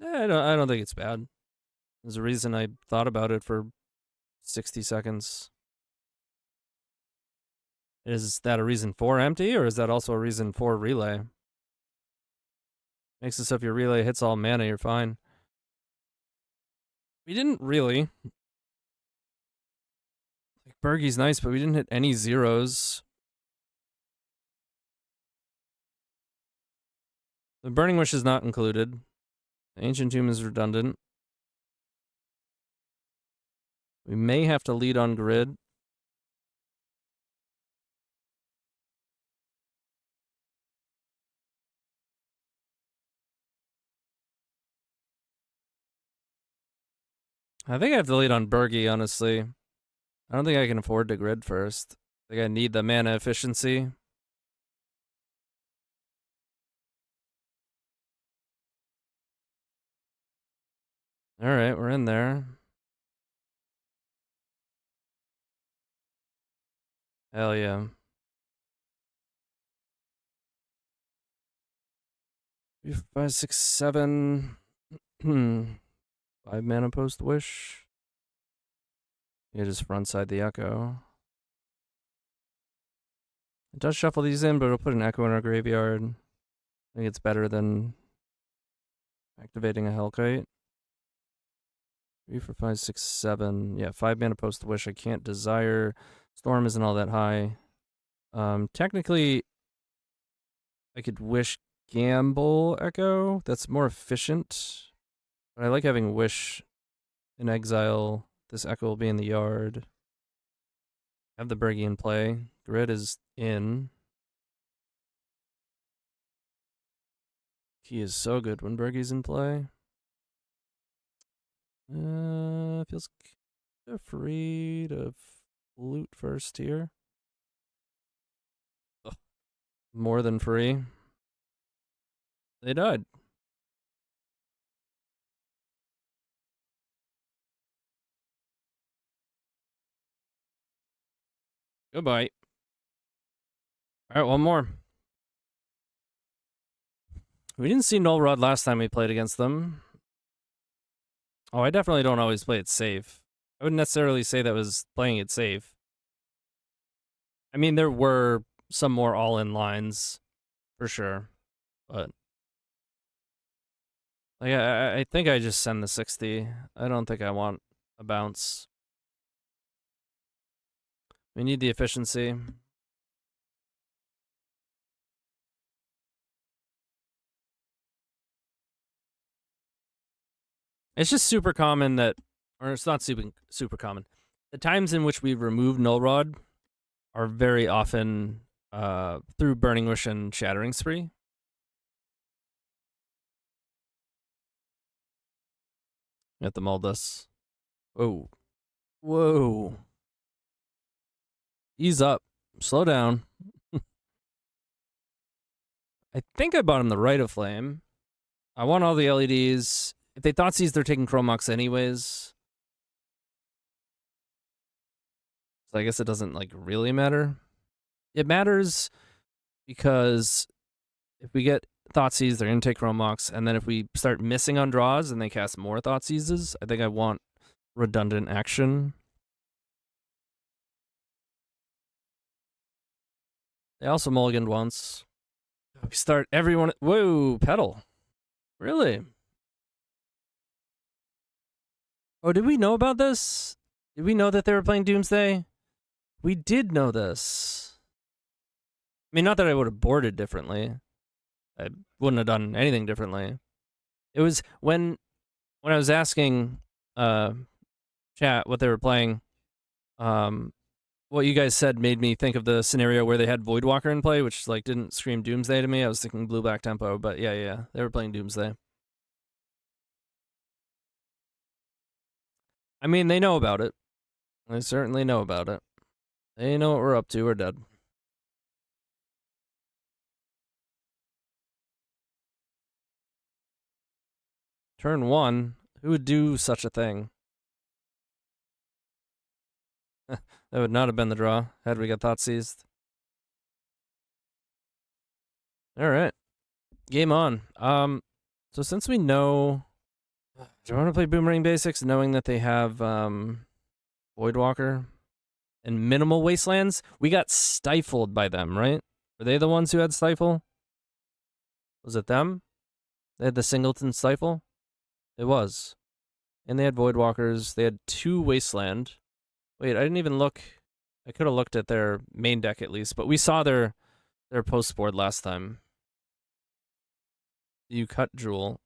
I don't think it's bad. There's a reason I thought about it for 60 seconds. Is that a reason for empty, or is that also a reason for relay? Makes it so if your relay hits all mana, you're fine. We didn't really. Like, Bergie's nice, but we didn't hit any zeros. The Burning Wish is not included. The Ancient Tomb is redundant. We may have to lead on grid. I think I have to lead on Bergie, honestly. I don't think I can afford to grid first. I think I need the mana efficiency. Alright, we're in there. Hell yeah. 3, 5, 6, 7. 5 mana post wish. You just frontside the Echo. It does shuffle these in, but it'll put an Echo in our graveyard. I think it's better than activating a Hellkite. 3, 4, 5, 6, 7. Yeah, 5 mana post wish. I can't desire. Storm isn't all that high. Technically, I could wish gamble Echo. That's more efficient. But I like having wish in exile. This Echo will be in the yard. Have the Bergie in play. Grid is in. Key is so good when Bergie's in play. Feels free to loot first here. Ugh. More than free. They died. Goodbye. Alright, one more. We didn't see Null Rod last time we played against them. Oh, I definitely don't always play it safe. I wouldn't necessarily say that was playing it safe. I mean, there were some more all-in lines, for sure. But like, I think I just send the 60. I don't think I want a bounce. We need the efficiency. It's just super common that, or it's not super common. The times in which we remove Null Rod are very often through Burning Wish and Shattering Spree. At the Muldus. Whoa. Whoa. Ease up. Slow down. I think I bought him the Rite of Flame. I want all the LEDs. If they Thoughtseize, they're taking Chromox anyways. So I guess it doesn't, like, really matter. It matters because if we get Thoughtseize, they're going to take Chromox. And then if we start missing on draws and they cast more Thoughtseizes, I think I want redundant action. They also mulliganed once. We start everyone. Whoa, pedal. Really? Oh, did we know about this? Did we know that they were playing Doomsday? We did know this. I mean, not that I would have boarded differently. I wouldn't have done anything differently. It was when I was asking chat what they were playing, what you guys said made me think of the scenario where they had Voidwalker in play, which like didn't scream Doomsday to me. I was thinking blue-black tempo, but yeah, they were playing Doomsday. I mean, they know about it. They certainly know about it. They know what we're up to. We're dead. Turn 1? Who would do such a thing? That would not have been the draw had we got Thoughtseized. All right. Game on. So since we know, do you want to play Boomerang Basics, knowing that they have Voidwalker and Minimal Wastelands? We got stifled by them, right? Were they the ones who had Stifle? Was it them? They had the Singleton Stifle? It was. And they had Voidwalkers. They had 2 Wasteland. Wait, I didn't even look. I could have looked at their main deck at least, but we saw their post board last time. You cut Jewel.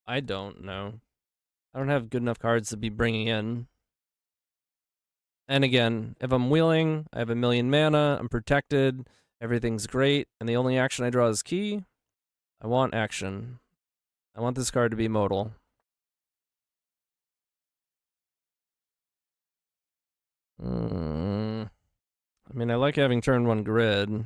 I don't know. I don't have good enough cards to be bringing in. And again, if I'm wheeling, I have 1,000,000 mana, I'm protected, everything's great, and the only action I draw is key. I want action. I want this card to be modal. I mean, I like having turn 1 grid.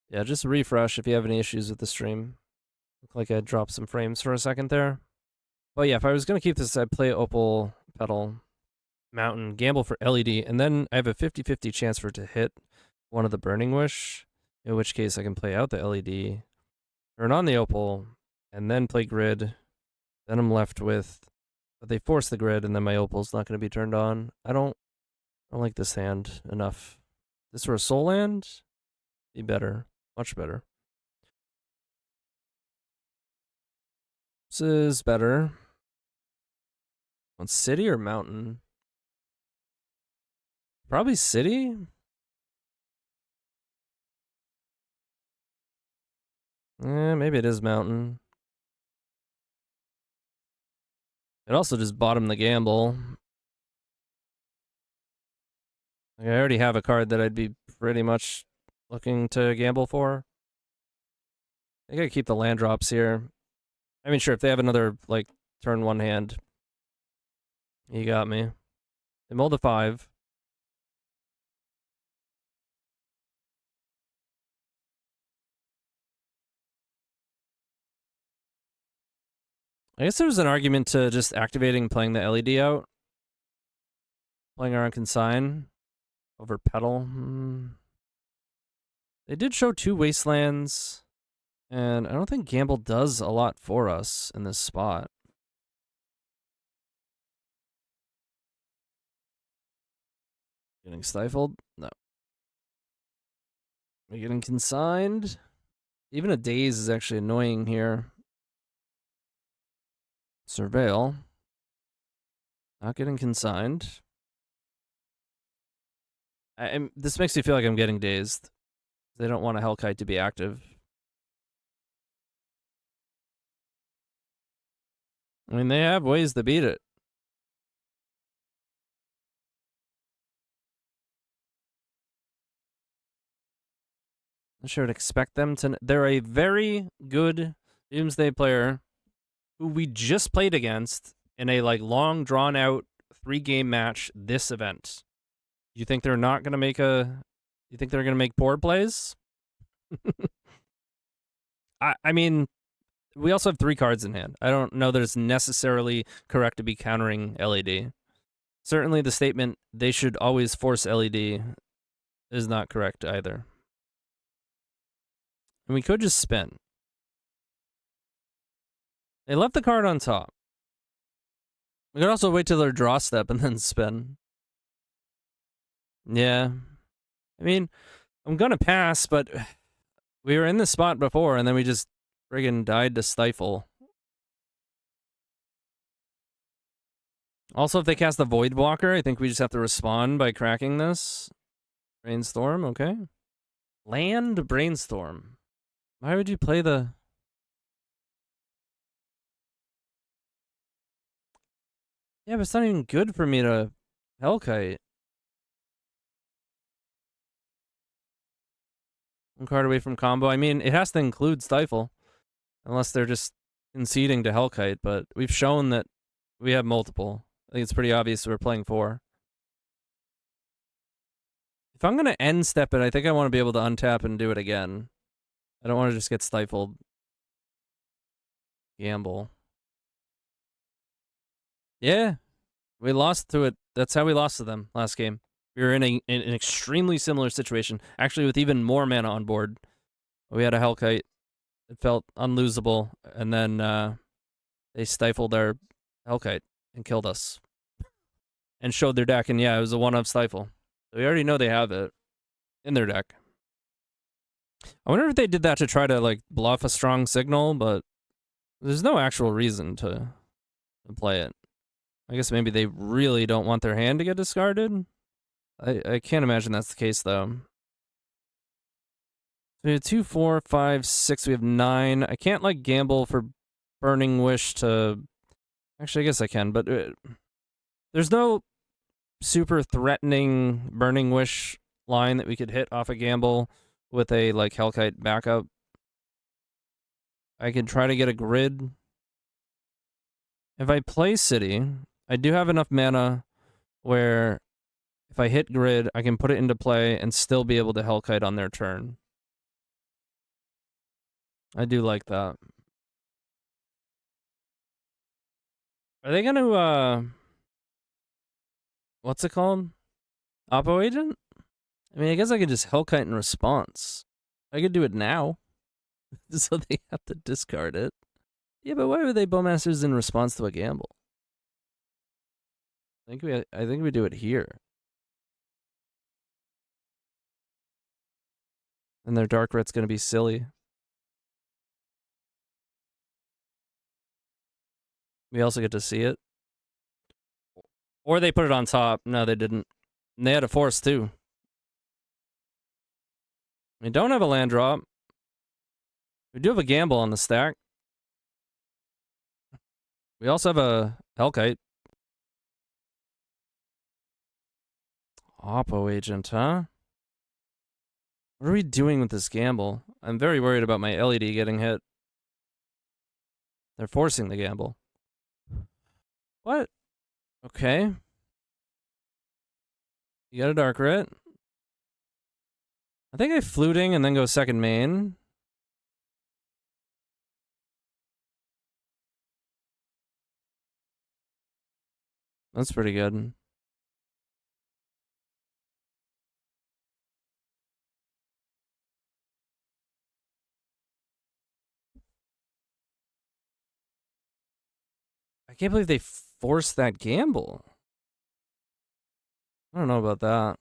Yeah, just refresh if you have any issues with the stream. Looked like I dropped some frames for a second there. But yeah, if I was going to keep this, I'd play Opal, Petal, Mountain, gamble for LED, and then I have a 50-50 chance for it to hit one of the Burning Wish, in which case I can play out the LED, turn on the Opal, and then play Grid. Then I'm left with, but they force the Grid, and then my Opal's not going to be turned on. I don't like this hand enough. This were a Soul Land? Be better. Much better. This is better. On City or Mountain? Probably City? Maybe it is Mountain. It also just bottomed the gamble. Like, I already have a card that I'd be pretty much looking to gamble for. I gotta keep the land drops here. I mean, sure, if they have another, like, turn 1 hand, you got me. They mulled a 5. I guess there's an argument to just activating playing the LED out. Playing our Consign over Petal. They did show 2 Wastelands, and I don't think Gamble does a lot for us in this spot. Getting stifled? No. We're getting consigned. Even a daze is actually annoying here. Surveil. Not getting consigned. This makes me feel like I'm getting dazed. They don't want a Hellkite to be active. I mean, they have ways to beat it. I should expect them to. They're a very good Doomsday player who we just played against in a like long drawn out 3-game match this event. You think they're not gonna make a? You think they're gonna make board plays? I mean, we also have 3 cards in hand. I don't know that it's necessarily correct to be countering LED. Certainly, the statement they should always force LED is not correct either. And we could just spin. They left the card on top. We could also wait till their draw step and then spin. Yeah. I mean, I'm gonna pass, but we were in this spot before, and then we just friggin' died to Stifle. Also, if they cast the Voidwalker, I think we just have to respond by cracking this. Brainstorm, okay. Land Brainstorm. Why would you play the... Yeah, but it's not even good for me to Hellkite. 1 card away from combo. I mean, it has to include Stifle. Unless they're just conceding to Hellkite, but we've shown that we have multiple. I think it's pretty obvious we're playing 4. If I'm going to end step it, I think I want to be able to untap and do it again. I don't want to just get stifled. Gamble. Yeah, we lost to it. That's how we lost to them last game. We were in an extremely similar situation, actually with even more mana on board. We had a Hellkite. It felt unlosable, and then they stifled our Hellkite and killed us. And showed their deck, and yeah, it was a one-up stifle. We already know they have it in their deck. I wonder if they did that to try to, like, bluff a strong signal, but there's no actual reason to play it. I guess maybe they really don't want their hand to get discarded. I can't imagine that's the case, though. We have 2, 4, 5, 6. We have 9. I can't, like, gamble for Burning Wish to... Actually, I guess I can, but there's no super threatening Burning Wish line that we could hit off a gamble with a, like, Hellkite backup. I could try to get a grid. If I play City, I do have enough mana where if I hit grid, I can put it into play and still be able to Hellkite on their turn. I do like that. Are they gonna, what's it called? Oppo Agent? I mean, I guess I could just Hellkite in response. I could do it now. So they have to discard it. Yeah, but why would they Bowmasters in response to a gamble? I think we do it here. And their Dark Ret's gonna be silly. We also get to see it. Or they put it on top. No, they didn't. And they had a force too. We don't have a land drop. We do have a gamble on the stack. We also have a Hellkite. Oppo Agent, huh? What are we doing with this gamble? I'm very worried about my LED getting hit. They're forcing the gamble. What? Okay. You got a Dark Ret. I think I fluting and then go second main. That's pretty good. I can't believe they forced that gamble. I don't know about that.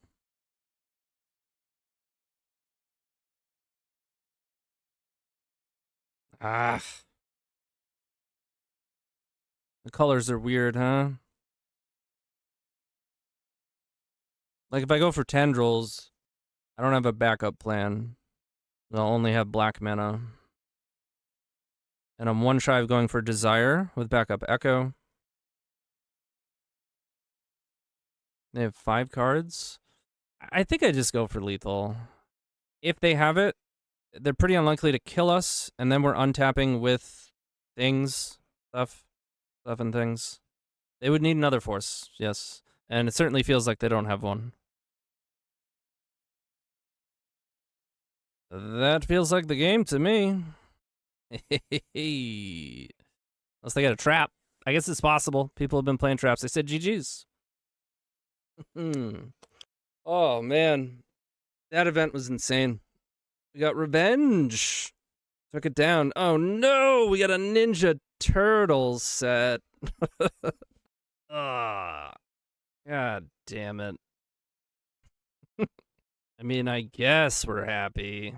Ah. The colors are weird, huh? Like, if I go for Tendrils, I don't have a backup plan. I'll only have black mana. And I'm one shy of going for Desire with backup Echo. They have 5 cards. I think I just go for lethal. If they have it, they're pretty unlikely to kill us, and then we're untapping with things, stuff and things. They would need another force, yes. And it certainly feels like they don't have one. That feels like the game to me. Unless they got a trap. I guess it's possible. People have been playing traps. They said GG's. Oh, man. That event was insane. We got revenge. Took it down. Oh, no. We got a Ninja Turtle set. Ah. God damn it. I mean, I guess we're happy.